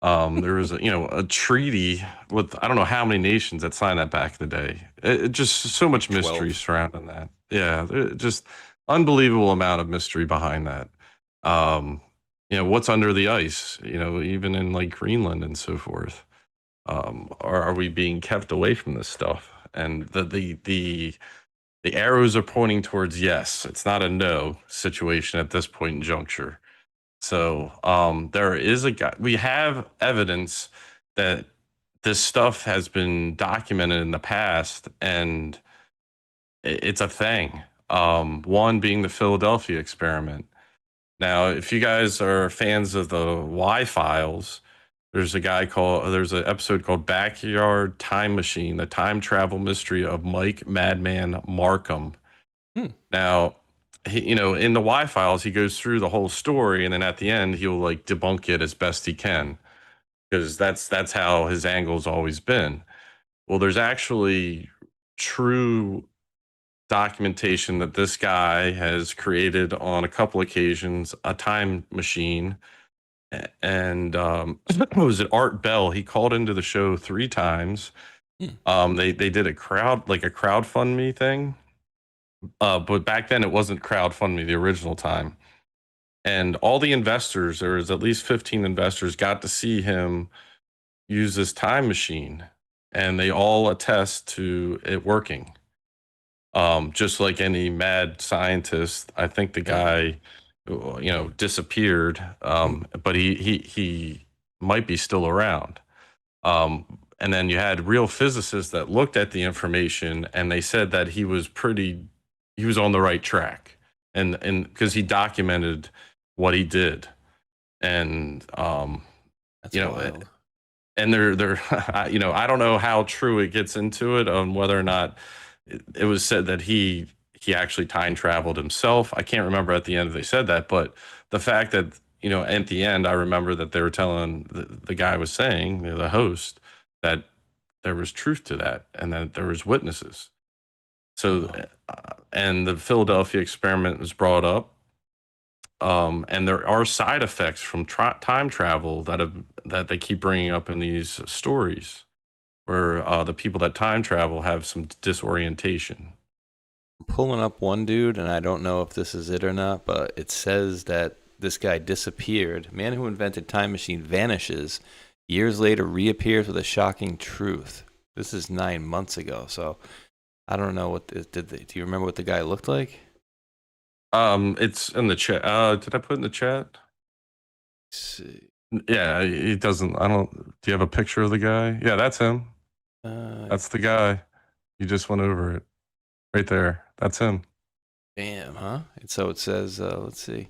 Speaker 6: There was, a treaty with, I don't know how many nations that signed that back in the day. It just so much mystery
Speaker 5: 12.
Speaker 6: surrounding that. Yeah, just unbelievable amount of mystery behind that. What's under the ice, even in like Greenland and so forth. Are we being kept away from this stuff? And the arrows are pointing towards yes. It's not a no situation at this point in juncture. So there is we have evidence that this stuff has been documented in the past, and it's a thing. One being the Philadelphia experiment. Now, if you guys are fans of the Y-Files, there's an episode called Backyard Time Machine, the time travel mystery of Mike Madman Markham. Now, he, in the Y-Files, he goes through the whole story, and then at the end, he'll like debunk it as best he can, because that's how his angle's always been. Well, there's actually true documentation that this guy has created on a couple occasions a time machine. And was it Art Bell? He called into the show 3 times. They did a crowdfundme thing, but back then it wasn't crowdfundme the original time. And all the investors, there was at least 15 investors, got to see him use this time machine, and they all attest to it working. Just like any mad scientist, I think the guy, disappeared, but he might be still around. And then you had real physicists that looked at the information, and they said that he was on the right track, and because he documented what he did, and
Speaker 5: That's wild.
Speaker 6: and they're I don't know how true it gets into it on whether or not it was said that he actually time traveled himself. I can't remember at the end if they said that, but the fact that, at the end, I remember that they were telling, the guy was saying, the host, that there was truth to that and that there was witnesses. So, and the Philadelphia experiment was brought up. And there are side effects from time travel that they keep bringing up in these stories, where the people that time travel have some disorientation.
Speaker 5: I'm pulling up one dude, and I don't know if this is it or not, but it says that this guy disappeared. Man who invented time machine vanishes. Years later, reappears with a shocking truth. This is 9 months ago, so I don't know what do you remember what the guy looked like?
Speaker 6: It's in the chat. Did I put it in the chat?
Speaker 5: Let's see.
Speaker 6: Yeah, he doesn't. Do you have a picture of the guy? Yeah, that's him. That's the guy. You just went over it. Right there. That's him.
Speaker 5: Damn, huh? And so it says, let's see.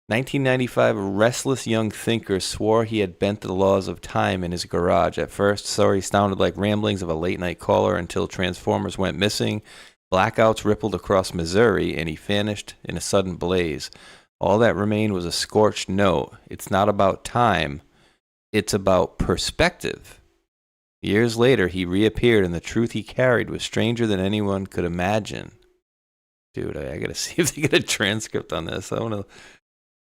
Speaker 5: 1995, a restless young thinker swore he had bent the laws of time in his garage. At first, stories sounded like ramblings of a late-night caller until transformers went missing, blackouts rippled across Missouri, and he vanished in a sudden blaze. All that remained was a scorched note. It's not about time. It's about perspective. Years later, he reappeared, and the truth he carried was stranger than anyone could imagine. Dude, I gotta see if they get a transcript on this. I want to...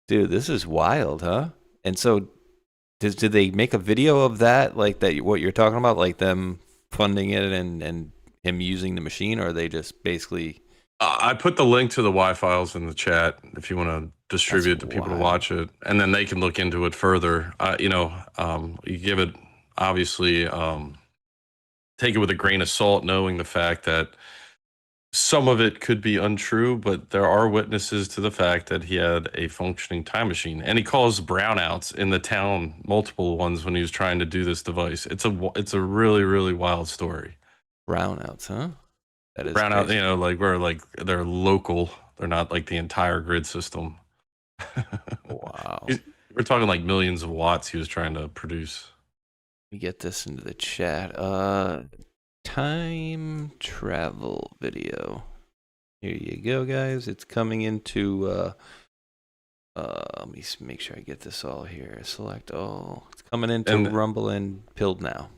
Speaker 5: Dude, this is wild, huh? And so, did they make a video of that, like that? What you're talking about, like them funding it and him using the machine, or are they just basically?
Speaker 6: I put the link to the Y files in the chat if you want to distribute to people to watch it, and then they can look into it further. You give it obviously take it with a grain of salt, knowing the fact that some of it could be untrue, but there are witnesses to the fact that he had a functioning time machine, and he calls brownouts in the town, multiple ones, when he was trying to do this device. It's a really, really wild story.
Speaker 5: Brownouts, huh? That is
Speaker 6: brownout.
Speaker 5: crazy.
Speaker 6: Like where like they're local. They're not like the entire grid system.
Speaker 5: Wow.
Speaker 6: We're talking like millions of watts he was trying to produce.
Speaker 5: Let me get this into the chat. Time travel video. Here you go, guys. It's coming into let me make sure I get this all here. Select all. It's coming into Rumble and Pilled now.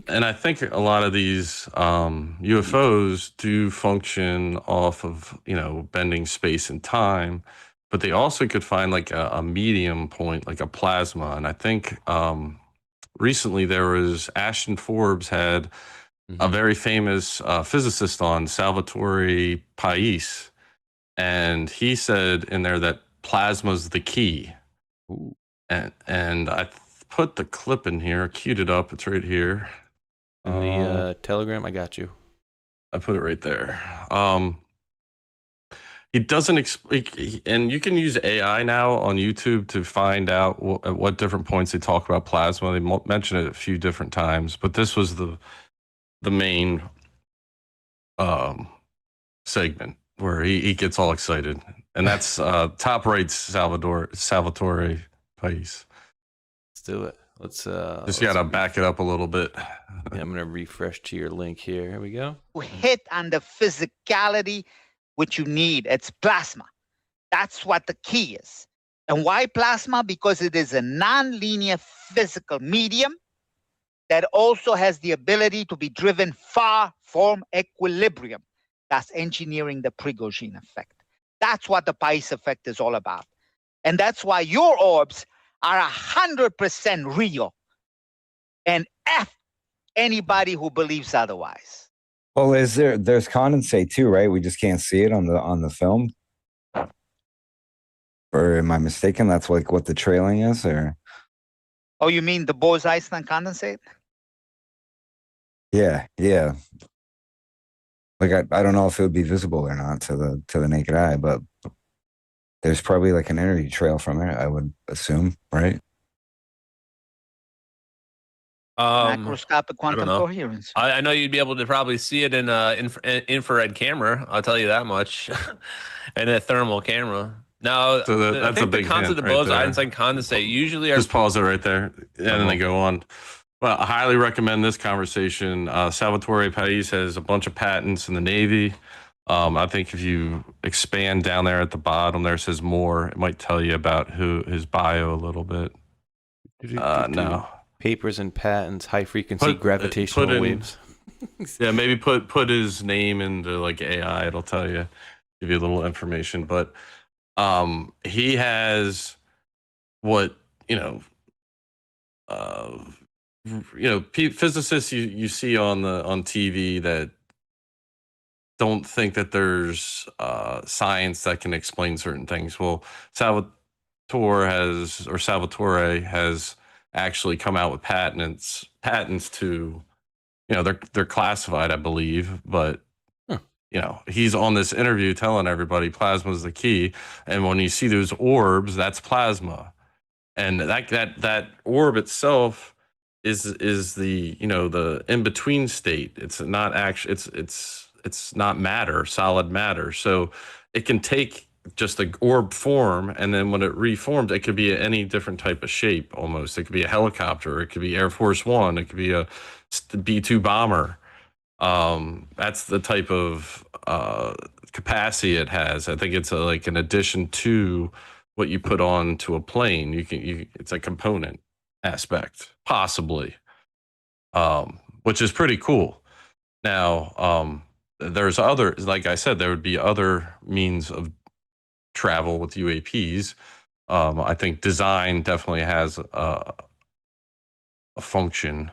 Speaker 6: And I think a lot of these UFOs do function off of, bending space and time, but they also could find like a medium point, like a plasma. And I think recently there was Ashton Forbes had a very famous physicist on, Salvatore Pais, and he said in there that plasma's the key.
Speaker 5: Ooh.
Speaker 6: And I put the clip in here, queued it up. It's right here.
Speaker 5: In the Telegram, I got you.
Speaker 6: I put it right there. He doesn't explain, and you can use AI now on YouTube to find out at what different points they talk about plasma. They mention it a few different times, but this was the main segment where he gets all excited, and that's top right Salvatore Pais.
Speaker 5: Let's do it. Let's
Speaker 6: gotta back it up a little bit.
Speaker 5: Yeah, I'm gonna refresh to your link here. Here we go.
Speaker 15: Hit on the physicality which you need. It's plasma. That's what the key is. And why plasma? Because it is a non-linear physical medium that also has the ability to be driven far from equilibrium. That's engineering the Prigogine effect. That's what the Pais effect is all about. And that's why your orbs are 100% real. And F anybody who believes otherwise.
Speaker 16: Well, there's condensate too, right? We just can't see it on the film. Or am I mistaken? That's like what the trailing is, or?
Speaker 15: Oh, you mean the Bose-Einstein condensate?
Speaker 16: Yeah. Like I don't know if it would be visible or not to the naked eye, but there's probably like an energy trail from it, I would assume, right?
Speaker 15: Macroscopic quantum coherence.
Speaker 17: I know you'd be able to probably see it in an infrared camera. I'll tell you that much. And a thermal camera. Now,
Speaker 6: So
Speaker 17: I
Speaker 6: that's a
Speaker 17: think
Speaker 6: big
Speaker 17: the concept
Speaker 6: hint
Speaker 17: of
Speaker 6: right
Speaker 17: Bose-Einstein condensate usually are
Speaker 6: Just pause it right there, and then they go on. Well, I highly recommend this conversation. Salvatore Pais has a bunch of patents in the Navy. I think if you expand down there at the bottom, there says more. It might tell you about his bio a little bit. No.
Speaker 5: Papers and patents, high frequency gravitational waves.
Speaker 6: Yeah, maybe put his name into like AI. It'll tell you, give you a little information. But he has what physicists you see on TV that don't think that there's science that can explain certain things. Well, Salvatore has actually come out with patents to, they're classified, I believe, but he's on this interview telling everybody plasma is the key, and when you see those orbs, that's plasma, and that orb itself is the the in between state. It's not actually it's not matter, solid matter. So it can take just a orb form, and then when it reforms, it could be any different type of shape almost. It could be a helicopter, it could be Air Force One, it could be a B-2 bomber. That's the type of capacity it has. I think it's like an addition to what you put on to a plane. It's a component aspect, possibly, which is pretty cool. Now, there's other, like I said, there would be other means of travel with UAPs. I think design definitely has a function.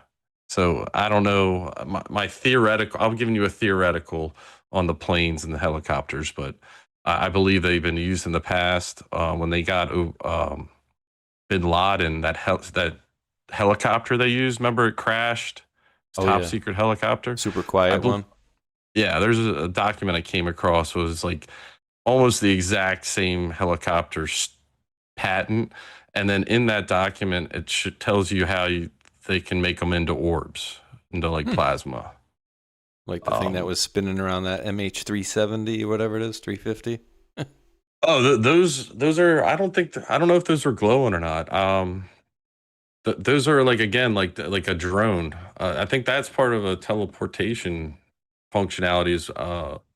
Speaker 6: So I don't know. My theoretical, I'm giving you a theoretical on the planes and the helicopters, but I believe they've been used in the past. When they got Bin Laden, that helicopter they used, remember it crashed? Top secret helicopter,
Speaker 5: super quiet one.
Speaker 6: Yeah, there's a document I came across was like almost the exact same helicopter patent, and then in that document it tells you how they can make them into orbs, into like plasma,
Speaker 5: like the thing that was spinning around that MH370 or whatever it is, 350.
Speaker 6: Oh, those are. I don't know if those are glowing or not. Those are like, again, like a drone. I think that's part of a teleportation functionality. Is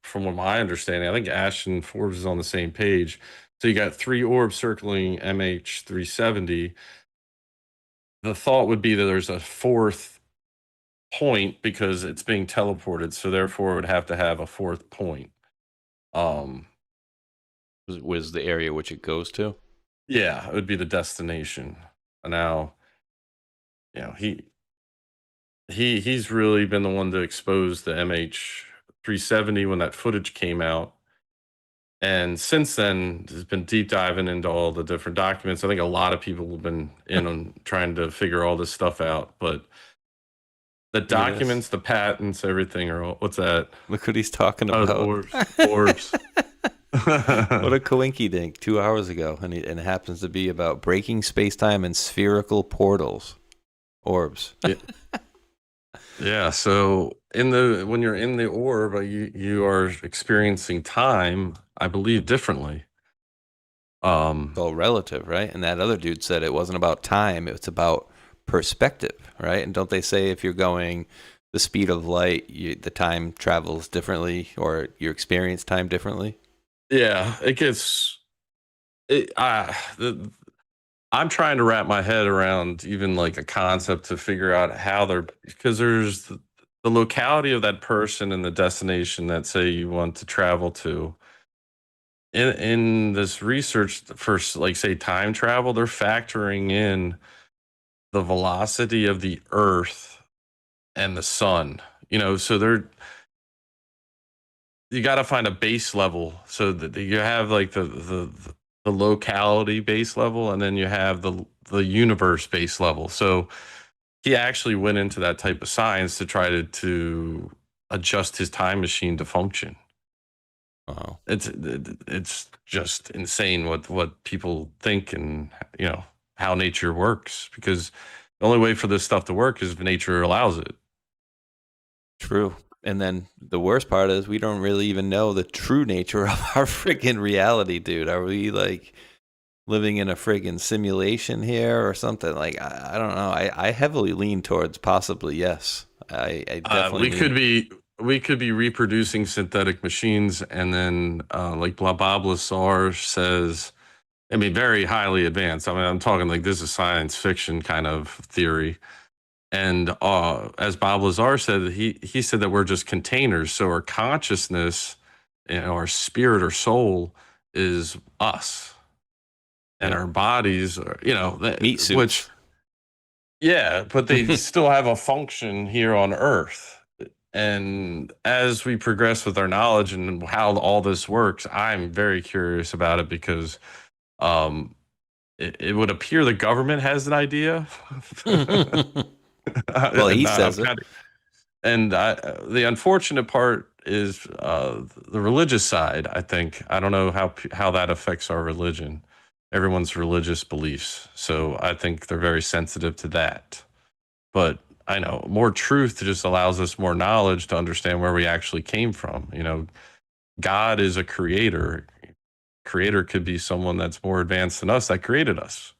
Speaker 6: from my understanding, I think Ash and Forbes is on the same page. So you got 3 orbs circling MH370. The thought would be that there's a 4th point because it's being teleported, so therefore it would have to have a 4th point.
Speaker 5: Was the area which it goes to?
Speaker 6: Yeah, it would be the destination. Now, you know, he's really been the one to expose the MH370 when that footage came out. And since then, has been deep diving into all the different documents. I think a lot of people have been in on trying to figure all this stuff out. But the documents, the patents, everything are all, what's that?
Speaker 5: Look what he's talking about.
Speaker 6: Orbs. Orbs.
Speaker 5: What a coinky dink 2 hours ago. And it happens to be about breaking space-time and spherical portals. Orbs.
Speaker 6: Yeah, so when you're in the orb, you are experiencing time, I believe, differently.
Speaker 5: It's all relative, right? And that other dude said it wasn't about time, it's about perspective, right? And don't they say if you're going the speed of light, the time travels differently, or you experience time differently?
Speaker 6: Yeah, I'm trying to wrap my head around even like a concept to figure out how because there's the locality of that person and the destination that, say, you want to travel to. In this research for, like, say, time travel, they're factoring in the velocity of the Earth and the sun. So you got to find a base level, so that you have like the locality base level, and then you have the universe base level. So he actually went into that type of science to try to adjust his time machine to function.
Speaker 5: Wow.
Speaker 6: It's just insane what people think, and how nature works, because the only way for this stuff to work is if nature allows it.
Speaker 5: True. And then the worst part is we don't really even know the true nature of our freaking reality, dude. Are we like living in a friggin' simulation here or something? Like, I don't know. I heavily lean towards possibly yes. I definitely
Speaker 6: we could be reproducing synthetic machines, and then like Blabablasar says, I mean, very highly advanced. I mean, I'm talking like this is science fiction kind of theory. And as Bob Lazar said, he said that we're just containers. So our consciousness, our spirit or soul, is us, and our bodies are,
Speaker 5: meat suits.
Speaker 6: Which, yeah, but they still have a function here on Earth. And as we progress with our knowledge and how all this works, I'm very curious about it, because it would appear the government has an idea.
Speaker 5: Well, he says it.
Speaker 6: And the unfortunate part is the religious side, I think. I don't know how that affects our religion, everyone's religious beliefs. So I think they're very sensitive to that. But I know more truth just allows us more knowledge to understand where we actually came from. God is a creator. Creator could be someone that's more advanced than us that created us.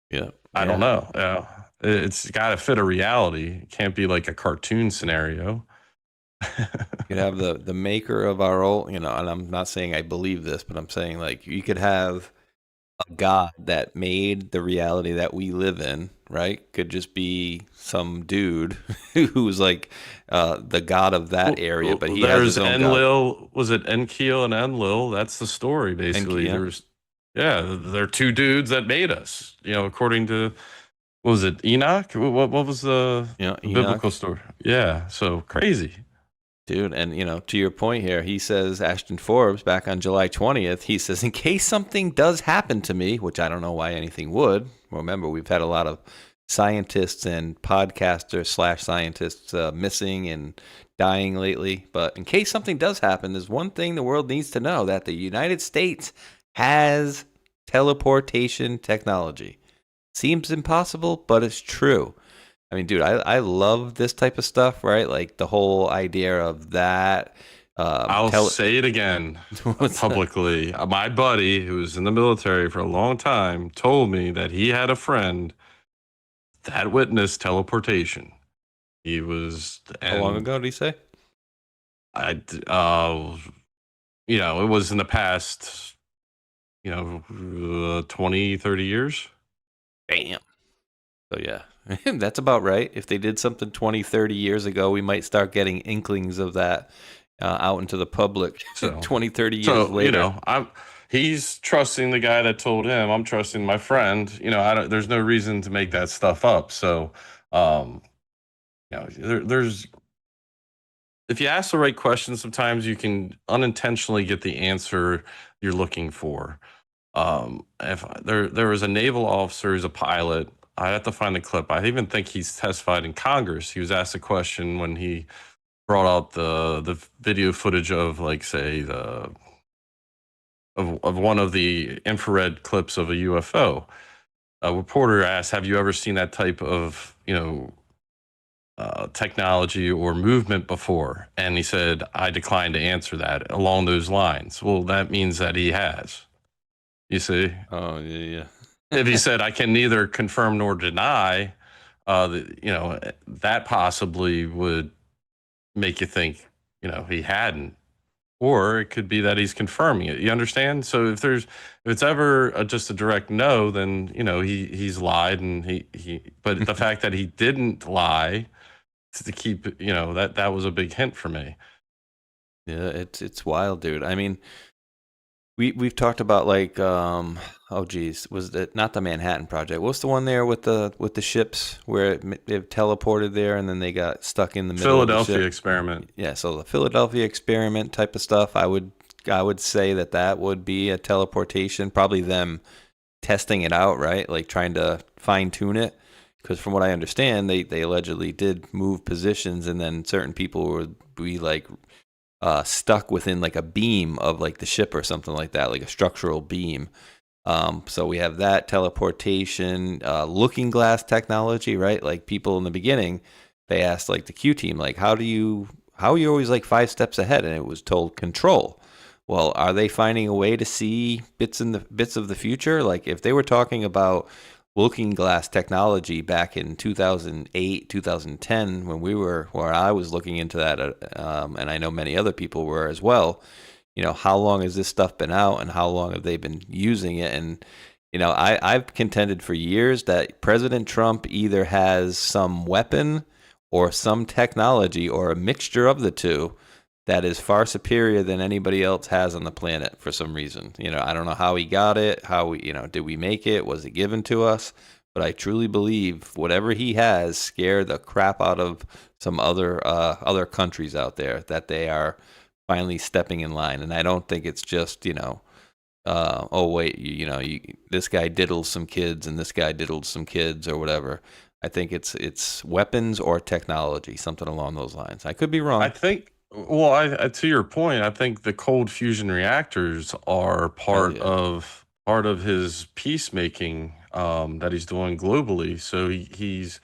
Speaker 5: Yeah.
Speaker 6: I don't know. It's got to fit a reality. It can't be like a cartoon scenario.
Speaker 5: You could have the maker of our old, and I'm not saying I believe this, but I'm saying like you could have a God that made the reality that we live in, right? Could just be some dude who's like the god of that area, but he has his own god.
Speaker 6: Enlil, was it Enkiel and Enlil? That's the story, basically. They're two dudes that made us, according to, what was it, Enoch? What was the biblical story? Yeah, so crazy.
Speaker 5: Dude, and to your point here, he says, Ashton Forbes, back on July 20th, he says, in case something does happen to me, which I don't know why anything would. Remember, we've had a lot of scientists and podcasters / scientists missing and dying lately. But in case something does happen, there's one thing the world needs to know, that the United States has teleportation technology. Seems impossible, but it's true. I mean, dude, I love this type of stuff, right? Like the whole idea of that.
Speaker 6: I'll say it again publicly. My buddy, who was in the military for a long time, told me that he had a friend that witnessed teleportation. He was.
Speaker 5: How long ago did he say?
Speaker 6: It was in the past, 20, 30 years.
Speaker 5: Bam. So, yeah. That's about right. If they did something 20, 30 years ago, we might start getting inklings of that out into the public 20, 30 years later.
Speaker 6: He's trusting the guy that told him. I'm trusting my friend. There's no reason to make that stuff up. So, there's, if you ask the right questions, sometimes you can unintentionally get the answer you're looking for. If there was a naval officer who's a pilot, I have to find the clip. I even think he's testified in Congress. He was asked a question when he brought out the video footage of, like, say, of one of the infrared clips of a UFO. A reporter asked, "Have you ever seen that type of technology or movement before?" And he said, "I declined to answer that along those lines." Well, that means that he has. You see?
Speaker 5: Oh yeah.
Speaker 6: If he said, "I can neither confirm nor deny," that possibly would make you think, he hadn't. Or it could be that he's confirming it. You understand? So if it's ever just a direct no, then he's lied, and he. But the fact that he didn't lie to keep, that was a big hint for me.
Speaker 5: Yeah, it's wild, dude. I mean, we've talked about like was it not the Manhattan Project? What's the one there with the ships where it teleported there and then they got stuck in the middle
Speaker 6: Philadelphia
Speaker 5: of the ship?
Speaker 6: experiment.
Speaker 5: Yeah, so the Philadelphia experiment type of stuff, I would say that would be a teleportation, probably them testing it out, right? Like trying to fine tune it. Because from what I understand, they allegedly did move positions, and then certain people would be like stuck within like a beam of like the ship or something like that, like a structural beam. So we have that teleportation, looking glass technology, right? Like people in the beginning, they asked like the Q team, like, how are you always like 5 steps ahead? And it was told control. Well, are they finding a way to see bits of the future? Like if they were talking about looking glass technology back in 2008, 2010, where I was looking into that, and I know many other people were as well. How long has this stuff been out, and how long have they been using it? And I've contended for years that President Trump either has some weapon or some technology or a mixture of the two that is far superior than anybody else has on the planet for some reason. I don't know how he got it, did we make it? Was it given to us? But I truly believe whatever he has scared the crap out of some other countries out there, that they are finally stepping in line. And I don't think it's just, oh wait, this guy diddles some kids and this guy diddled some kids or whatever. I think it's weapons or technology, something along those lines. I could be wrong.
Speaker 6: I think. Well, to your point, I think the cold fusion reactors are part of his peacemaking that he's doing globally. So he's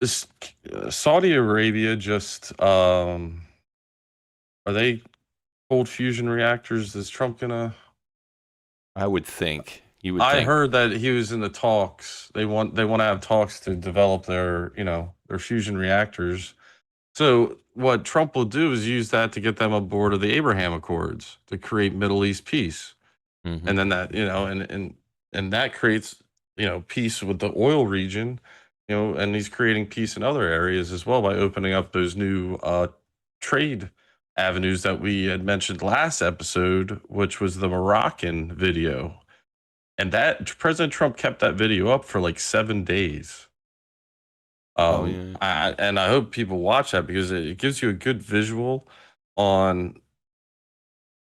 Speaker 6: This Saudi Arabia just are they cold fusion reactors? Is Trump gonna?
Speaker 5: I would think. You would
Speaker 6: I
Speaker 5: think.
Speaker 6: heard that he was in the talks. They want to have talks to develop their their fusion reactors. So what Trump will do is use that to get them aboard of the Abraham Accords to create Middle East peace. And then that, and that creates, peace with the oil region, and he's creating peace in other areas as well by opening up those new trade avenues that we had mentioned last episode, which was the Moroccan video. And that President Trump kept that video up for like 7 days. And I hope people watch that because it gives you a good visual on,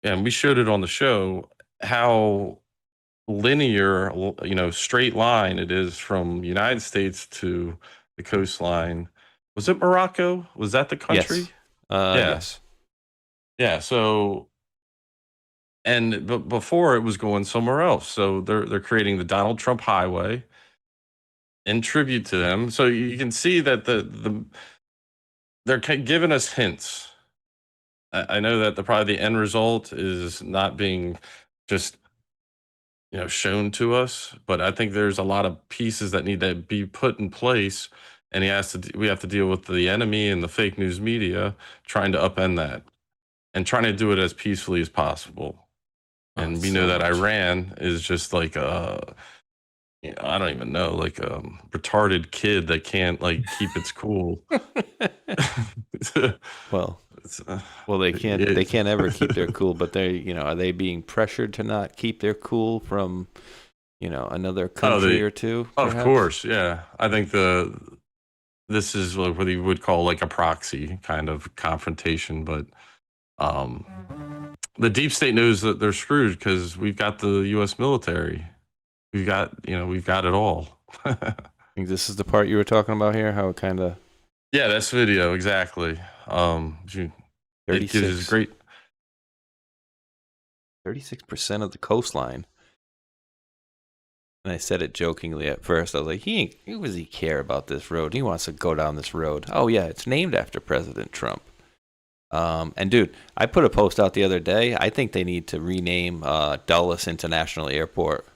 Speaker 6: and we showed it on the show, how linear, straight line it is from United States to the coastline. Was it Morocco? Was that the country?
Speaker 5: Yes. Yes.
Speaker 6: Yeah. So, but before it was going somewhere else. So they're creating the Donald Trump Highway in tribute to them. So you can see that they're giving us hints. I know that probably the end result is not being just shown to us, but I think there's a lot of pieces that need to be put in place, and we have to deal with the enemy and the fake news media trying to upend that and trying to do it as peacefully as possible. And we know that Iran is just like I don't even know, like a retarded kid that can't keep its cool.
Speaker 5: Well, they can't ever keep their cool, but are they being pressured to not keep their cool from, another country or two?
Speaker 6: Of course, yeah. I think this is what you would call like a proxy kind of confrontation, but the deep state knows that they're screwed because we've got the U.S. military. We've got it all.
Speaker 5: I think this is the part you were talking about here, how it kind of...
Speaker 6: Yeah, this video, exactly. It gives great
Speaker 5: 36% of the coastline. And I said it jokingly at first. I was like, who does he care about this road? He wants to go down this road. Oh yeah, it's named after President Trump. And dude, I put a post out the other day. I think they need to rename Dulles International Airport.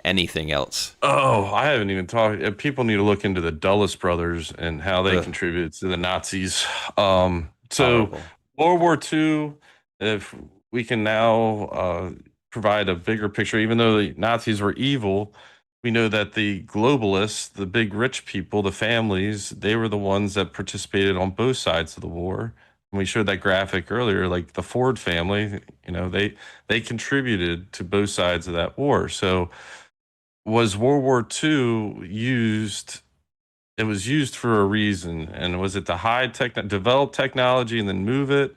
Speaker 5: Anything else?
Speaker 6: Oh, I haven't even talked. People need to look into the Dulles brothers and how they contributed to the Nazis. So World War II, if we can now provide a bigger picture, even though the Nazis were evil, we know that the globalists, the big rich people, the families, they were the ones that participated on both sides of the war. And we showed that graphic earlier, like the Ford family, they contributed to both sides of that war. So was World War II used? It was used for a reason, and was it to develop technology and then move it?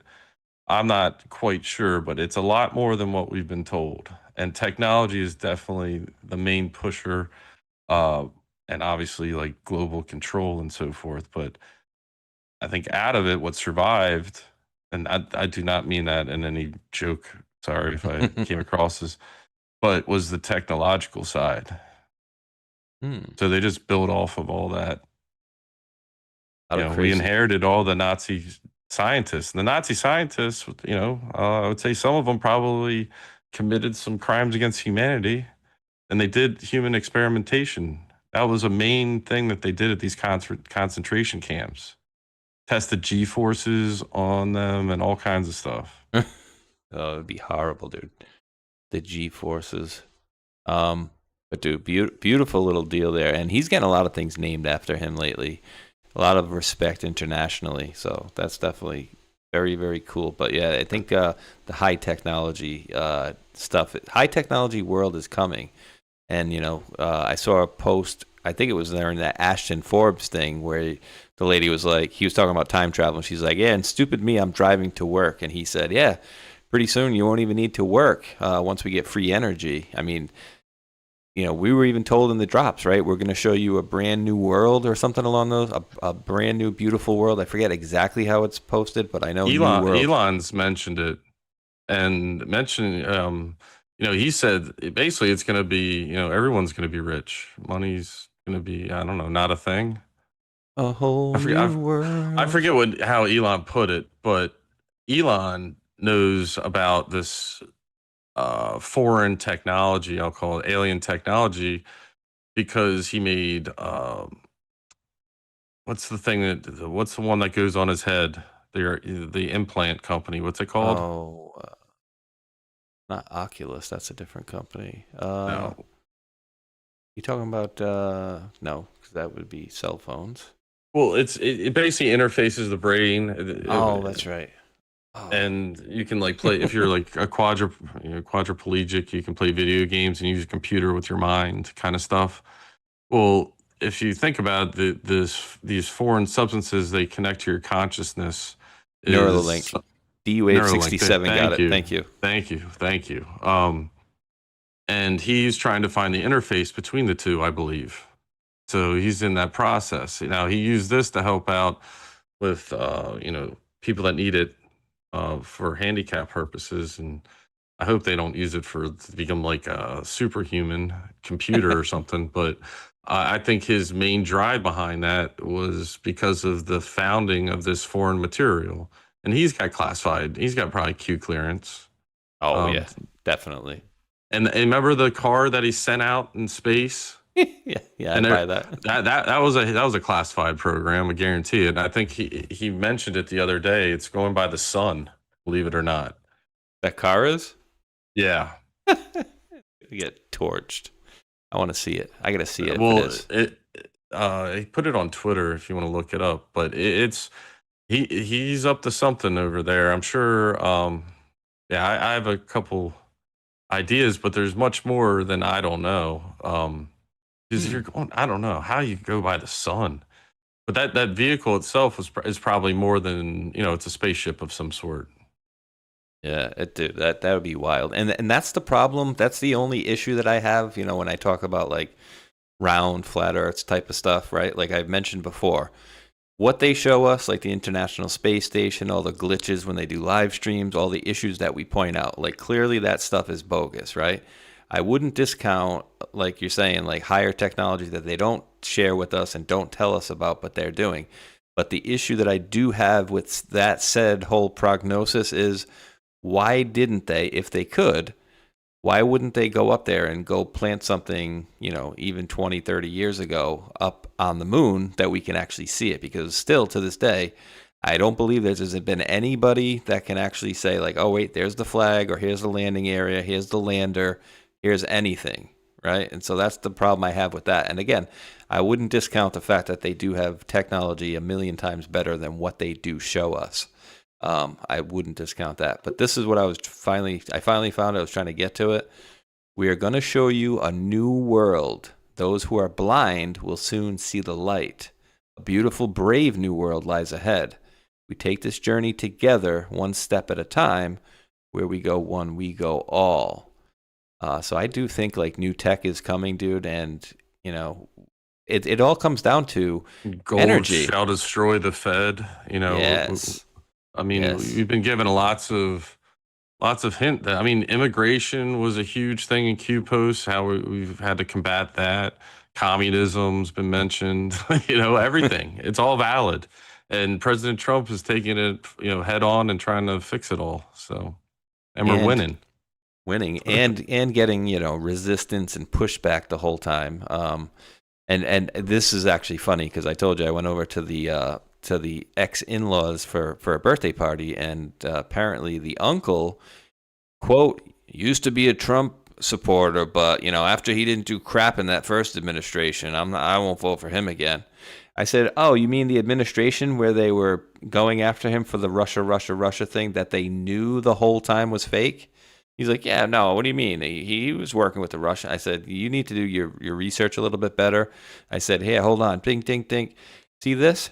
Speaker 6: I'm not quite sure, but it's a lot more than what we've been told. And technology is definitely the main pusher, and obviously like global control and so forth. But I think out of it, what survived, and I do not mean that in any joke. Sorry if I came across as, but was the technological side. So they just built off of all that. We inherited all the Nazi scientists. And the Nazi scientists, I would say some of them probably committed some crimes against humanity, and they did human experimentation. That was a main thing that they did at these concentration camps. Tested G-forces on them and all kinds of stuff.
Speaker 5: Oh, it'd be horrible, dude. The G-forces. But dude, beautiful little deal there. And he's getting a lot of things named after him lately. A lot of respect internationally. So that's definitely very, very cool. But yeah, I think the high technology high technology world is coming. And, I saw a post, I think it was there in that Ashton Forbes thing where the lady was like, he was talking about time travel. And she's like, yeah, and stupid me, I'm driving to work. And he said, yeah, pretty soon you won't even need to work once we get free energy. I mean, we were even told in the drops, right? We're going to show you a brand new world or something along those, a brand new, beautiful world. I forget exactly how it's posted, but I know
Speaker 6: Elon's mentioned it and mentioned, he said basically it's going to be, everyone's going to be rich. Money's going to be, I don't know, not a thing.
Speaker 5: A whole new world.
Speaker 6: I forget how Elon put it, but Elon knows about this foreign technology. I'll call it alien technology because he made what's the one that goes on his head? The implant company. What's it called?
Speaker 5: Oh, not Oculus. That's a different company.
Speaker 6: No.
Speaker 5: You talking about no, because that would be cell phones.
Speaker 6: Well, it basically interfaces the brain.
Speaker 5: Oh, that's right. Oh.
Speaker 6: And you can like play if you're like a quadriplegic, you can play video games and use a computer with your mind, kind of stuff. Well, if you think about these foreign substances, they connect to your consciousness.
Speaker 5: Neuralink. D-Wave 67 got it. Thank you.
Speaker 6: Thank you. And he's trying to find the interface between the two, I believe. So he's in that process. Now he used this to help out with people that need it for handicap purposes, and I hope they don't use it to become like a superhuman computer or something. But I think his main drive behind that was because of the founding of this foreign material, and he's got classified. He's got probably Q clearance.
Speaker 5: Oh yeah, definitely.
Speaker 6: And remember the car that he sent out in space?
Speaker 5: yeah, I'd buy that.
Speaker 6: That was a classified program, I guarantee it. I think he mentioned it the other day. It's going by the sun, believe it or not.
Speaker 5: That car is?
Speaker 6: Yeah.
Speaker 5: You get torched. I want to see it. I got to see it.
Speaker 6: Well, he put it on Twitter if you want to look it up, but he's up to something over there. I'm sure. I have a couple ideas, but there's much more than I don't know. Because you're going, I don't know how you go by the sun, but that vehicle itself is probably more than it's a spaceship of some sort.
Speaker 5: Yeah, that would be wild, and that's the problem. That's the only issue that I have. When I talk about like round, flat Earths type of stuff, right? Like I've mentioned before, what they show us, like the International Space Station, all the glitches when they do live streams, all the issues that we point out, like clearly that stuff is bogus, right? I wouldn't discount, like you're saying, like higher technology that they don't share with us and don't tell us about, but they're doing. But the issue that I do have with that said whole prognosis is, why didn't they, if they could, why wouldn't they go up there and go plant something, even 20, 30 years ago up on the moon that we can actually see it? Because still to this day, I don't believe there's been anybody that can actually say like, oh, wait, there's the flag, or here's the landing area, here's the lander, here's anything, right? And so that's the problem I have with that. And again, I wouldn't discount the fact that they do have technology a million times better than what they do show us. I wouldn't discount that. But this is what I finally found. I was trying to get to it. We are going to show you a new world. Those who are blind will soon see the light. A beautiful, brave new world lies ahead. We take this journey together, one step at a time. Where we go one, we go all. So I do think like new tech is coming, dude. And, it all comes down to
Speaker 6: Gold
Speaker 5: energy.
Speaker 6: Shall destroy the Fed.
Speaker 5: Yes.
Speaker 6: I mean, we've been given lots of hint. I mean, immigration was a huge thing in Q posts. How we've had to combat that. Communism's been mentioned. Everything. It's all valid, and President Trump is taking it, head on and trying to fix it all. So, and we're winning
Speaker 5: and getting resistance and pushback the whole time. And this is actually funny because I told you I went over to the ex-in-laws for a birthday party, and apparently the uncle, quote, used to be a Trump supporter, but after he didn't do crap in that first administration, I won't vote for him again. I said, oh, you mean the administration where they were going after him for the Russia thing that they knew the whole time was fake? He's like, yeah, no, what do you mean? He was working with the Russian. I said, you need to do your research a little bit better. I said, hey, hold on, ding, ding, ding. See this?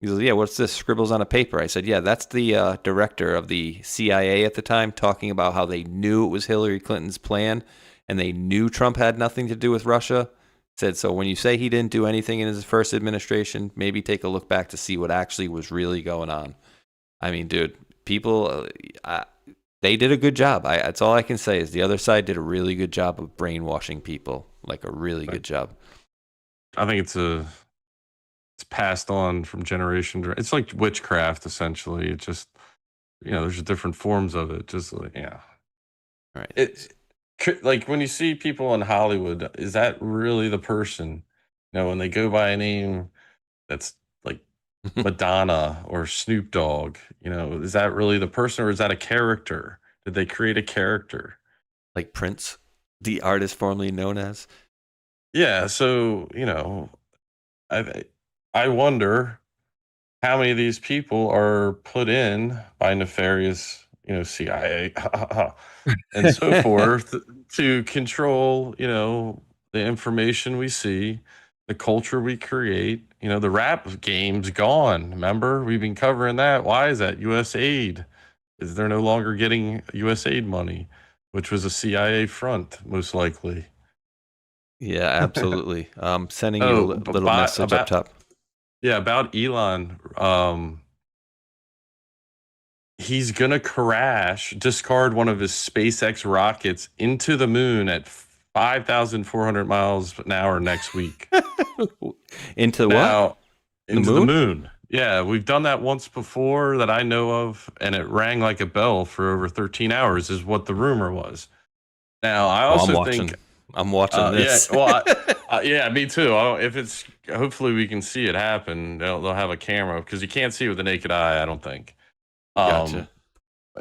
Speaker 5: He goes, yeah, what's this? Scribbles on a paper. I said, yeah, that's the director of the CIA at the time talking about how they knew it was Hillary Clinton's plan and they knew Trump had nothing to do with Russia. Said, so when you say he didn't do anything in his first administration, maybe take a look back to see what actually was really going on. I mean, dude, people, they did a good job. That's all I can say is the other side did a really good job of brainwashing people, like a really good job.
Speaker 6: I think it's it's passed on from generation to, it's like witchcraft essentially. It just, there's different forms of it. Just like, yeah.
Speaker 5: All right.
Speaker 6: It's like when you see people in Hollywood, is that really the person? When they go by a name that's like Madonna or Snoop Dogg, is that really the person, or is that a character? Did they create a character?
Speaker 5: Like Prince, the artist formerly known as?
Speaker 6: Yeah. So, I wonder how many of these people are put in by nefarious, CIA and so forth to control, the information we see, the culture we create. The rap game's gone. Remember, we've been covering that. Why is that? U.S. aid. Is they're no longer getting U.S. aid money, which was a CIA front, most likely.
Speaker 5: Yeah, absolutely. Sending you a little message up top.
Speaker 6: Yeah, about Elon. He's going to discard one of his SpaceX rockets into the moon at 5,400 miles an hour next week.
Speaker 5: Into what?
Speaker 6: Into the moon. Yeah, we've done that once before that I know of, and it rang like a bell for over 13 hours is what the rumor was. Now, I also think...
Speaker 5: I'm watching this.
Speaker 6: Yeah, well, yeah, me too. Hopefully we can see it happen. They'll have a camera because you can't see it with the naked eye, I don't think.
Speaker 5: Gotcha.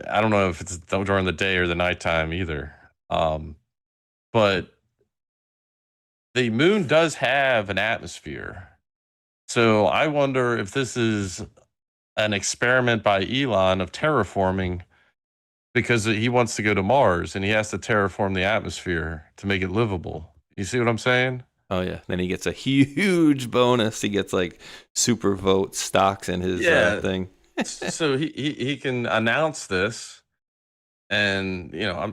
Speaker 6: I don't know if it's during the day or the nighttime either. But the moon does have an atmosphere. So I wonder if this is an experiment by Elon of terraforming, because he wants to go to Mars and he has to terraform the atmosphere to make it livable. You see what I'm saying?
Speaker 5: Oh, yeah. Then he gets a huge bonus. He gets like super vote stocks in his thing.
Speaker 6: So he can announce this, and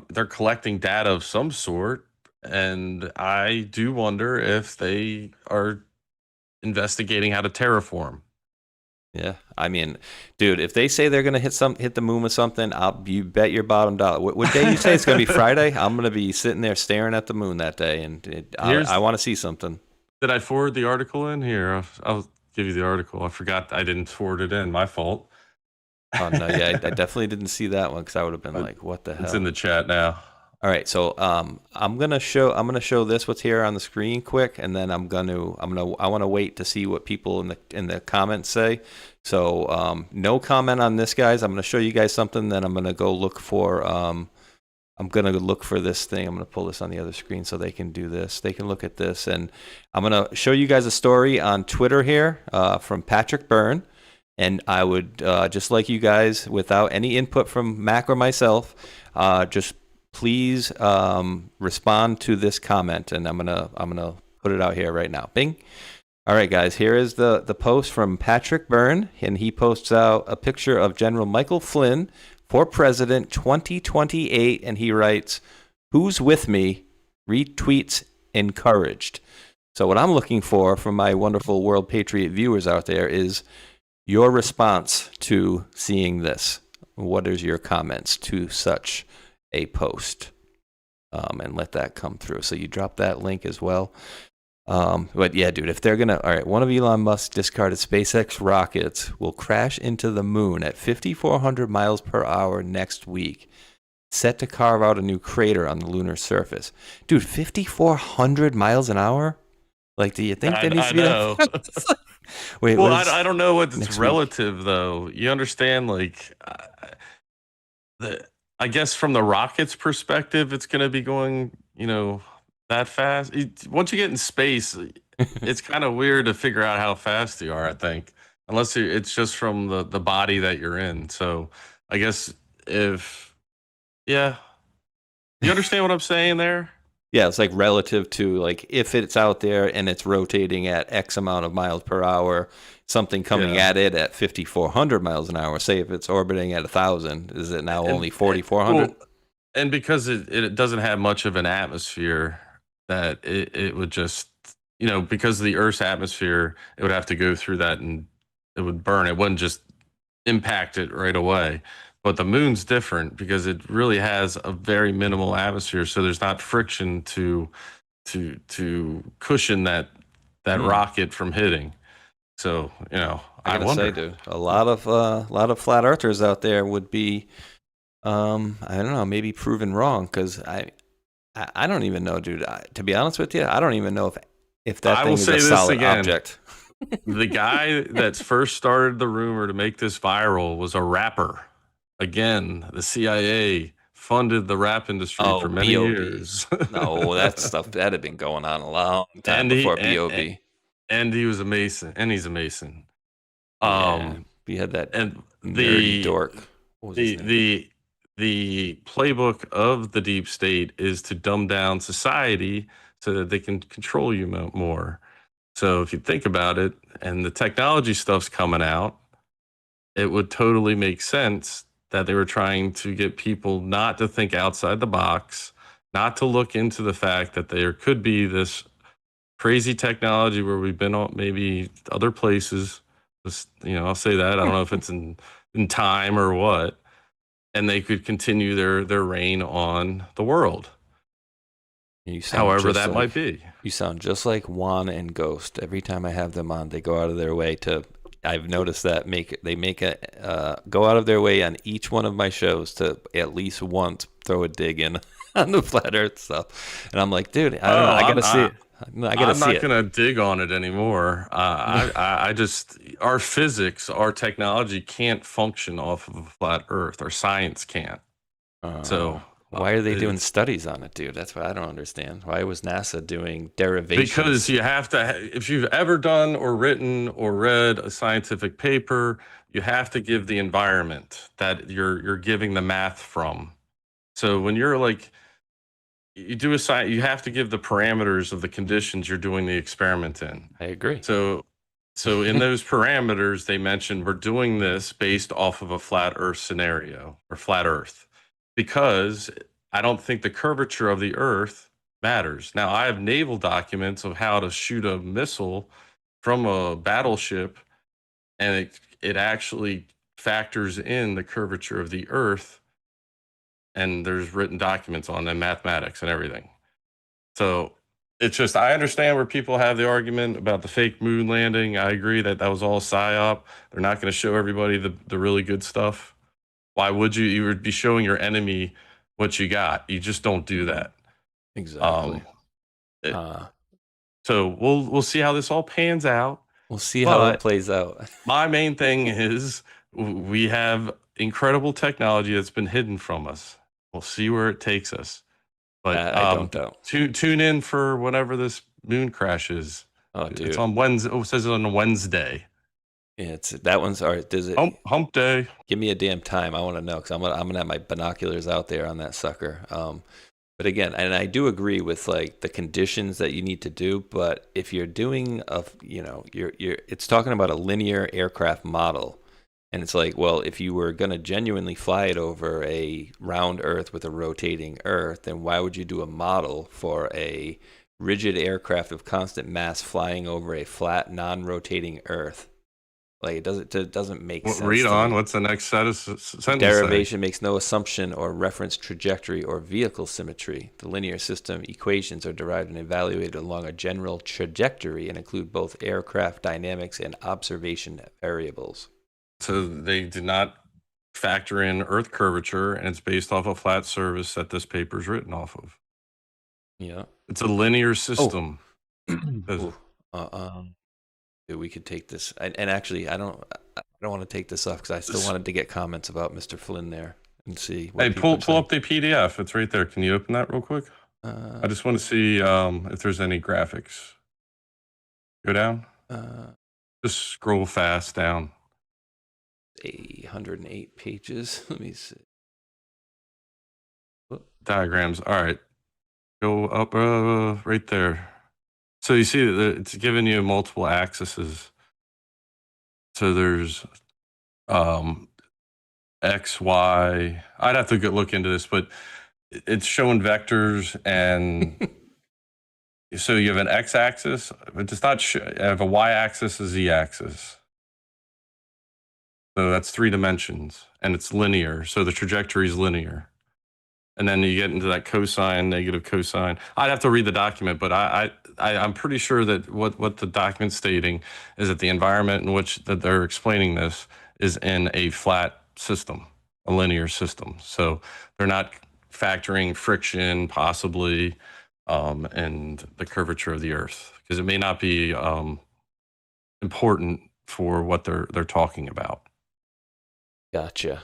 Speaker 6: they're collecting data of some sort, and I do wonder if they are investigating how to terraform.
Speaker 5: Yeah, I mean, dude, if they say they're gonna hit the moon with something, you bet your bottom dollar. What day you say it's gonna be? Friday? I'm gonna be sitting there staring at the moon that day, and I want to see something.
Speaker 6: Did I forward the article in here? I'll give you the article. I forgot I didn't forward it in. My fault.
Speaker 5: Oh no, yeah, I definitely didn't see that one because I would have been like, "What the hell?"
Speaker 6: It's in the chat now.
Speaker 5: All right, so I'm gonna show this what's here on the screen quick, and then I want to wait to see what people in the comments say. So no comment on this, guys. I'm gonna show you guys something. Then I'm gonna go look for this thing. I'm gonna pull this on the other screen so they can do this. They can look at this, and I'm gonna show you guys a story on Twitter here from Patrick Byrne. And I would just like you guys, without any input from Mac or myself, just please respond to this comment, and I'm gonna put it out here right now. Bing. All right, guys. Here is the post from Patrick Byrne, and he posts out a picture of General Michael Flynn for President 2028, and he writes, "Who's with me?" Retweets encouraged. So what I'm looking for from my wonderful World Patriot viewers out there is your response to seeing this. What is your comments to such a post? And let that come through. So you drop that link as well. But yeah, dude, if they're going to, all right, one of Elon Musk's discarded SpaceX rockets will crash into the moon at 5,400 miles per hour next week, set to carve out a new crater on the lunar surface. Dude, 5,400 miles an hour? Like, do you think that needs to be that? Wait,
Speaker 6: well, I don't know what it's relative, though. You understand, like, I guess from the rocket's perspective, it's going to be going, that fast. Once you get in space, it's kind of weird to figure out how fast you are, I think, unless it's just from the body that you're in. So I guess you understand what I'm saying there?
Speaker 5: Yeah, it's like relative to, like, if it's out there and it's rotating at X amount of miles per hour, something coming at it at 5,400 miles an hour. Say if it's orbiting at 1,000, is it now only 4,400?
Speaker 6: Well, and because it doesn't have much of an atmosphere, that it would just, because of the Earth's atmosphere, it would have to go through that and it would burn. It wouldn't just impact it right away. But the moon's different because it really has a very minimal atmosphere, so there's not friction to cushion that rocket from hitting. So, you know,
Speaker 5: I
Speaker 6: I
Speaker 5: gotta
Speaker 6: wonder.
Speaker 5: say, dude, a lot of flat earthers out there would be, I don't know, maybe proven wrong because I don't even know, dude. To be honest with you, I don't even know if that
Speaker 6: I
Speaker 5: thing
Speaker 6: will
Speaker 5: is
Speaker 6: say
Speaker 5: a
Speaker 6: this
Speaker 5: solid
Speaker 6: again.
Speaker 5: object.
Speaker 6: The guy that first started the rumor to make this viral was a rapper. Again, the CIA funded the rap industry for many years.
Speaker 5: No, that stuff that had been going on a long time before B.O.B.
Speaker 6: And he was a Mason, and he's a Mason.
Speaker 5: Yeah, we had that
Speaker 6: and
Speaker 5: nerdy dork. What was his name?
Speaker 6: The playbook of the deep state is to dumb down society so that they can control you more. So if you think about it, and the technology stuff's coming out, it would totally make sense that they were trying to get people not to think outside the box, not to look into the fact that there could be this crazy technology where we've been on maybe other places. Just, you know, I'll say that. I don't know if it's in time or what. And they could continue their reign on the world. However that might be.
Speaker 5: You sound just like Juan and Ghost. Every time I have them on, they go out of their way to. I've noticed that go out of their way on each one of my shows to at least once throw a dig in on the flat Earth stuff, and I'm like, dude, I don't know. I gotta see it.
Speaker 6: I'm not gonna dig on it anymore. I just our physics, our technology can't function off of a flat Earth. Our science can't. So
Speaker 5: why are they doing studies on it, dude? That's what I don't understand. Why was NASA doing derivations?
Speaker 6: Because you have to. If you've ever done or written or read a scientific paper, you have to give the environment that you're giving the math from. So when you're like. You do you have to give the parameters of the conditions you're doing the experiment in.
Speaker 5: I agree.
Speaker 6: So in those parameters, they mentioned we're doing this based off of a flat Earth scenario or flat Earth, because I don't think the curvature of the Earth matters. Now, I have naval documents of how to shoot a missile from a battleship, and it actually factors in the curvature of the Earth. And there's written documents on them, mathematics and everything. So it's just, I understand where people have the argument about the fake moon landing. I agree that was all psyop. They're not going to show everybody the really good stuff. Why would you? You would be showing your enemy what you got. You just don't do that.
Speaker 5: Exactly.
Speaker 6: So we'll see how this all pans out.
Speaker 5: We'll see how it plays out.
Speaker 6: My main thing is we have incredible technology that's been hidden from us. We'll see where it takes us. But
Speaker 5: I don't doubt.
Speaker 6: Tune in for whenever this moon crash is.
Speaker 5: Oh, dude.
Speaker 6: It's on Wednesday. Oh, it says it on Wednesday.
Speaker 5: Yeah, that one's all right. Does it
Speaker 6: hump day?
Speaker 5: Give me a damn time. I want to know, because I'm gonna have my binoculars out there on that sucker. But again, and I do agree with like the conditions that you need to do. But if you're doing it's talking about a linear aircraft model. And it's like, well, if you were going to genuinely fly it over a round Earth with a rotating Earth, then why would you do a model for a rigid aircraft of constant mass flying over a flat, non-rotating Earth? Like, it doesn't make sense.
Speaker 6: Read on. What's the next sentence?
Speaker 5: Derivation makes no assumption or reference trajectory or vehicle symmetry. The linear system equations are derived and evaluated along a general trajectory and include both aircraft dynamics and observation variables.
Speaker 6: So they did not factor in Earth curvature, and it's based off a flat surface that this paper is written off of.
Speaker 5: Yeah,
Speaker 6: it's a linear system.
Speaker 5: Dude, we could take this, and actually, I don't want to take this off because I still wanted to get comments about Mr. Flynn there and see.
Speaker 6: Hey, pull up the PDF. It's right there. Can you open that real quick? I just want to see if there's any graphics. Go down. Just scroll fast down.
Speaker 5: 108 pages. Let me see.
Speaker 6: Diagrams. All right. Go up right there. So you see that it's giving you multiple axes. So there's X, Y. I'd have to look into this, but it's showing vectors, and so you have an X-axis. It does not you have a Y-axis, a Z-axis. So that's 3 dimensions, and it's linear. So the trajectory is linear. and then you get into that cosine, negative cosine. I'd have to read the document, but I'm pretty sure that what the document's stating is that the environment in which that they're explaining this is in a flat system, a linear system. So they're not factoring friction, possibly, and the curvature of the Earth, because it may not be important for what they're talking about.
Speaker 5: Gotcha.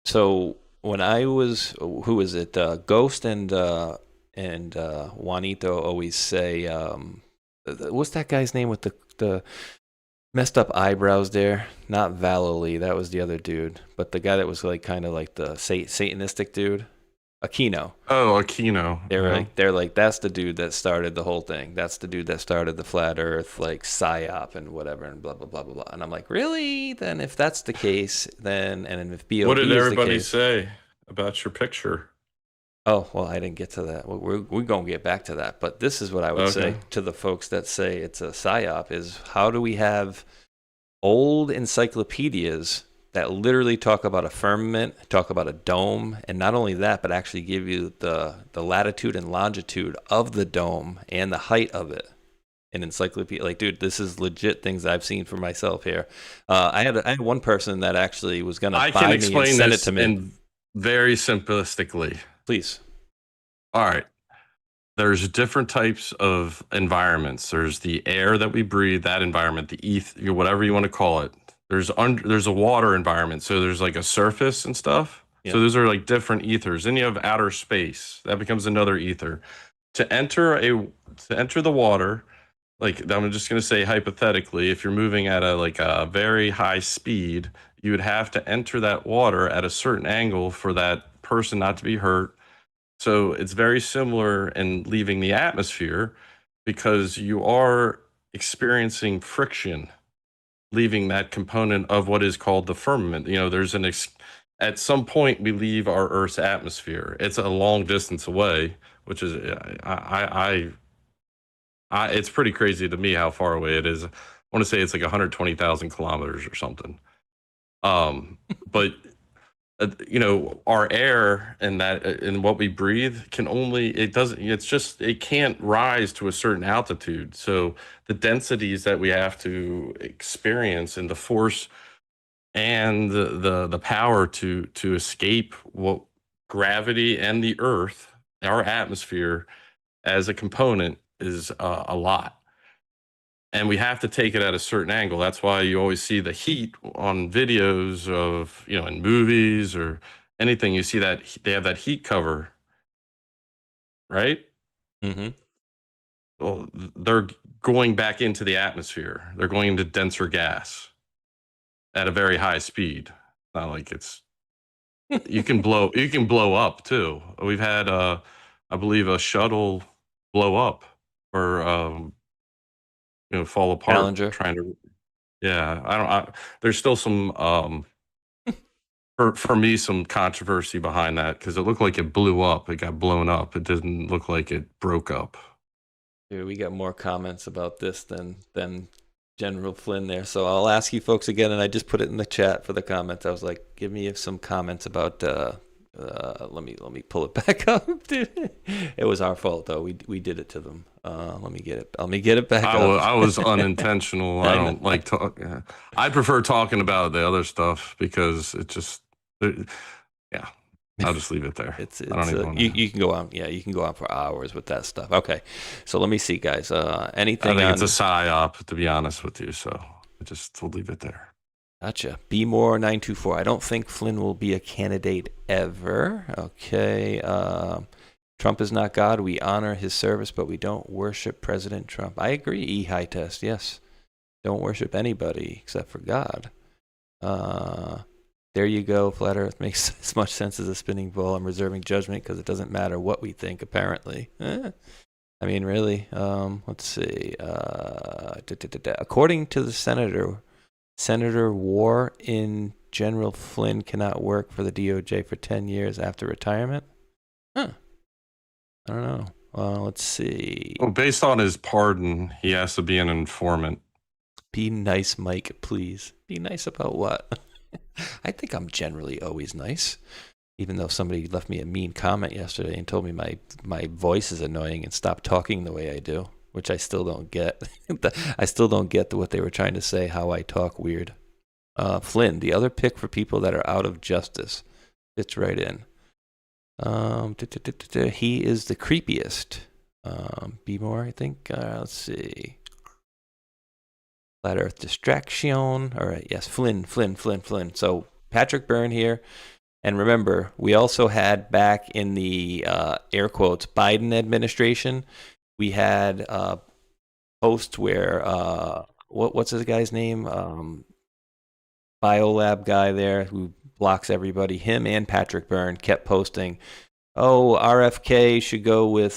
Speaker 5: So when I was, who is it? Ghost and Juanito always say, what's that guy's name with the messed up eyebrows there? Not Vallely, that was the other dude, but the guy that was like kind of like the Satanistic dude. Aquino.
Speaker 6: Oh, Aquino.
Speaker 5: They're like, that's the dude that started the whole thing. That's the dude that started the flat Earth, like psyop and whatever, and blah blah blah blah blah. And I'm like, really? Then if that's the case, then and if BOD
Speaker 6: What did
Speaker 5: is
Speaker 6: everybody
Speaker 5: the case,
Speaker 6: say about your picture?
Speaker 5: Oh well, I didn't get to that. We're gonna get back to that. But this is what I would say to the folks that say it's a psyop: is how do we have old encyclopedias that literally talk about a firmament, talk about a dome, and not only that, but actually give you the latitude and longitude of the dome and the height of it. An encyclopedia, like, dude, this is legit things I've seen for myself here. I had one person that actually was gonna buy me and send it to me.
Speaker 6: In very simplistically,
Speaker 5: please.
Speaker 6: All right. There's different types of environments. There's the air that we breathe, that environment, the ether, whatever you want to call it. There's a water environment, so there's like a surface and stuff. Yeah. So those are like different ethers. Then you have outer space. That becomes another ether. To enter the water, like I'm just going to say hypothetically, if you're moving at a very high speed, you would have to enter that water at a certain angle for that person not to be hurt. So it's very similar in leaving the atmosphere, because you are experiencing friction, leaving that component of what is called the firmament. You know, there's at some point we leave our Earth's atmosphere. It's a long distance away, which is it's pretty crazy to me how far away it is. I want to say it's like 120,000 kilometers or something. But you know, our air and that and what we breathe it can't rise to a certain altitude. So the densities that we have to experience and the force and the power to escape what gravity and the Earth, our atmosphere as a component, is a lot. And we have to take it at a certain angle. That's why you always see the heat on videos of, you know, in movies or anything. You see that they have that heat cover, right?
Speaker 5: Mm-hmm.
Speaker 6: Well, they're going back into the atmosphere. They're going into denser gas at a very high speed. Not like it's you can blow up too. We've had I believe a shuttle blow up or fall apart.
Speaker 5: Challenger.
Speaker 6: There's still some for me some controversy behind that, because it looked like it blew up. It got blown up. It didn't look like it broke up.
Speaker 5: Dude, we got more comments about this than General Flynn there. So I'll ask you folks again, and I just put it in the chat for the comments. I was like, give me some comments about let me pull it back up, dude. It was our fault though. We did it to them. Let me get it back up.
Speaker 6: I was unintentional. I don't like talk. I prefer talking about the other stuff because it just, yeah. I'll just leave it there.
Speaker 5: I don't even you can go on. Yeah, you can go on for hours with that stuff. Okay, so let me see, guys. Anything?
Speaker 6: I think it's a psyop, to be honest with you. So we'll leave it there.
Speaker 5: Gotcha. BMore924. I don't think Flynn will be a candidate ever. Okay. Trump is not God. We honor his service, but we don't worship President Trump. I agree. High test. Yes. Don't worship anybody except for God. There you go. Flat Earth makes as much sense as a spinning ball. I'm reserving judgment because it doesn't matter what we think, apparently. I mean, really. Let's see. According to the Senator, war in General Flynn cannot work for the DOJ for 10 years after retirement? Huh. I don't know. Let's see.
Speaker 6: Well, based on his pardon, he has to be an informant.
Speaker 5: Be nice, Mike, please. Be nice about what? I think I'm generally always nice. Even though somebody left me a mean comment yesterday and told me my voice is annoying and stop talking the way I do, which I still don't get. I still don't get what they were trying to say, how I talk weird. Flynn, the other pick for people that are out of justice, fits right in. He is the creepiest. Be more, I think. Let's see. Flat Earth distraction. All right, yes, Flynn. So Patrick Byrne here. And remember, we also had back in the air quotes Biden administration, we had posts where what's this guy's name? Biolab guy there who blocks everybody. Him and Patrick Byrne kept posting, "Oh, RFK should go with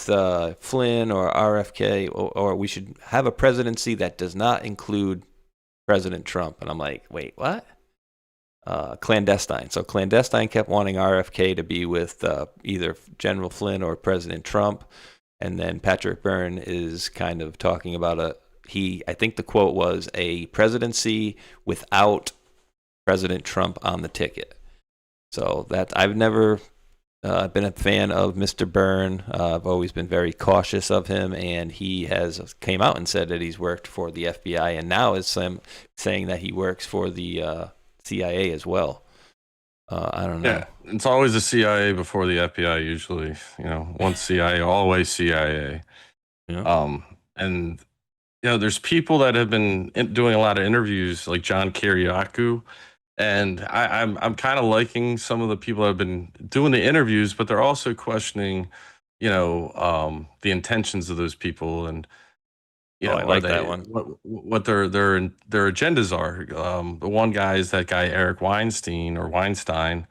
Speaker 5: Flynn, or RFK, or we should have a presidency that does not include President Trump." And I'm like, wait, what? Clandestine. So Clandestine kept wanting RFK to be with either General Flynn or President Trump. And then Patrick Byrne is kind of talking about I think the quote was, a presidency without President Trump on the ticket. So that I've never been a fan of Mr. Byrne. I've always been very cautious of him, and he has came out and said that he's worked for the FBI, and now is saying that he works for the CIA as well. I don't know.
Speaker 6: Yeah, it's always the CIA before the FBI. Usually, once CIA, always CIA.
Speaker 5: Yeah.
Speaker 6: And there's people that have been doing a lot of interviews, like John Kiriakou, and I'm kind of liking some of the people that have been doing the interviews, but they're also questioning, the intentions of those people, and
Speaker 5: I like that one.
Speaker 6: What their agendas are. The one guy is that guy Eric Weinstein,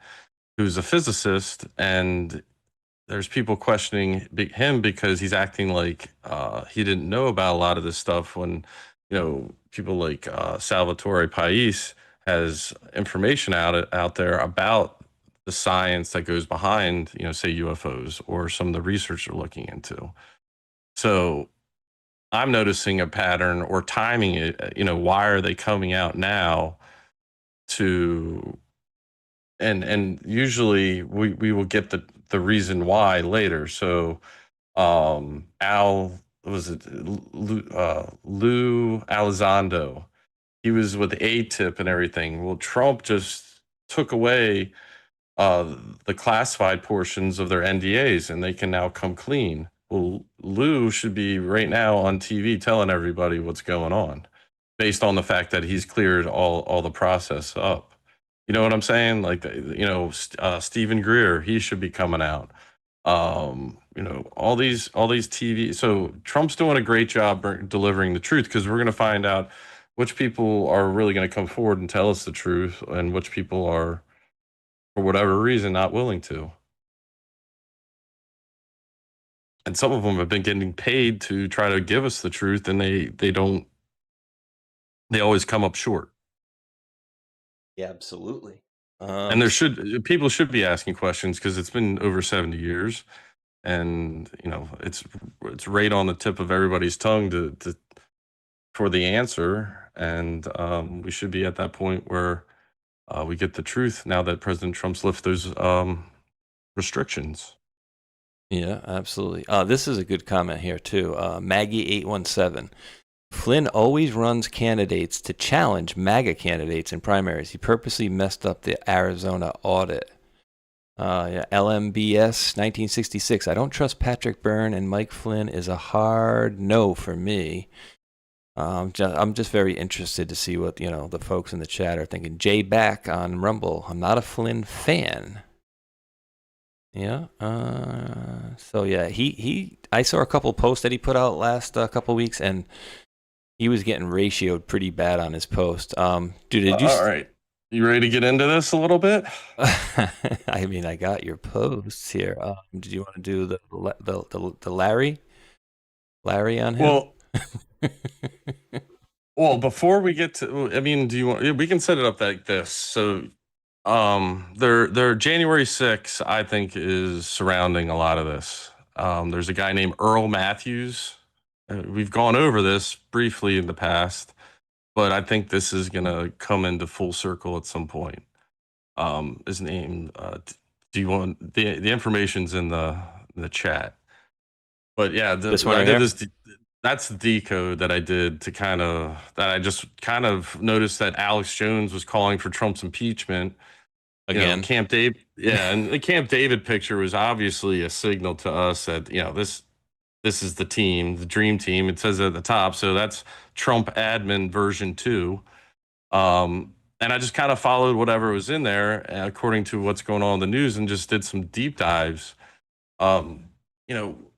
Speaker 6: who's a physicist, and there's people questioning him because he's acting like he didn't know about a lot of this stuff when people like Salvatore Pais has information out there about the science that goes behind say UFOs or some of the research they're looking into. So I'm noticing a pattern or timing it. Why are they coming out now to, and usually we will get the reason why later. So Lou Elizondo, he was with ATIP and everything. Well, Trump just took away the classified portions of their NDAs, and they can now come clean. Well, Lou should be right now on TV telling everybody what's going on, based on the fact that he's cleared all the process up. You know what I'm saying? Like, Stephen Greer, he should be coming out. All these TV. So Trump's doing a great job delivering the truth, because we're going to find out which people are really going to come forward and tell us the truth, and which people are, for whatever reason, not willing to. And some of them have been getting paid to try to give us the truth, and they always come up short.
Speaker 5: Yeah, absolutely.
Speaker 6: And people should be asking questions, because it's been over 70 years, and it's right on the tip of everybody's tongue for the answer, and we should be at that point where we get the truth now that President Trump's lifted those restrictions.
Speaker 5: Yeah, absolutely. This is a good comment here too. Maggie817. Flynn always runs candidates to challenge MAGA candidates in primaries. He purposely messed up the Arizona audit. LMBS 1966. I don't trust Patrick Byrne, and Mike Flynn is a hard no for me. I'm just very interested to see what the folks in the chat are thinking. Jay Back on Rumble. I'm not a Flynn fan. Yeah. So yeah, I saw a couple posts that he put out last couple weeks, and he was getting ratioed pretty bad on his post. Dude, did you?
Speaker 6: All right, you ready to get into this a little bit?
Speaker 5: I mean, I got your posts here. Did you want to do the Larry on him?
Speaker 6: Well, well, before we get to, do you want? We can set it up like this. So. Their January 6th, I think, is surrounding a lot of this. There's a guy named Earl Matthews. We've gone over this briefly in the past, but I think this is going to come into full circle at some point. His name, Do you want the information's in the chat? But yeah,
Speaker 5: This one
Speaker 6: I
Speaker 5: right
Speaker 6: did
Speaker 5: here?
Speaker 6: this. That's the decode that I did to I just kind of noticed that Alex Jones was calling for Trump's impeachment.
Speaker 5: Again.
Speaker 6: Camp David. Yeah, and the Camp David picture was obviously a signal to us that this is the team, the dream team. It says at the top, so that's Trump admin version 2. And I just kind of followed whatever was in there according to what's going on in the news and just did some deep dives.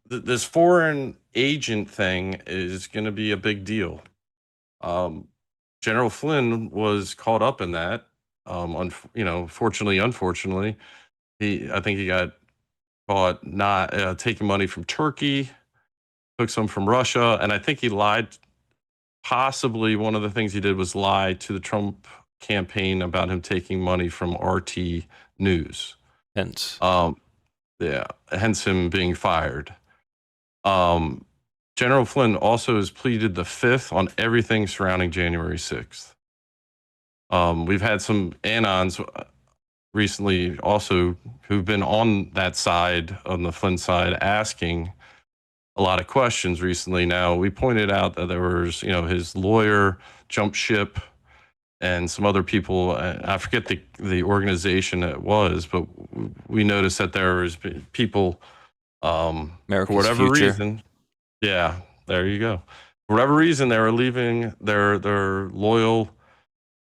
Speaker 6: This foreign agent thing is going to be a big deal. General Flynn was caught up in that. Fortunately, unfortunately, I think he got caught not taking money from Turkey, took some from Russia, and I think he lied. Possibly one of the things he did was lie to the Trump campaign about him taking money from RT News.
Speaker 5: Hence.
Speaker 6: Hence him being fired. General Flynn also has pleaded the fifth on everything surrounding January 6th. We've had some anons recently also who've been on that side, on the Flynn side, asking a lot of questions recently. Now, we pointed out that there was, his lawyer jumped ship and some other people. I forget the organization it was, but we noticed that there was people
Speaker 5: America's
Speaker 6: for whatever
Speaker 5: Future.
Speaker 6: reason. Yeah, there you go. For whatever reason, they were leaving their loyal,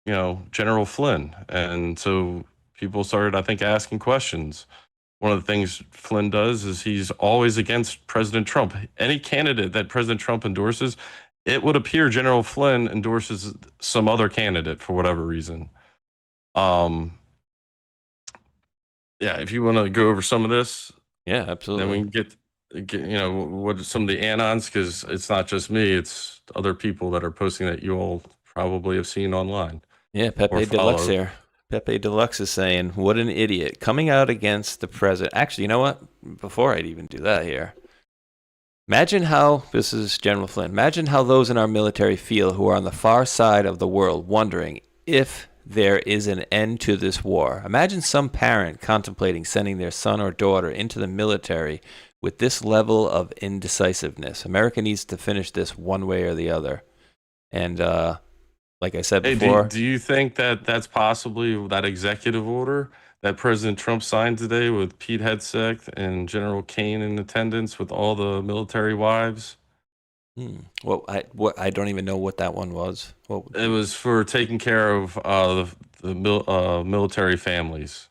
Speaker 6: General Flynn. And so people started, I think, asking questions. One of the things Flynn does is he's always against President Trump. Any candidate that President Trump endorses, it would appear General Flynn endorses some other candidate for whatever reason. If you want to go over some of this.
Speaker 5: Yeah, absolutely.
Speaker 6: Then we can get what are some of the anons, because it's not just me, it's other people that are posting that you all probably have seen online.
Speaker 5: Yeah, Pepe Deluxe here. Pepe Deluxe is saying, what an idiot. Coming out against the president. Actually, you know what? Before I'd even do that here. Imagine how, this is General Flynn, imagine how those in our military feel who are on the far side of the world wondering if there is an end to this war. Imagine some parent contemplating sending their son or daughter into the military with this level of indecisiveness. America needs to finish this one way or the other. And like I said before.
Speaker 6: Do you think that that's possibly that executive order that President Trump signed today with Pete Hegseth and General Kane in attendance with all the military wives?
Speaker 5: Well, I don't even know what that one was.
Speaker 6: It was for taking care of the military families.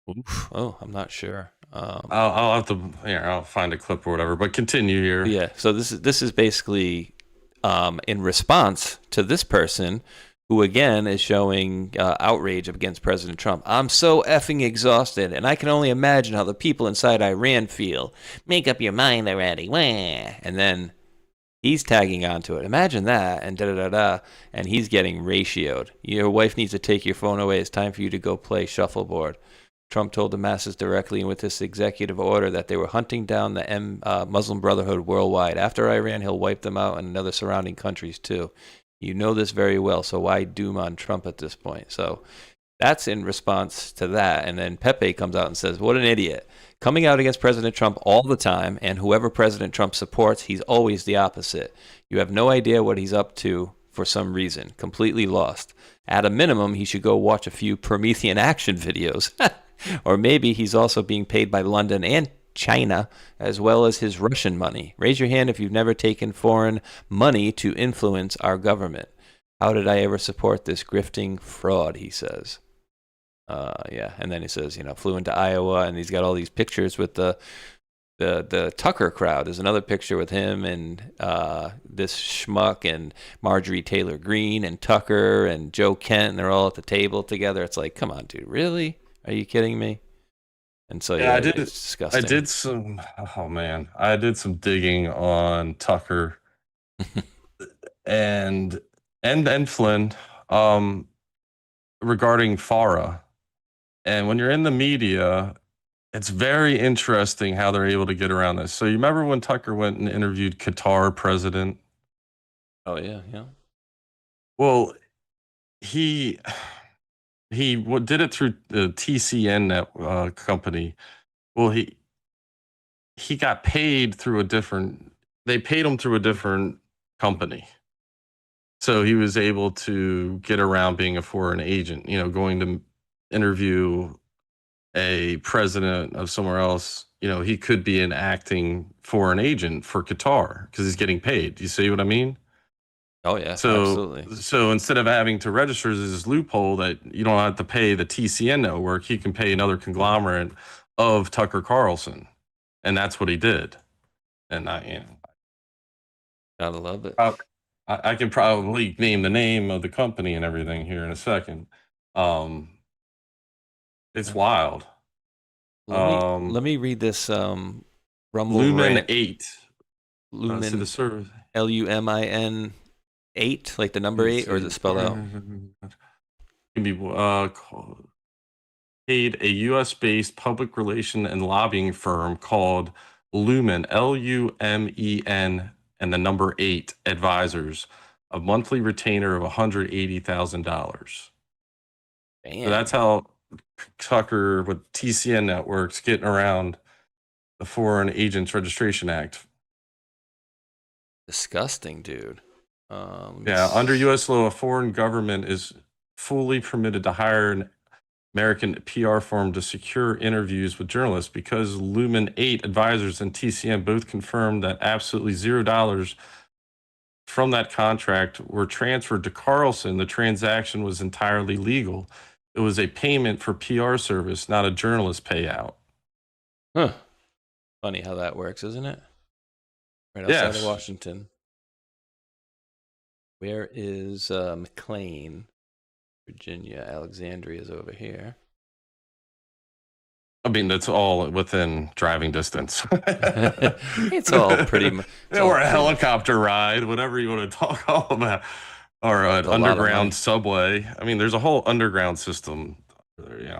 Speaker 5: Oof. Oh, I'm not sure.
Speaker 6: I'll have to. I'll find a clip or whatever. But continue here.
Speaker 5: Yeah. So this is basically in response to this person who again is showing outrage against President Trump. I'm so effing exhausted, and I can only imagine how the people inside Iran feel. Make up your mind already. Wah. And then he's tagging onto it. Imagine that, and da-da-da-da, and he's getting ratioed. Your wife needs to take your phone away. It's time for you to go play shuffleboard. Trump told the masses directly and with this executive order that they were hunting down the Muslim Brotherhood worldwide. After Iran, he'll wipe them out and other surrounding countries too. You know this very well, so why doom on Trump at this point? So that's in response to that. And then Pepe comes out and says, what an idiot. Coming out against President Trump all the time, and whoever President Trump supports, he's always the opposite. You have no idea what he's up to for some reason. Completely lost. At a minimum, he should go watch a few Promethean action videos. Or maybe he's also being paid by London and China, as well as his Russian money. Raise your hand if you've never taken foreign money to influence our government. How did I ever support this grifting fraud, he says. And then he says, flew into Iowa, and he's got all these pictures with the Tucker crowd. There's another picture with him and this schmuck and Marjorie Taylor Greene and Tucker and Joe Kent, and they're all at the table together. It's like, come on, dude, really? Are you kidding me? And so
Speaker 6: I did.
Speaker 5: It's disgusting.
Speaker 6: I did some. Oh man, I did some digging on Tucker and Flynn regarding FARA. And when you're in the media, it's very interesting how they're able to get around this. So you remember when Tucker went and interviewed Qatar president?
Speaker 5: Oh yeah.
Speaker 6: Well, he he did it through the TCN company. Well, he got paid through they paid him through a different company. So he was able to get around being a foreign agent, going to interview a president of somewhere else. He could be an acting foreign agent for Qatar because he's getting paid. You see what I mean?
Speaker 5: Oh yeah, absolutely.
Speaker 6: So instead of having to register, there's this loophole that you don't have to pay the TCN network. He can pay another conglomerate of Tucker Carlson, and that's what he did. And
Speaker 5: gotta love it.
Speaker 6: I can probably name the name of the company and everything here in a second. It's wild.
Speaker 5: Let me read this Rumble
Speaker 6: Lumen
Speaker 5: rant.
Speaker 6: 8.
Speaker 5: Lumen
Speaker 6: the service.
Speaker 5: LUMIN 8, like the number 8, or is it spelled out?
Speaker 6: Can be paid a U.S.-based public relation and lobbying firm called Lumen LUMEN and the number 8 advisors, a monthly retainer of $180,000. So that's how Tucker with TCN networks getting around the Foreign Agents Registration Act.
Speaker 5: Disgusting, dude.
Speaker 6: Under U.S. law, a foreign government is fully permitted to hire an American PR firm to secure interviews with journalists. Because Lumen 8 advisors and TCN both confirmed that absolutely $0 from that contract were transferred to Carlson, the transaction was entirely legal. It was a payment for PR service, not a journalist payout.
Speaker 5: Huh. Funny how that works, isn't it? Right outside of Washington. Where is McLean? Virginia. Alexandria is over here.
Speaker 6: I mean, that's all within driving distance.
Speaker 5: It's all pretty much.
Speaker 6: Or a helicopter ride, whatever you want to talk all about. Or an underground subway. I mean, there's a whole underground system.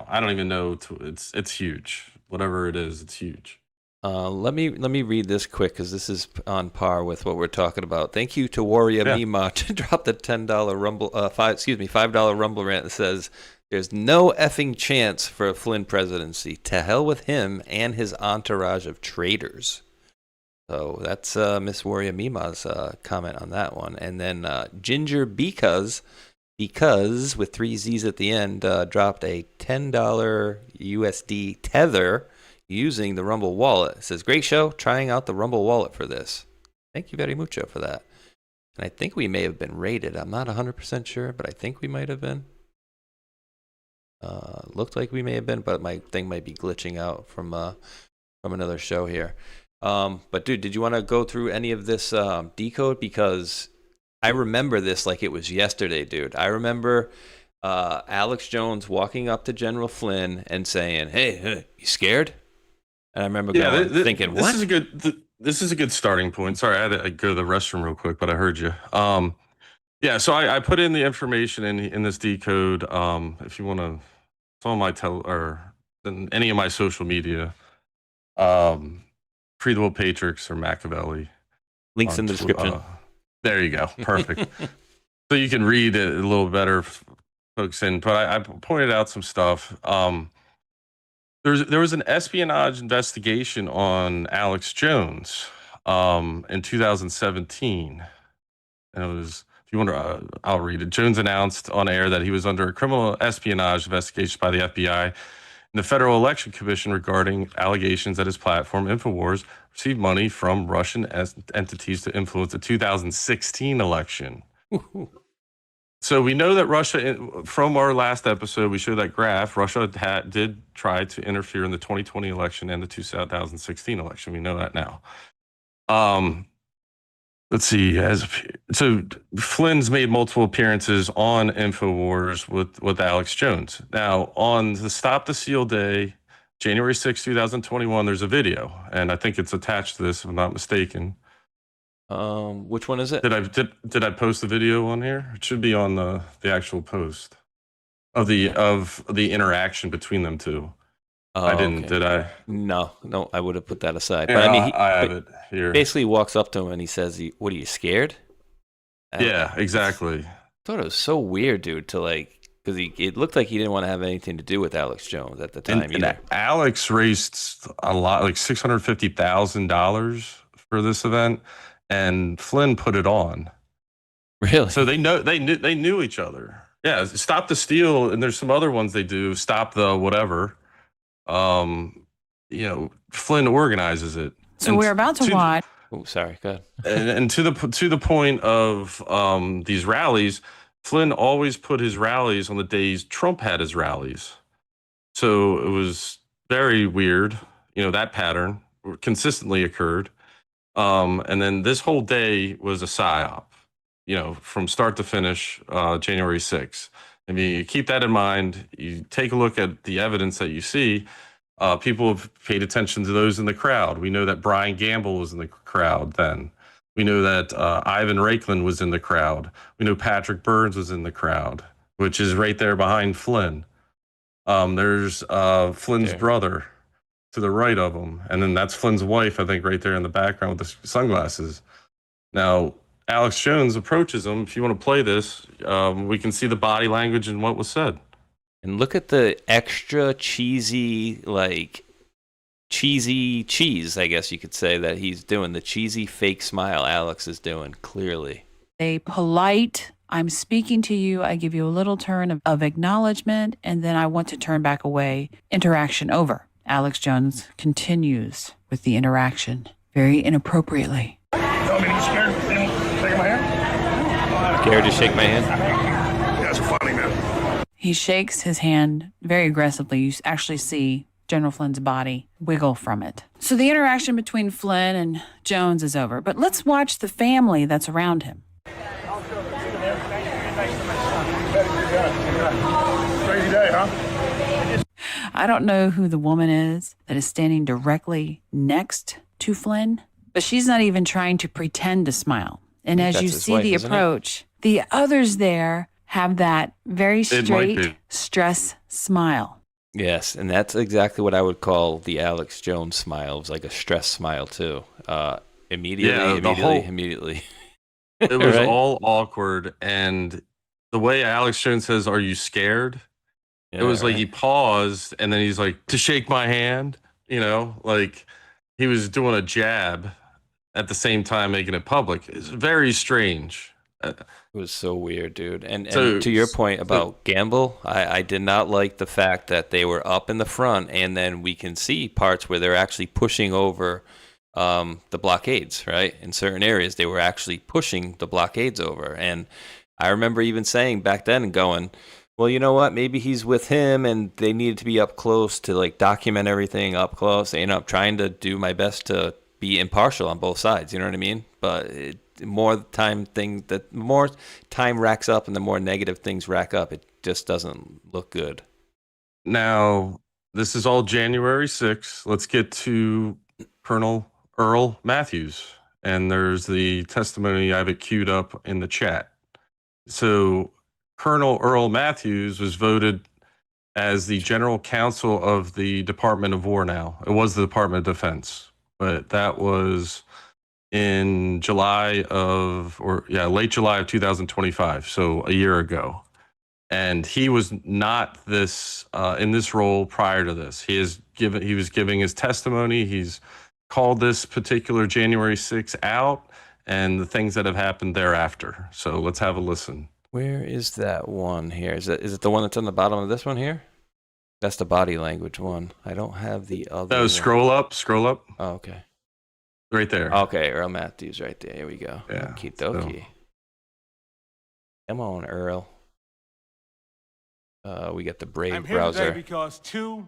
Speaker 6: I don't even know. It's huge. Whatever it is, it's huge.
Speaker 5: Let me read this quick because this is on par with what we're talking about. Thank you to Warrior Mima to drop the $10 Rumble, $5 Rumble rant that says there's no effing chance for a Flynn presidency. To hell with him and his entourage of traitors. So that's Miss Warrior Mima's comment on that one. And then Ginger because with 3 Z's at the end dropped a $10 USD tether using the Rumble wallet. It says, great show, trying out the Rumble wallet for this. Thank you very mucho for that. And I think we may have been rated. I'm not 100% sure, but I think we might have been. Looked like we may have been, but my thing might be glitching out from another show here. But dude, did you want to go through any of this decode? Because I remember this like it was yesterday, dude. I remember Alex Jones walking up to General Flynn and saying, hey, you scared? And I remember thinking, what?
Speaker 6: This is a good starting point. Sorry, I had to go to the restroom real quick, but I heard you. So I put in the information in this decode. If you want to, it's on my any of my social media, Free the Will Patrix or MaQaveli.
Speaker 5: Links in the description.
Speaker 6: There you go. Perfect. So you can read it a little better, folks. But I pointed out some stuff. There was an espionage investigation on Alex Jones in 2017. And it was, if you wonder, I'll read it. Jones announced on air that he was under a criminal espionage investigation by the FBI and the Federal Election Commission regarding allegations that his platform, InfoWars, received money from Russian entities to influence the 2016 election. So we know that Russia, from our last episode, we showed that graph. Russia did try to interfere in the 2020 election and the 2016 election. We know that now. Let's see. So Flynn's made multiple appearances on InfoWars with Alex Jones. Now, on the Stop the Seal Day, January 6, 2021, there's a video, and I think it's attached to this, if I'm not mistaken.
Speaker 5: Which one is it?
Speaker 6: Did I post the video on here? It should be on the actual post of the interaction between them two. I didn't,
Speaker 5: okay.
Speaker 6: Did I?
Speaker 5: No, I would have put that aside.
Speaker 6: Yeah,
Speaker 5: but I mean,
Speaker 6: I have it here.
Speaker 5: Basically walks up to him and he says, "What are you scared?"
Speaker 6: Yeah, exactly.
Speaker 5: I thought it was so weird, dude, to like because it looked like he didn't want to have anything to do with Alex Jones at the time either.
Speaker 6: And Alex raised a lot, like $650,000 for this event, and Flynn put it on.
Speaker 5: Really?
Speaker 6: So they knew each other. Yeah, Stop the Steal, and there's some other ones they do. Stop the whatever. Flynn organizes it.
Speaker 18: So we're about to watch.
Speaker 5: Oh, sorry. Go ahead.
Speaker 6: And to the point of these rallies, Flynn always put his rallies on the days Trump had his rallies. So it was very weird. That pattern consistently occurred. And then this whole day was a psyop, from start to finish, January 6th. I mean, you keep that in mind. You take a look at the evidence that you see. People have paid attention to those in the crowd. We know that Brian Gamble was in the crowd then. We know that Ivan Raiklan was in the crowd. We know Patrick Burns was in the crowd, which is right there behind Flynn. There's Flynn's brother to the right of him. And then that's Flynn's wife, I think, right there in the background with the sunglasses. Now, Alex Jones approaches him. If you want to play this, we can see the body language and what was said.
Speaker 5: And look at the extra cheesy, cheesy cheese, I guess you could say, that he's doing. The cheesy fake smile Alex is doing, clearly.
Speaker 18: A polite, I'm speaking to you, I give you a little turn of acknowledgement, and then I want to turn back away. Interaction over. Alex Jones continues with the interaction very inappropriately.
Speaker 19: You want me to scared of shaking my hand?
Speaker 5: Scared to shake my hand?
Speaker 19: That's funny, man.
Speaker 18: He shakes his hand very aggressively. You actually see General Flynn's body wiggle from it. So the interaction between Flynn and Jones is over. But let's watch the family that's around him.
Speaker 19: Crazy day, huh?
Speaker 18: I don't know who the woman is that is standing directly next to Flynn, but she's not even trying to pretend to smile. And as you see the approach, the others there have that very straight stress smile.
Speaker 5: Yes, and that's exactly what I would call the Alex Jones smile. It was like a stress smile, too. Immediately.
Speaker 6: It was
Speaker 5: right?
Speaker 6: all awkward. And the way Alex Jones says, "Are you scared?"
Speaker 5: Yeah,
Speaker 6: it was like he paused and then he's like, "To shake my hand," like he was doing a jab at the same time making it public. It's very strange.
Speaker 5: It was so weird, dude. And to your point about Gamble, I did not like the fact that they were up in the front, and then we can see parts where they're actually pushing over the blockades, right? In certain areas, they were actually pushing the blockades over. And I remember even saying back then and going, well, you know what? Maybe he's with him, and they needed to be up close to like document everything up close. I'm trying to do my best to be impartial on both sides. You know what I mean? But the more time racks up and the more negative things rack up, it just doesn't look good.
Speaker 6: Now, this is all January 6th. Let's get to Colonel Earl Matthews. And there's the testimony. I have it queued up in the chat. So Colonel Earl Matthews was voted as the general counsel of the Department of War now. It was the Department of Defense, but that was in late July of 2025, so a year ago. And he was not in this role prior to this. He was giving his testimony. He's called this particular January 6th out and the things that have happened thereafter. So let's have a listen.
Speaker 5: Where is that one here? Is it the one that's on the bottom of this one here? That's the body language one. I don't have the other.
Speaker 6: No, scroll up.
Speaker 5: Oh, okay.
Speaker 6: Right there.
Speaker 5: Okay, Earl Matthews right there. Here we go.
Speaker 6: Yeah.
Speaker 5: Okie dokie. Come on, Earl. We got the Brave
Speaker 20: I'm here
Speaker 5: browser.
Speaker 20: today because two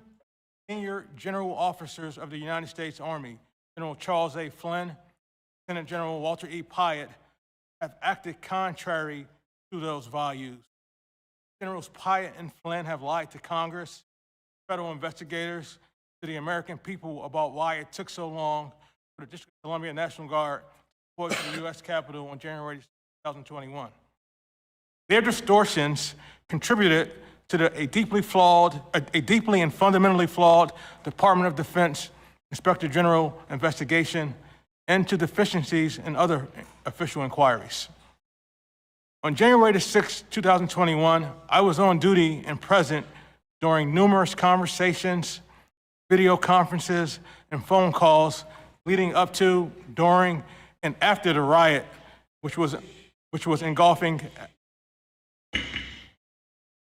Speaker 20: senior general officers of the United States Army, General Charles A. Flynn, Lieutenant General Walter E. Pyatt, have acted contrary to those values. Generals Pyatt and Flynn have lied to Congress, federal investigators, to the American people about why it took so long for the District of Columbia National Guard to report to the U.S. Capitol on January 2021. Their distortions contributed to a deeply and fundamentally flawed Department of Defense Inspector General investigation into deficiencies in other official inquiries. On January the 6th, 2021, I was on duty and present during numerous conversations, video conferences, and phone calls leading up to, during, and after the riot, which was engulfing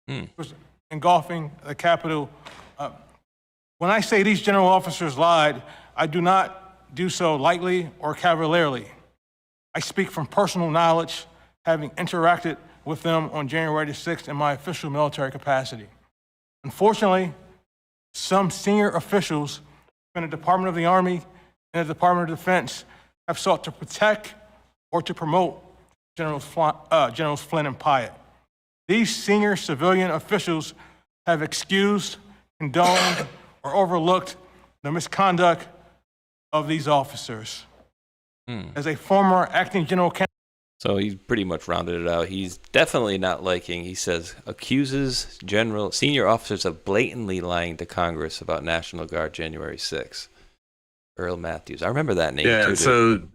Speaker 20: the Capitol. When I say these general officers lied, I do not do so lightly or cavalierly. I speak from personal knowledge, having interacted with them on January the 6th in my official military capacity. Unfortunately, some senior officials in the Department of the Army and the Department of Defense have sought to protect or to promote Generals Flynn and Pyatt. These senior civilian officials have excused, condoned, or overlooked the misconduct of these officers. As a former acting general counsel,
Speaker 5: So he's pretty much rounded it out. He's definitely not liking, he says, accuses senior officers of blatantly lying to Congress about National Guard January 6th. Earl Matthews. I remember that name too.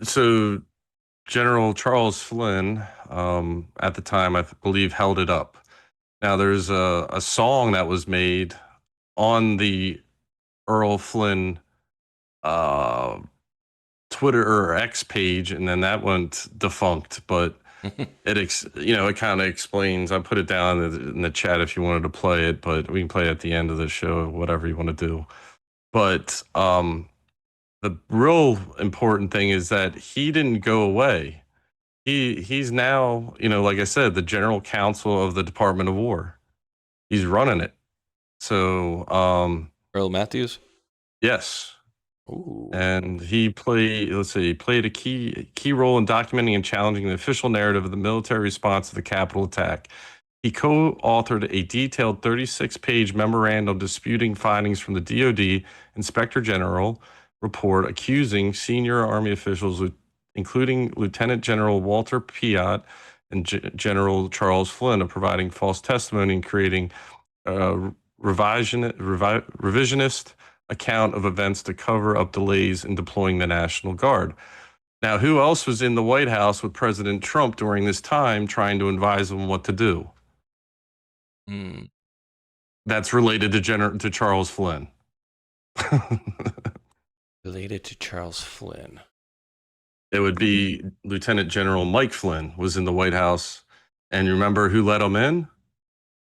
Speaker 6: So General Charles Flynn, at the time, I believe, held it up. Now, there's a song that was made on the Earl Flynn Twitter or X page, and then that went defunct. But it kind of explains. I put it down in the chat if you wanted to play it, but we can play it at the end of the show, whatever you want to do. But the real important thing is that he didn't go away. He's now, like I said, the general counsel of the Department of War. He's running it. So
Speaker 5: Earl Matthews?
Speaker 6: Yes.
Speaker 5: Ooh.
Speaker 6: And he played a key role in documenting and challenging the official narrative of the military response to the Capitol attack. He co-authored a detailed 36-page memorandum disputing findings from the DoD Inspector General report accusing senior Army officials, including Lieutenant General Walter Piatt and General Charles Flynn, of providing false testimony and creating a revisionist account of events to cover up delays in deploying the National Guard. Now, who else was in the White House with President Trump during this time trying to advise him what to do? That's related to Charles Flynn.
Speaker 5: Related to Charles Flynn.
Speaker 6: It would be Lieutenant General Mike Flynn was in the White House. And you remember who let him in?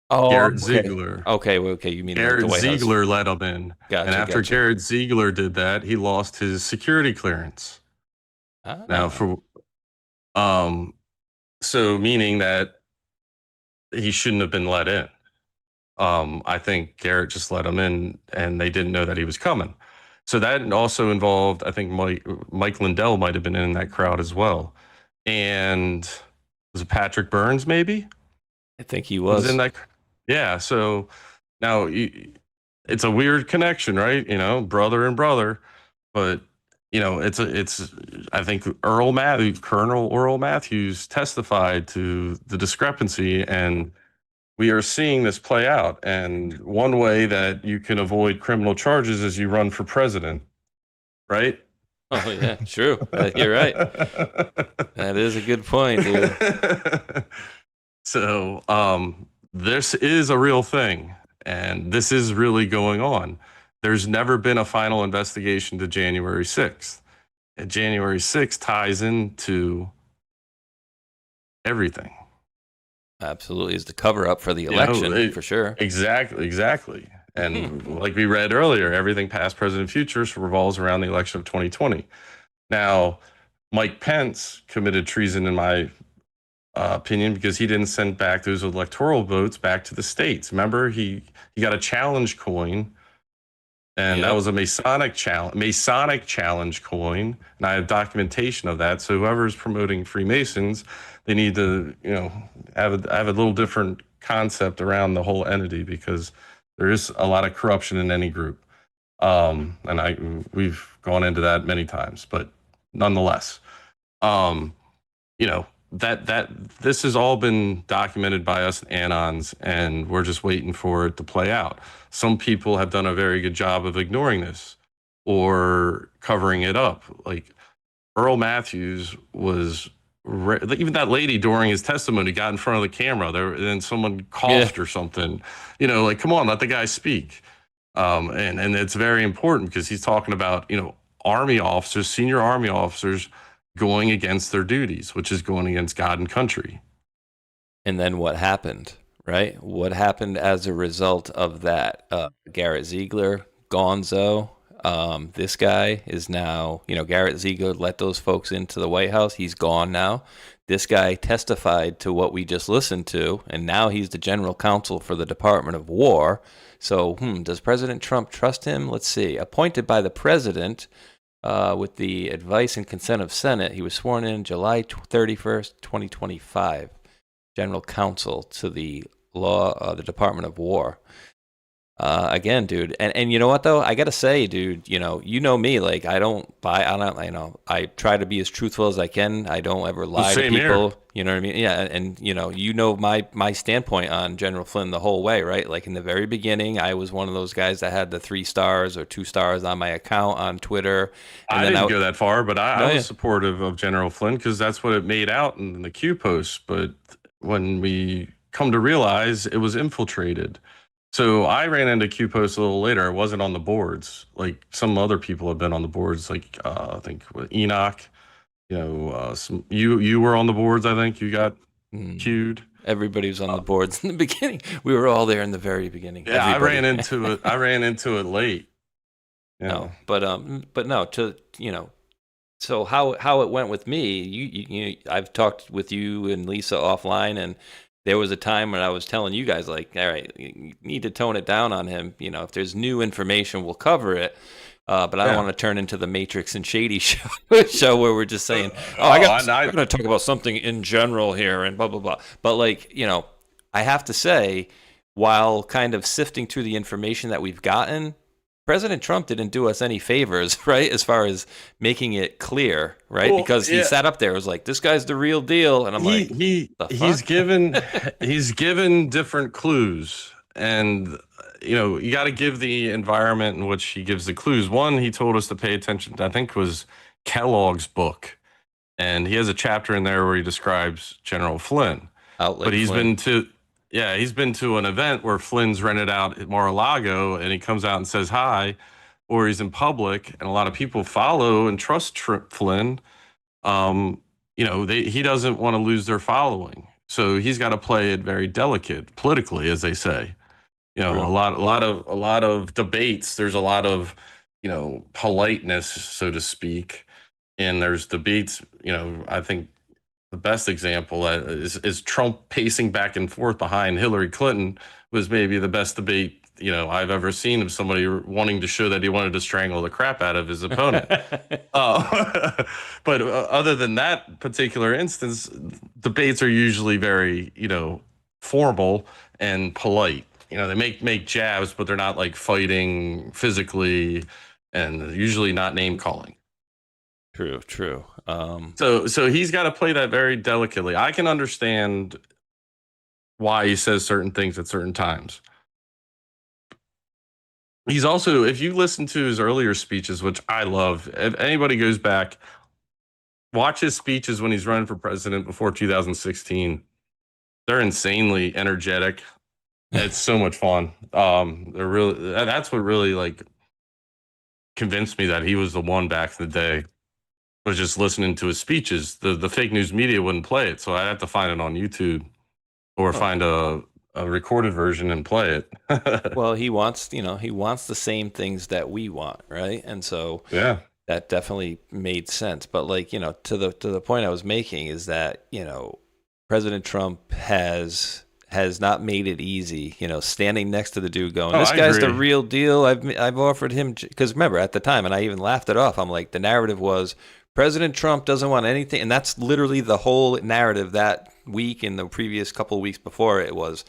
Speaker 5: Oh,
Speaker 6: Garrett Ziegler.
Speaker 5: Okay, you mean
Speaker 6: Garrett
Speaker 5: the White
Speaker 6: Ziegler
Speaker 5: House.
Speaker 6: let him in.
Speaker 5: Gotcha,
Speaker 6: and after Garrett Ziegler did that, he lost his security clearance. Now, so meaning that he shouldn't have been let in. I think Garrett just let him in, and they didn't know that he was coming. So that also involved, I think Mike Lindell might have been in that crowd as well. And was it Patrick Burns, maybe?
Speaker 5: I think he was
Speaker 6: in that. Yeah. So now it's a weird connection, right? Brother and brother, but it's I think Colonel Earl Matthews testified to the discrepancy, and we are seeing this play out. And one way that you can avoid criminal charges is you run for president, right?
Speaker 5: Oh, yeah, true. You're right. That is a good point, dude.
Speaker 6: So this is a real thing, and this is really going on. There's never been a final investigation to January 6th. And January 6th ties into everything.
Speaker 5: Absolutely. Is the cover up for the election, for sure.
Speaker 6: Exactly. And like we read earlier, everything past, present, future revolves around the election of 2020. Now, Mike Pence committed treason, in my opinion, because he didn't send back those electoral votes back to the states. Remember, he got a challenge coin, and that was a Masonic challenge coin, and I have documentation of that. So whoever's promoting Freemasons, they need to, have a little different concept around the whole entity, because there is a lot of corruption in any group, and we've gone into that many times. But nonetheless, that this has all been documented by us Anons, and we're just waiting for it to play out. Some people have done a very good job of ignoring this or covering it up. Like Earl Matthews was even that lady during his testimony got in front of the camera there, and then someone coughed or something. You know, like, come on, let the guy speak. And it's very important because he's talking about, you know, Army officers, senior Army officers going against their duties, which is going against God and country.
Speaker 5: And then what happened, right? What happened as a result of that? Garrett Ziegler, Gonzo. This guy is now, you know, Garrett Ziegler let those folks into the White House. He's gone now. This guy testified to what we just listened to, and now he's the general counsel for the Department of War. So, does President Trump trust him? Let's see. Appointed by the president with the advice and consent of Senate, he was sworn in July 31st, 2025. General counsel to the the Department of War. Again, dude, and you know what though? I gotta say, dude, you know me, like I try to be as truthful as I can. I don't ever lie to people.
Speaker 6: Here.
Speaker 5: You know what I mean? Yeah, and you know my standpoint on General Flynn the whole way, right? Like in the very beginning, I was one of those guys that had the 3 stars or 2 stars on my account on Twitter. And
Speaker 6: I didn't go that far, but I was supportive of General Flynn because that's what it made out in the Q post. But when we come to realize it was infiltrated. So I ran into Q Post a little later. I wasn't on the boards. Like some other people have been on the boards, like I think with Enoch. You know, you were on the boards. I think you got queued.
Speaker 5: Everybody was on the boards in the beginning. We were all there in the very beginning.
Speaker 6: Yeah,
Speaker 5: Everybody.
Speaker 6: I ran into it late. Yeah.
Speaker 5: No, but no. So how it went with me? You I've talked with you and Lisa offline, and there was a time when I was telling you guys, like, all right, you need to tone it down on him. You know, if there's new information, we'll cover it. But I don't want to turn into the Matrix and Shady show where we're just saying, I'm going to talk about something in general here and blah, blah, blah. But, like, you know, I have to say, while kind of sifting through the information that we've gotten, President Trump didn't do us any favors, right, as far as making it clear, right? Well, because he sat up there, was like, "This guy's the real deal," and I'm
Speaker 6: he's given different clues, and you know, you got to give the environment in which he gives the clues. One, he told us to pay attention to, I think, was Kellogg's book, and he has a chapter in there where he describes General Flynn. But he's been to an event where Flynn's rented out at Mar-a-Lago, and he comes out and says hi, or he's in public, and a lot of people follow and trust Flynn. He doesn't want to lose their following, so he's got to play it very delicate politically, as they say. You know, a lot of debates. There's a lot of, you know, politeness, so to speak, and there's debates. You know, I think the best example is Trump pacing back and forth behind Hillary Clinton was maybe the best debate, you know, I've ever seen of somebody wanting to show that he wanted to strangle the crap out of his opponent. But other than that particular instance, debates are usually very, you know, formal and polite. You know, they make jabs, but they're not like fighting physically, and usually not name calling.
Speaker 5: True.
Speaker 6: So he's got to play that very delicately. I can understand why he says certain things at certain times. He's also, if you listen to his earlier speeches, which I love, if anybody goes back, watch his speeches when he's running for president before 2016. They're insanely energetic. It's so much fun. They're really, that's what really like convinced me that he was the one back in the day. Was just listening to his speeches. The fake news media wouldn't play it, so I had to find it on YouTube or find a recorded version and play it.
Speaker 5: Well, he wants the same things that we want, right? And so that definitely made sense. But like, you know, to the point I was making is that, you know, President Trump has not made it easy, you know, standing next to the dude going, this guy's the real deal. I've offered him, because remember at the time, and I even laughed it off, I'm like, the narrative was President Trump doesn't want anything, and that's literally the whole narrative that week and the previous couple of weeks before it was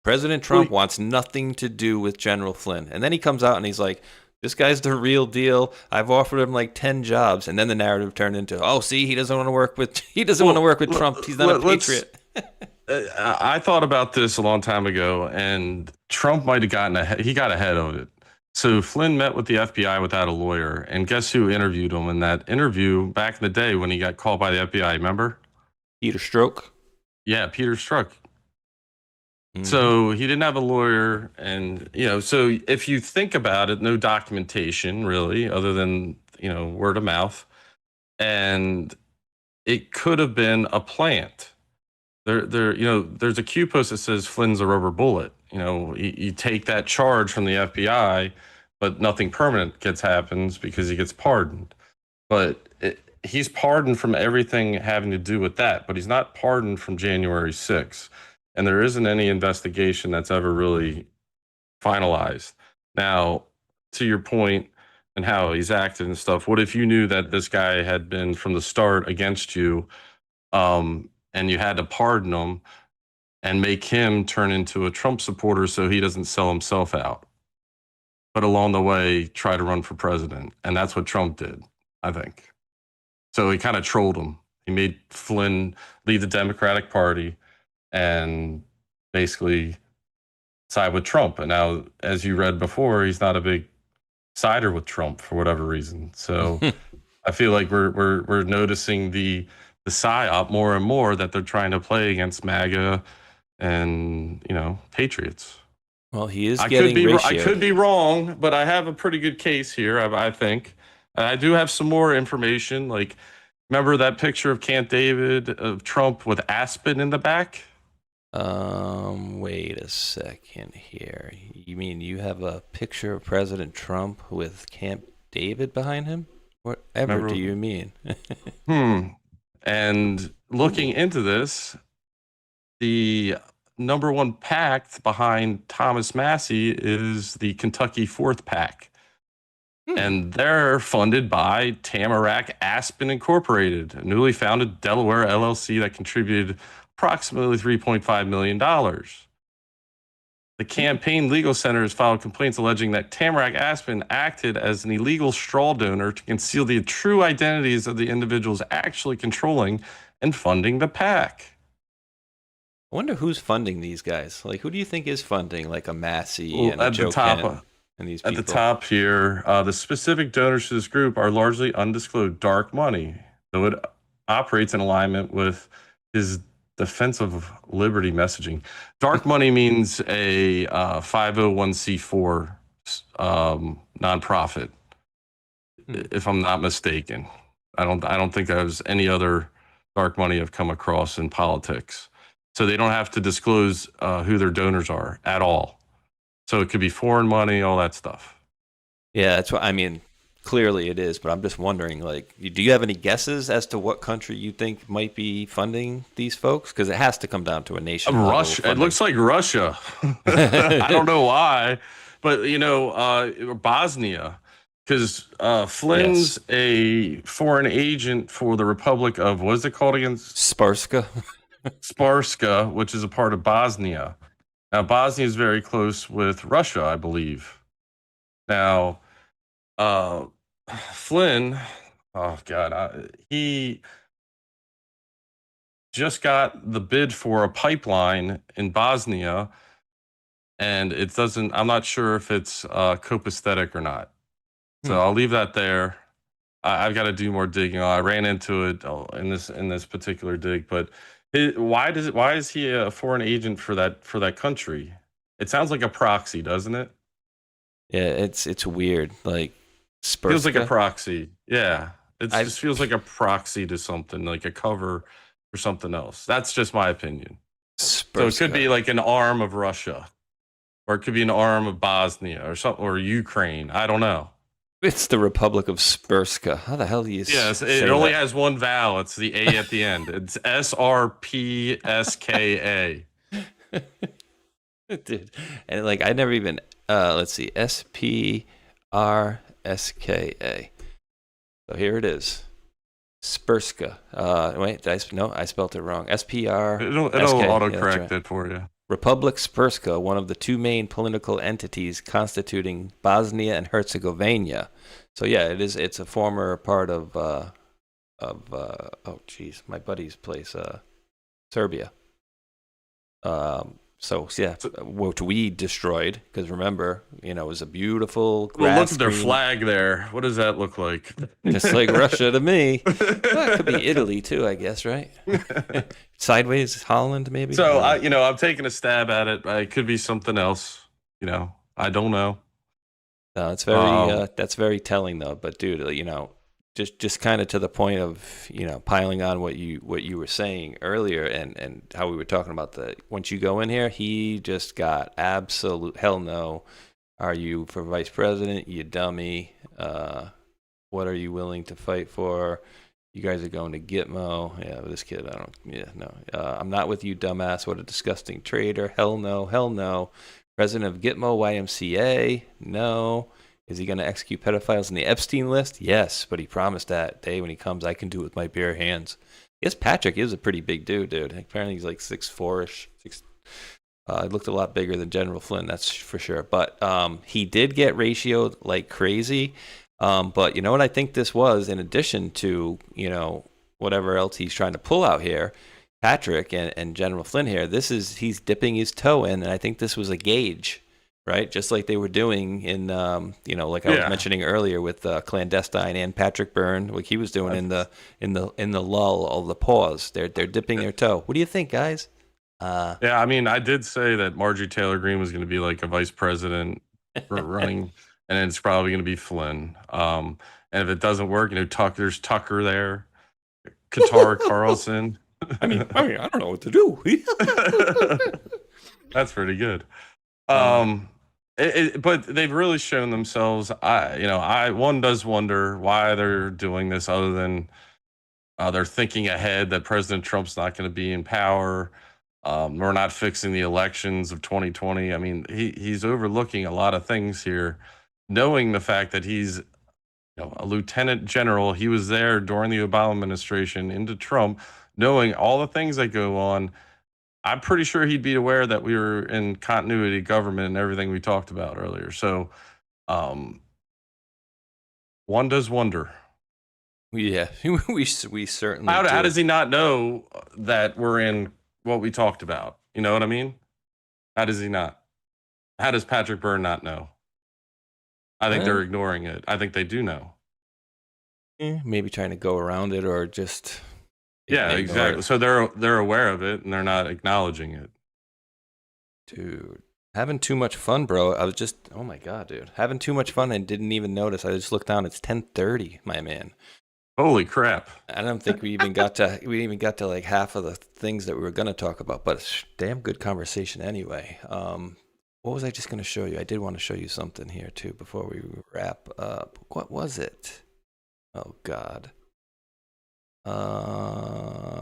Speaker 5: President Trump wants nothing to do with General Flynn. And then he comes out and he's like, this guy's the real deal. I've offered him like 10 jobs. And then the narrative turned into, oh, see, he doesn't want to work with Trump. He's not a patriot.
Speaker 6: I thought about this a long time ago, and Trump might have gotten ahead. He got ahead of it. So Flynn met with the FBI without a lawyer, and guess who interviewed him in that interview back in the day when he got called by the FBI? Remember?
Speaker 5: Peter Stroke.
Speaker 6: Yeah, Peter Strzok. So he didn't have a lawyer, and so if you think about it, no documentation really, other than word of mouth, and it could have been a plant. There's a Q post that says Flynn's a rubber bullet. You take that charge from the FBI, but nothing permanent happens because he gets pardoned. But he's pardoned from everything having to do with that, but he's not pardoned from January 6th. And there isn't any investigation that's ever really finalized. Now, to your point and how he's acted and stuff, what if you knew that this guy had been from the start against you, and you had to pardon him and make him turn into a Trump supporter so he doesn't sell himself out, but along the way try to run for president? And that's what Trump did, I think. So he kind of trolled him. He made Flynn leave the Democratic Party and basically side with Trump. And now, as you read before, he's not a big sider with Trump for whatever reason. So I feel like we're noticing the psyop more and more that they're trying to play against MAGA and patriots.
Speaker 5: Well, he is getting ratioed.
Speaker 6: I could be wrong, but I have a pretty good case here, I think. And I do have some more information. Like, remember that picture of Camp David of Trump with Aspen in the back?
Speaker 5: Wait a second here. You mean you have a picture of President Trump with Camp David behind him? Whatever do you mean?
Speaker 6: And looking into this, the number one PAC behind Thomas Massey is the Kentucky Fourth PAC. And they're funded by Tamarack Aspen Incorporated, a newly founded Delaware LLC that contributed approximately $3.5 million. The Campaign Legal Center has filed complaints alleging that Tamarack Aspen acted as an illegal straw donor to conceal the true identities of the individuals actually controlling and funding the PAC.
Speaker 5: I wonder who's funding these guys. Like, who do you think is funding, like a Massey and a
Speaker 6: At
Speaker 5: Joe
Speaker 6: the top,
Speaker 5: Kent and these
Speaker 6: at
Speaker 5: people?
Speaker 6: the top here, the specific donors to this group are largely undisclosed dark money, though it operates in alignment with his defense of liberty messaging. Dark money means a 501c4 nonprofit, if I'm not mistaken. I don't think there's any other dark money I've come across in politics. So they don't have to disclose who their donors are at all. So it could be foreign money, all that stuff.
Speaker 5: Yeah, that's what I mean. Clearly it is, but I'm just wondering, like, do you have any guesses as to what country you think might be funding these folks? Because it has to come down to a nation.
Speaker 6: Russia. It looks like Russia. I don't know why, but Bosnia, because Flynn's a foreign agent for the Republic of, what is it called again?
Speaker 5: Sparska.
Speaker 6: Sparska, which is a part of Bosnia. Now, Bosnia is very close with Russia, I believe. Now, Flynn, he just got the bid for a pipeline in Bosnia, and I'm not sure if it's copacetic or not. So I'll leave that there. I've got to do more digging. I ran into it in this particular dig, but why is he a foreign agent for that country? It sounds like a proxy, doesn't it?
Speaker 5: Yeah, it's weird. Like, Sparska?
Speaker 6: Feels like a proxy. Yeah, it just feels like a proxy to something, like a cover for something else. That's just my opinion.
Speaker 5: Sparska.
Speaker 6: So it could be like an arm of Russia, or it could be an arm of Bosnia, or something, or Ukraine. I don't know.
Speaker 5: It's the Republic of Sparska. How the hell do you
Speaker 6: Yes,
Speaker 5: say
Speaker 6: it only
Speaker 5: that?
Speaker 6: has one vowel. It's the A at the end. It's SRPSKA.
Speaker 5: Dude, and like I never even let's see, SPRSKA. So here it is, Sparska. Wait, I spelled it wrong. SPR.
Speaker 6: It'll autocorrect it for you.
Speaker 5: Republic Srpska, one of the two main political entities constituting Bosnia and Herzegovina. So yeah, it is. It's a former part of my buddy's place, Serbia. So yeah, what we destroyed, because remember, it was a beautiful grass
Speaker 6: Well, look at their
Speaker 5: green,
Speaker 6: flag there. What does that look like?
Speaker 5: just like Russia to me. Well, it could be Italy too, I guess, right? Sideways, Holland, maybe.
Speaker 6: So I'm taking a stab at it. It could be something else. I don't know.
Speaker 5: No, it's very that's very telling though. But dude, just kind of to the point of piling on what you were saying earlier, and how we were talking about once you go in here, he just got absolute hell no. Are you for vice president? You dummy. What are you willing to fight for? You guys are going to Gitmo. Yeah, this kid, I don't. Yeah, no. I'm not with you, dumbass. What a disgusting traitor. Hell no. Hell no. President of Gitmo YMCA? No. Is he going to execute pedophiles in the Epstein list? Yes, but he promised that day when he comes, I can do it with my bare hands. I guess Patrick is a pretty big dude. Apparently he's like 6'4"-ish. He looked a lot bigger than General Flynn, that's for sure. But he did get ratioed like crazy. But you know what I think this was, in addition to, whatever else he's trying to pull out here, Patrick and General Flynn here, he's dipping his toe in, and I think this was a gauge, right? Just like they were doing in, like I was mentioning earlier with Clandestine and Patrick Byrne, like he was doing in the lull of the pause. They're dipping their toe. What do you think, guys?
Speaker 6: I mean, I did say that Marjorie Taylor Greene was going to be like a vice president for running, and it's probably going to be Flynn. And if it doesn't work, there's Tucker there, Qatar Carlson.
Speaker 5: I mean, I don't know what to do.
Speaker 6: That's pretty good. But they've really shown themselves. One does wonder why they're doing this, other than they're thinking ahead that President Trump's not going to be in power. We're not fixing the elections of 2020. I mean, he's overlooking a lot of things here, knowing the fact that he's a lieutenant general. He was there during the Obama administration into Trump, knowing all the things that go on. I'm pretty sure he'd be aware that we were in continuity government and everything we talked about earlier. So one does wonder.
Speaker 5: Yeah, we certainly
Speaker 6: How
Speaker 5: do.
Speaker 6: does he not know that we're in what we talked about? You know what I mean? How does he not? How does Patrick Byrne not know? I think they're ignoring it. I think they do know.
Speaker 5: Maybe trying to go around it, or just
Speaker 6: exactly. So they're aware of it and they're not acknowledging it.
Speaker 5: Dude, having too much fun, bro. I was just, oh my god, dude, having too much fun and didn't even notice. I just looked down. It's 10:30, my man.
Speaker 6: Holy crap!
Speaker 5: I don't think we even got to like half of the things that we were going to talk about, but it's damn good conversation anyway. What was I just going to show you? I did want to show you something here too before we wrap up. What was it? Oh God.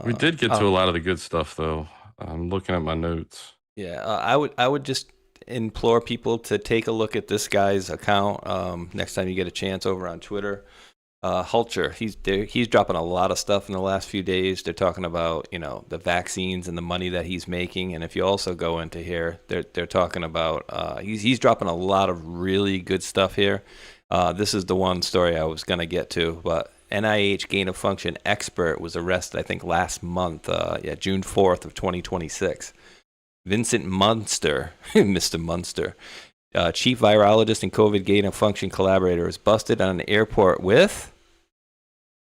Speaker 6: We did get to a lot of the good stuff, though. I'm looking at my notes.
Speaker 5: Yeah, I would just implore people to take a look at this guy's account next time you get a chance over on Twitter. Hulcher, he's dropping a lot of stuff in the last few days. They're talking about the vaccines and the money that he's making, and if you also go into here, they're talking about he's dropping a lot of really good stuff here. This is the one story I was gonna get to, but NIH gain of function expert was arrested, I think, last month, June 4th of 2026. Vincent Munster, Mr. Munster, chief virologist and COVID gain of function collaborator, was busted on an airport with,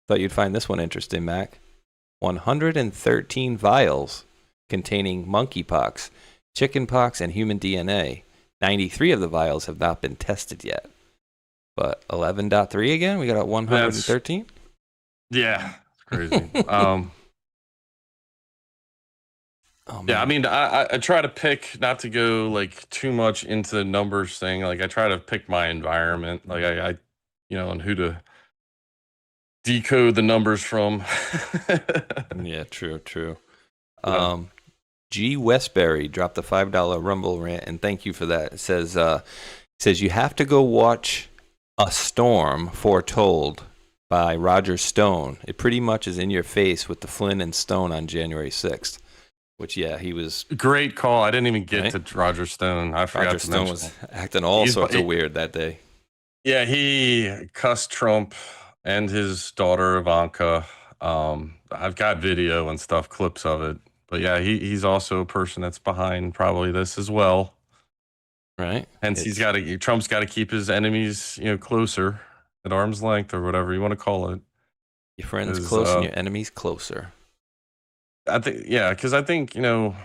Speaker 5: thought you'd find this one interesting, Mac, 113 vials containing monkeypox, chickenpox, and human DNA. 93 of the vials have not been tested yet. But 11.3 again? We got 113?
Speaker 6: Yeah, it's crazy. Yeah, I mean, I try to pick not to go like too much into the numbers thing. Like I try to pick my environment, like I and who to decode the numbers from.
Speaker 5: Yeah, true. G. Westbury dropped the $5 Rumble rant, and thank you for that. It says you have to go watch A Storm Foretold by Roger Stone. It pretty much is in your face with the Flynn and Stone on January 6th. Which, he was...
Speaker 6: Great call. I didn't even get to Roger Stone. I forgot
Speaker 5: Roger
Speaker 6: to
Speaker 5: Stone
Speaker 6: mention.
Speaker 5: was acting all sorts of weird that day.
Speaker 6: Yeah, he cussed Trump and his daughter, Ivanka. I've got video and stuff, clips of it. But yeah, he's also a person that's behind probably this as well.
Speaker 5: Right.
Speaker 6: Hence, Trump's got to keep his enemies, closer at arm's length or whatever you want to call it.
Speaker 5: Your friends close and your enemies closer.
Speaker 6: I think, because I think, given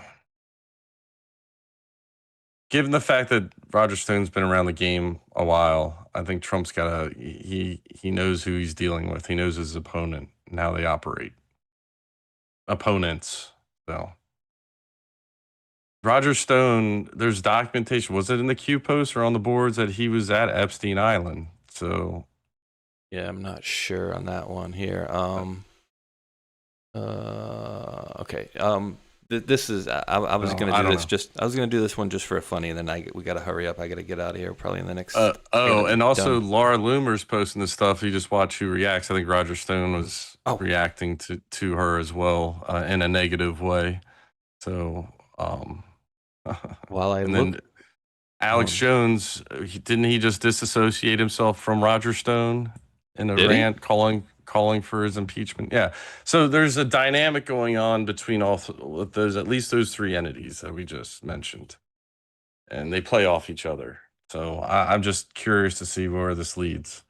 Speaker 6: the fact that Roger Stone's been around the game a while, I think Trump's got he knows who he's dealing with. He knows his opponent and how they operate. Opponents. So Roger Stone, there's documentation. Was it in the Q post or on the boards that he was at Epstein Island? So
Speaker 5: yeah, I'm not sure on that one here. Okay. This is I was going to do this just I was going to do this one just for a funny, and then we got to hurry up. I got to get out of here probably in the next.
Speaker 6: And also Laura Loomer's posting this stuff. You just watch who reacts. I think Roger Stone was reacting to her as well in a negative way. So then Alex Jones, didn't he just disassociate himself from Roger Stone in a rant calling for his impeachment? Yeah. So there's a dynamic going on between at least those three entities that we just mentioned, and they play off each other. So I'm just curious to see where this leads.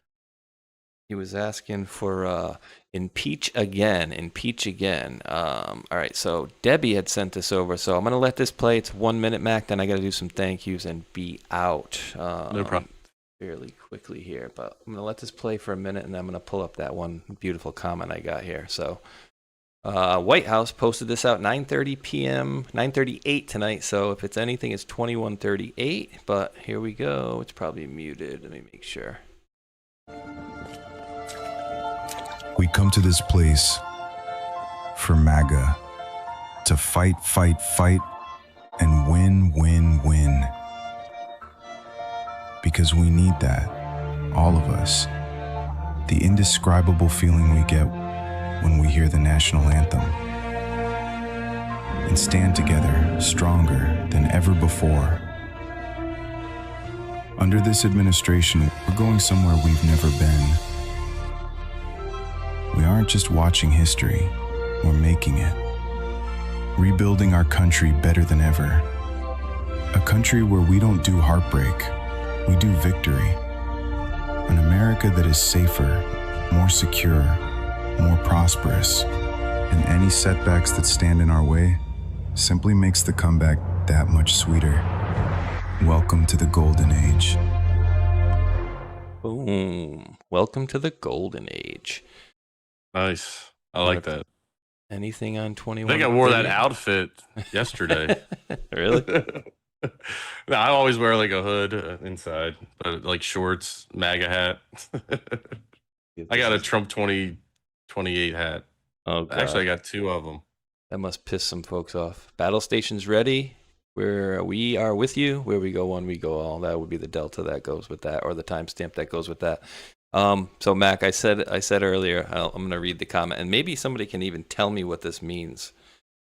Speaker 5: He was asking for impeach again. All right, so Debbie had sent this over, so I'm going to let this play. It's 1 minute, Mac, then I got to do some thank yous and be out.
Speaker 6: No problem.
Speaker 5: Fairly quickly here, but I'm going to let this play for a minute, and then I'm going to pull up that one beautiful comment I got here. So White House posted this out 9:30 p.m., 9:38 tonight, so if it's anything, it's 21:38, but here we go. It's probably muted. Let me make sure.
Speaker 21: We come to this place for MAGA to fight, and win. Because we need that, all of us. The indescribable feeling we get when we hear the national anthem. And stand together, stronger than ever before. Under this administration, we're going somewhere we've never been. We aren't just watching history, we're making it. Rebuilding our country better than ever. A country where we don't do heartbreak, we do victory. An America that is safer, more secure, more prosperous. And any setbacks that stand in our way simply makes the comeback that much sweeter. Welcome to the golden age.
Speaker 5: Boom. Welcome to the golden age.
Speaker 6: Nice. I like that.
Speaker 5: Anything on 21?
Speaker 6: I think I wore that outfit yesterday.
Speaker 5: Really?
Speaker 6: No, I always wear like a hood inside, but like shorts, MAGA hat. I got a Trump 2028 hat.
Speaker 5: Oh, God.
Speaker 6: Actually, I got two of them.
Speaker 5: That must piss some folks off. Battle stations ready. Where we are with you. Where we go one, we go all. That would be the delta that goes with that, or the timestamp that goes with that. So Mac, I said earlier, I'm going to read the comment, and maybe somebody can even tell me what this means.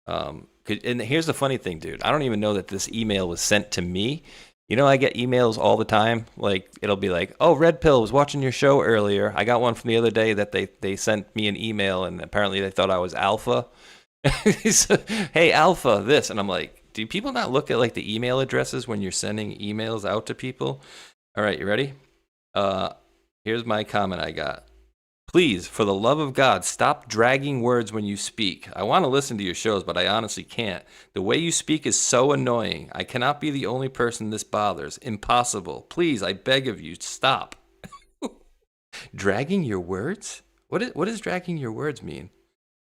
Speaker 5: And here's the funny thing, dude. I don't even know that this email was sent to me. You know, I get emails all the time. Like, it'll be like, oh, Red Pill was watching your show earlier. I got one from the other day that they sent me an email, and apparently they thought I was Alpha. Hey, Alpha, this. And I'm like, do people not look at like the email addresses when you're sending emails out to people? All right, you ready? Here's my comment I got. Please, for the love of God, stop dragging words when you speak. I want to listen to your shows, but I honestly can't. The way you speak is so annoying. I cannot be the only person this bothers. Impossible. Please, I beg of you, stop. Dragging your words? What does dragging your words mean?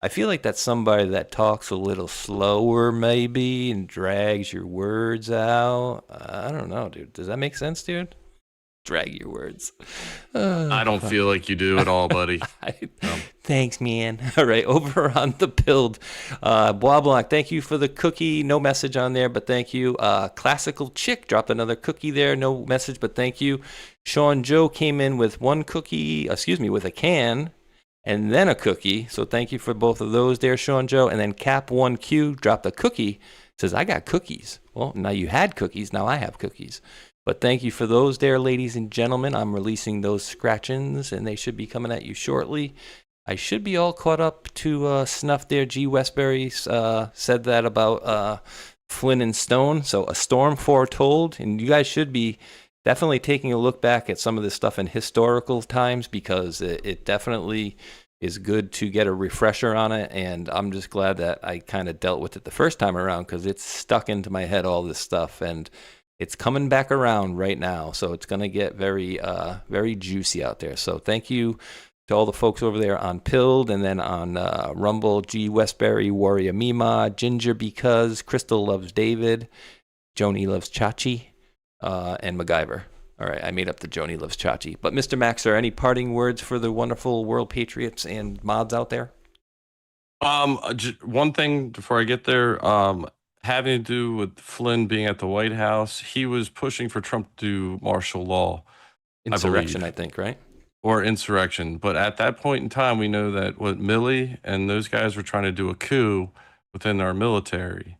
Speaker 5: I feel like that's somebody that talks a little slower maybe and drags your words out. I don't know, dude. Does that make sense, dude? Drag your words.
Speaker 6: I don't feel like you do at all, buddy.
Speaker 5: Thanks, man. All right, over on the build. Bois Blanc, thank you for the cookie. No message on there, but thank you. Classical Chick dropped another cookie there. No message, but thank you. Sean Joe came in with with a can and then a cookie. So thank you for both of those there, Sean Joe. And then Cap1Q dropped a cookie. Says, I got cookies. Well, now you had cookies. Now I have cookies. But thank you for those there, ladies and gentlemen. I'm releasing those scratch-ins, and they should be coming at you shortly. I should be all caught up to snuff there. G. Westbury said that about Flynn and Stone. So a storm foretold, and you guys should be definitely taking a look back at some of this stuff in historical times, because it definitely is good to get a refresher on it. And I'm just glad that I kind of dealt with it the first time around, because it's stuck into my head, all this stuff, and it's coming back around right now. So it's going to get very, very juicy out there. So thank you to all the folks over there on Pilled, and then on Rumble, G. Westbury, Warrior Mima, Ginger Because, Crystal Loves David, Joni Loves Chachi, and MacGyver. All right, I made up the Joni Loves Chachi. But Mr. Max, are any parting words for the wonderful World Patriots and mods out there?
Speaker 6: One thing before I get there, having to do with Flynn being at the White House, he was pushing for Trump to do martial law.
Speaker 5: Insurrection, I think, right?
Speaker 6: Or insurrection. But at that point in time, we know that what Milley and those guys were trying to do a coup within our military.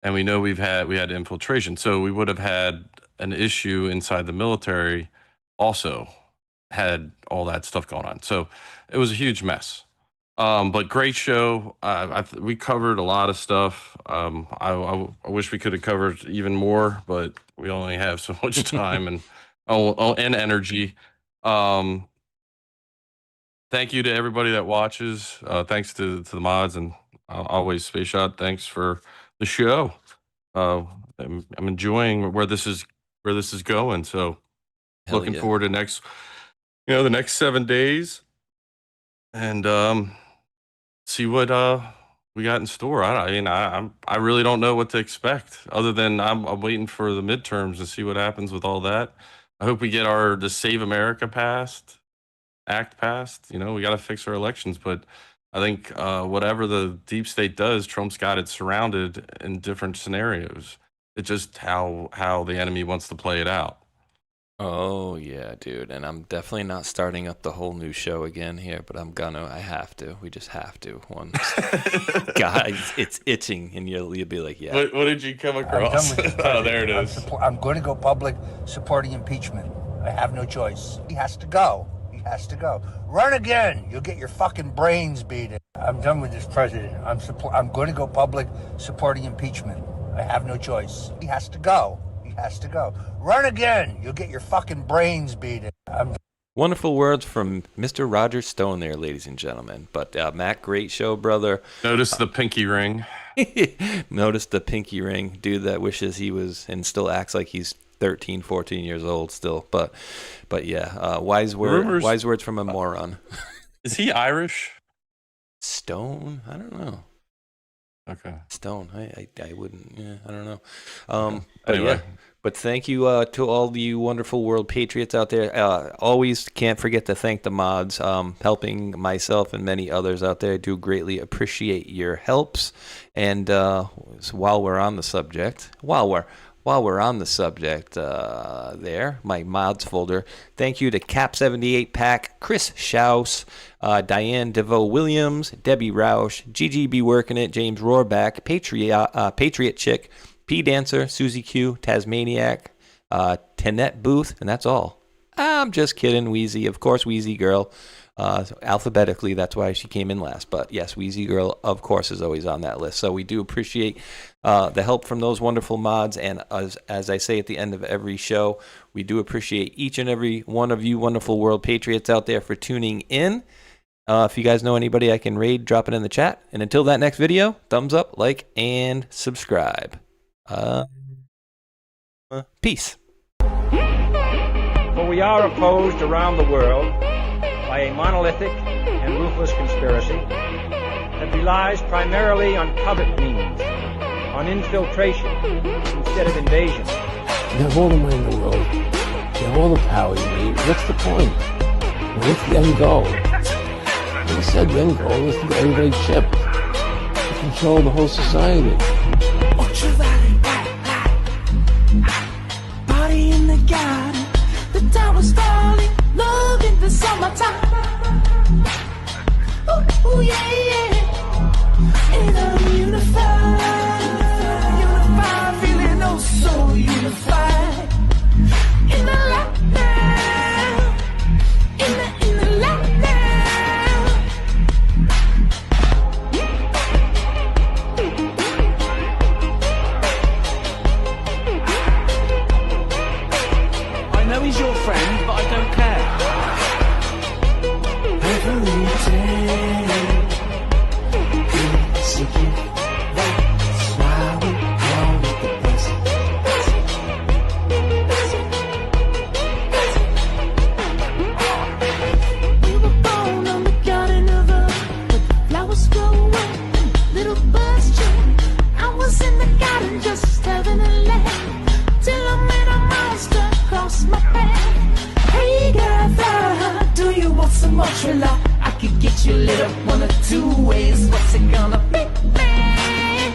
Speaker 6: And we know we had infiltration. So we would have had an issue inside the military also, had all that stuff going on. So it was a huge mess. But great show. We covered a lot of stuff. I wish we could have covered even more, but we only have so much time and energy. Thank you to everybody that watches. Thanks to the mods, and always Space Shot. Thanks for the show. I'm enjoying where this is going. So looking forward to the next 7 days, and see what we got in store. I really don't know what to expect, other than I'm waiting for the midterms to see what happens with all that. I hope we get the Save America Act passed. We got to fix our elections, but I think whatever the deep state does, Trump's got it surrounded in different scenarios. It's just how the enemy wants to play it out.
Speaker 5: Oh yeah, dude. And I'm definitely not starting up the whole new show again here, but I have to. We just have to. God, it's itching, and you'll be like, yeah.
Speaker 6: What did you come across? Oh, there it is.
Speaker 3: I'm going to go public supporting impeachment. I have no choice. He has to go. He has to go. Run again. You'll get your fucking brains beaten. I'm done with this president. I'm going to go public supporting impeachment. I have no choice. He has to go. He has to go. Run again. You'll get your fucking brains beaten.
Speaker 5: Wonderful words from Mr. Roger Stone there, ladies and gentlemen. But Matt, great show, brother.
Speaker 6: Notice the pinky ring.
Speaker 5: Notice the pinky ring. Dude that wishes he was and still acts like he's 13, 14 years old still. But yeah, wise words from a moron.
Speaker 6: Is he Irish?
Speaker 5: Stone? I don't know.
Speaker 6: Okay.
Speaker 5: Stone. I wouldn't. Yeah, I don't know.
Speaker 6: Anyway.
Speaker 5: But thank you to all you wonderful World Patriots out there. Always can't forget to thank the mods, helping myself and many others out there. I do greatly appreciate your helps. And while we're on the subject, there, my mods folder, thank you to Cap78 Pack, Chris Schaus, Diane DeVoe Williams, Debbie Roush, Gigi Be Working It, James Rohrback, Patriot Chick, P Dancer, Susie Q, Tasmaniac, Tenette Booth, and that's all. I'm just kidding, Wheezy. Of course, Wheezy Girl. Alphabetically, that's why she came in last. But yes, Wheezy Girl, of course, is always on that list. So we do appreciate the help from those wonderful mods. And as I say at the end of every show, we do appreciate each and every one of you wonderful World Patriots out there for tuning in. If you guys know anybody I can raid, drop it in the chat. And until that next video, thumbs up, like, and subscribe. Peace.
Speaker 22: For we are opposed around the world by a monolithic and ruthless conspiracy that relies primarily on covert means, on infiltration instead of invasion.
Speaker 23: You have all the money in the world. You have all the power you need. What's the point? What's the end goal? They said the end goal is to get everybody chipped, to control the whole society.
Speaker 24: Party in the garden, the town was falling, love in the summertime. Ooh, yeah, yeah. And I'm unified, feeling oh so unified. In the lockdown, in the lockdown. much rely. I could get you lit up one of two ways. What's it gonna be, man?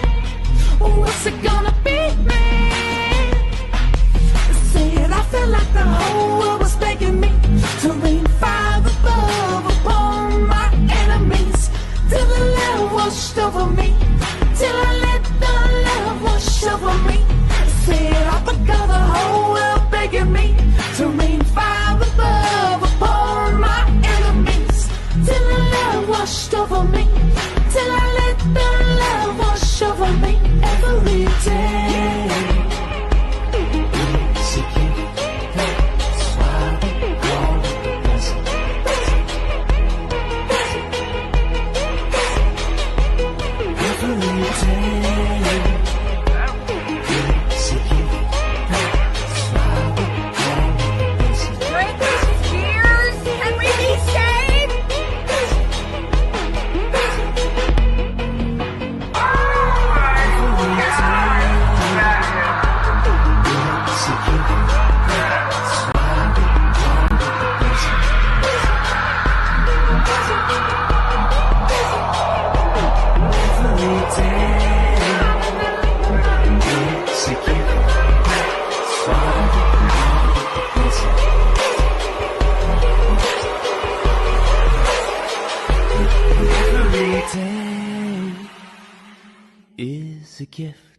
Speaker 24: What's it gonna be, man? Said I felt like the whole world was begging me to rain fire above upon my enemies, till the love washed over me, till I let the love wash over me. Said I forgot the whole world begging me to rain fire above upon my enemies, till the love washed over me, till I let the love wash over me every day. Is a gift.